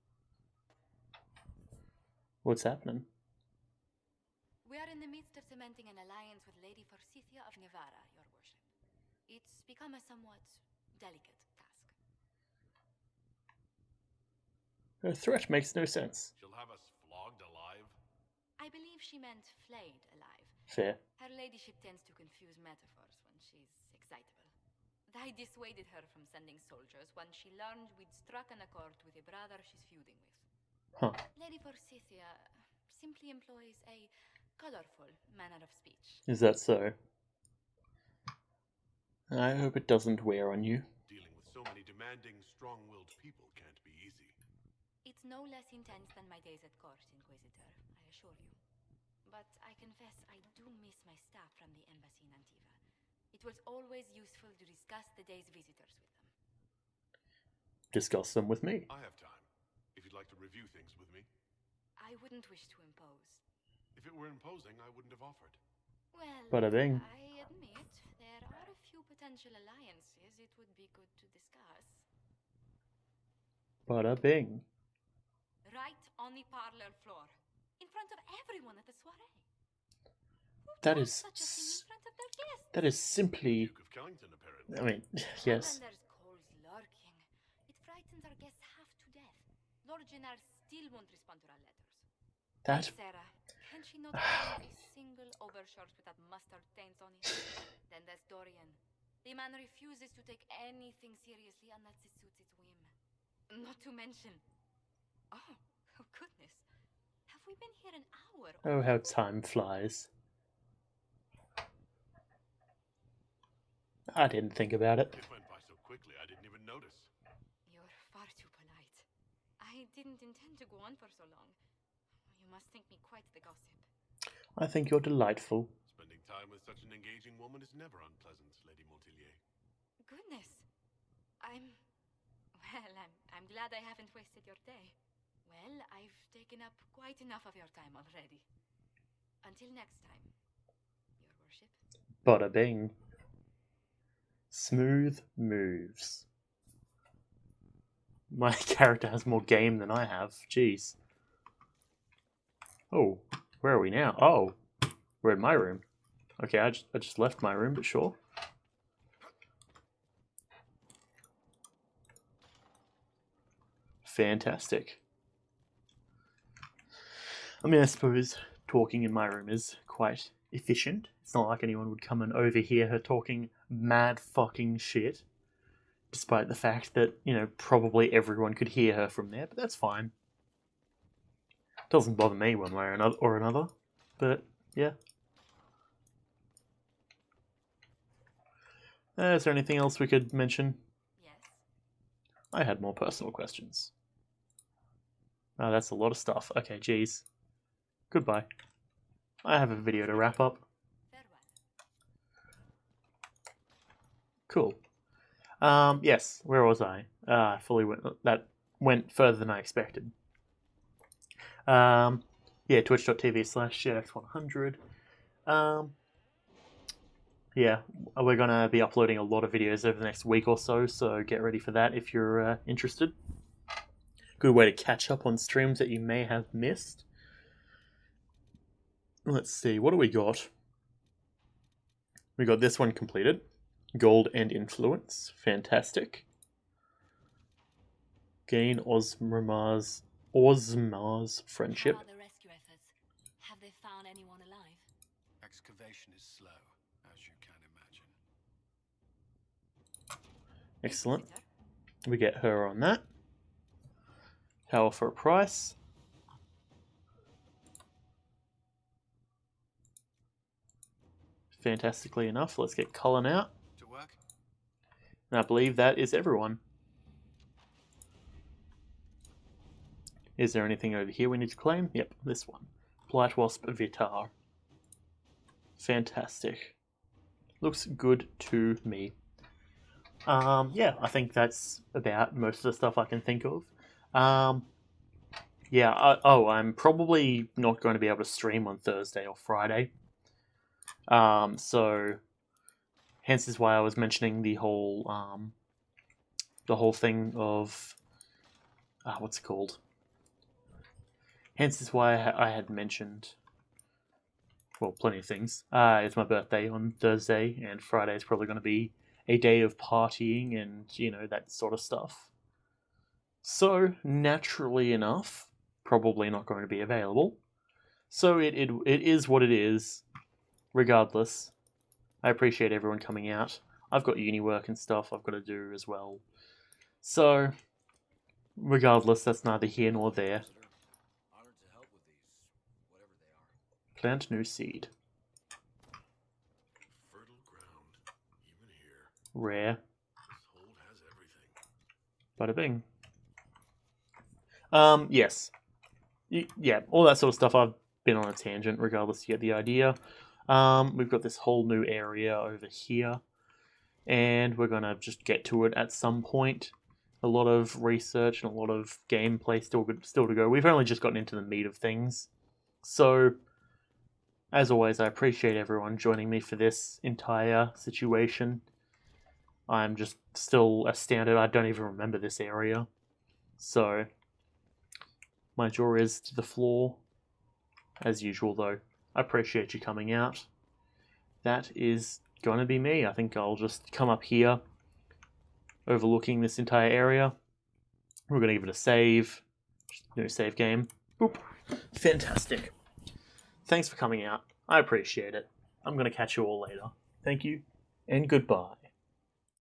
A: What's happening?
C: We are in the midst of cementing an alliance with Lady Forsythia of Navarra, your worship. It's become a somewhat delicate task.
A: Her threat makes no sense.
E: She'll have us flogged alive?
C: I believe she meant flayed alive.
A: Fair.
C: Her ladyship tends to confuse metaphors when she's excitable. I dissuaded her from sending soldiers when she learned we'd struck an accord with a brother she's feuding with.
A: Huh.
C: Lady Forsythia simply employs a colorful manner of speech.
A: Is that so? I hope it doesn't wear on you.
E: Dealing with so many demanding, strong-willed people can't be easy.
C: It's no less intense than my days at court, Inquisitor, I assure you. But I confess I do miss my staff from the embassy in Antiva. It was always useful to discuss the day's visitors with them.
A: Discuss them with me.
E: I have time, if you'd like to review things with me.
C: I wouldn't wish to impose.
E: If it were imposing, I wouldn't have offered.
C: Well,
A: Bada bing.
C: I admit there are a few potential alliances it would be good to discuss.
A: Bada bing.
C: Right on the parlor floor, in front of everyone at the soiree.
A: That is
C: Such a thing in front of their guests.
A: that is simply.
E: Duke of Kellington, apparently.
A: I mean, yes.
C: And there's Cole's lurking. It frightens our guests half to death. Lord Gennard still won't respond to our letters.
A: That.
C: Sarah, can she not find a single overshirt without mustard stains on it? Then there's Dorian. The man refuses to take anything seriously unless it suits his whim. Not to mention... Oh goodness. Have we been here an hour?
A: Oh, how time flies. I didn't think about it.
E: It went by so quickly, I didn't even notice.
C: You're far too polite. I didn't intend to go on for so long. You must think me quite the gossip.
A: I think you're delightful.
E: Spending time with such an engaging woman is never unpleasant, Lady Montillier.
C: Goodness. I'm glad I haven't wasted your day. Well, I've taken up quite enough of your time already. Until next time, your worship.
A: Bada bing. Smooth moves. My character has more game than I have. Jeez. Oh, where are we now? Oh, we're in my room. Okay, I just left my room, but sure. Fantastic. I mean, I suppose talking in my room is quite efficient. It's not like anyone would come and overhear her talking mad fucking shit. Despite the fact that, you know, probably everyone could hear her from there, but that's fine. Doesn't bother me one way or another. But, yeah. Is there anything else we could mention?
C: Yes.
A: I had more personal questions. Oh, that's a lot of stuff. Okay, geez. Goodbye. I have a video to wrap up. Cool. Yes, where was I? That went further than I expected. Yeah, twitch.tv/JX100. Yeah, we're going to be uploading a lot of videos over the next week or so get ready for that if you're interested. Good way to catch up on streams that you may have missed. Let's see, what do we got? We got this one completed. Gold and Influence. Fantastic. Gain Osmar's friendship.
C: How are the rescue efforts? Have they found anyone alive?
G: Excavation is slow, as you can imagine.
A: Excellent. We get her on that. Tower for a price. Fantastically enough, let's get Cullen out.
G: To work?
A: And I believe that is everyone. Is there anything over here we need to claim? Yep, this one. Blight Wasp Vitar. Fantastic. Looks good to me. Yeah, I think that's about most of the stuff I can think of. Yeah, I'm probably not going to be able to stream on Thursday or Friday. So hence is why I was mentioning the whole thing of what's it called? Hence is why I had mentioned, well, plenty of things. It's my birthday on Thursday, and Friday is probably going to be a day of partying and, you know, that sort of stuff. So, naturally enough, probably not going to be available. So it is what it is. Regardless, I appreciate everyone coming out. I've got uni work and stuff I've got to do as well. So, regardless, that's neither here nor there. Plant new seed.
E: Fertile ground, even here.
A: Rare.
E: This hold has everything.
A: Bada bing. Yes. Yeah, all that sort of stuff. I've been on a tangent, regardless, you get the idea. We've got this whole new area over here, and we're going to just get to it at some point. A lot of research and a lot of gameplay still to go. We've only just gotten into the meat of things. So, as always, I appreciate everyone joining me for this entire situation. I'm just still astounded. I don't even remember this area. So, my jaw is to the floor. As usual, though. I appreciate you coming out. That is going to be me. I think I'll just come up here, overlooking this entire area. We're going to give it a save. New save game. Boop. Fantastic. Thanks for coming out. I appreciate it. I'm going to catch you all later. Thank you, and goodbye.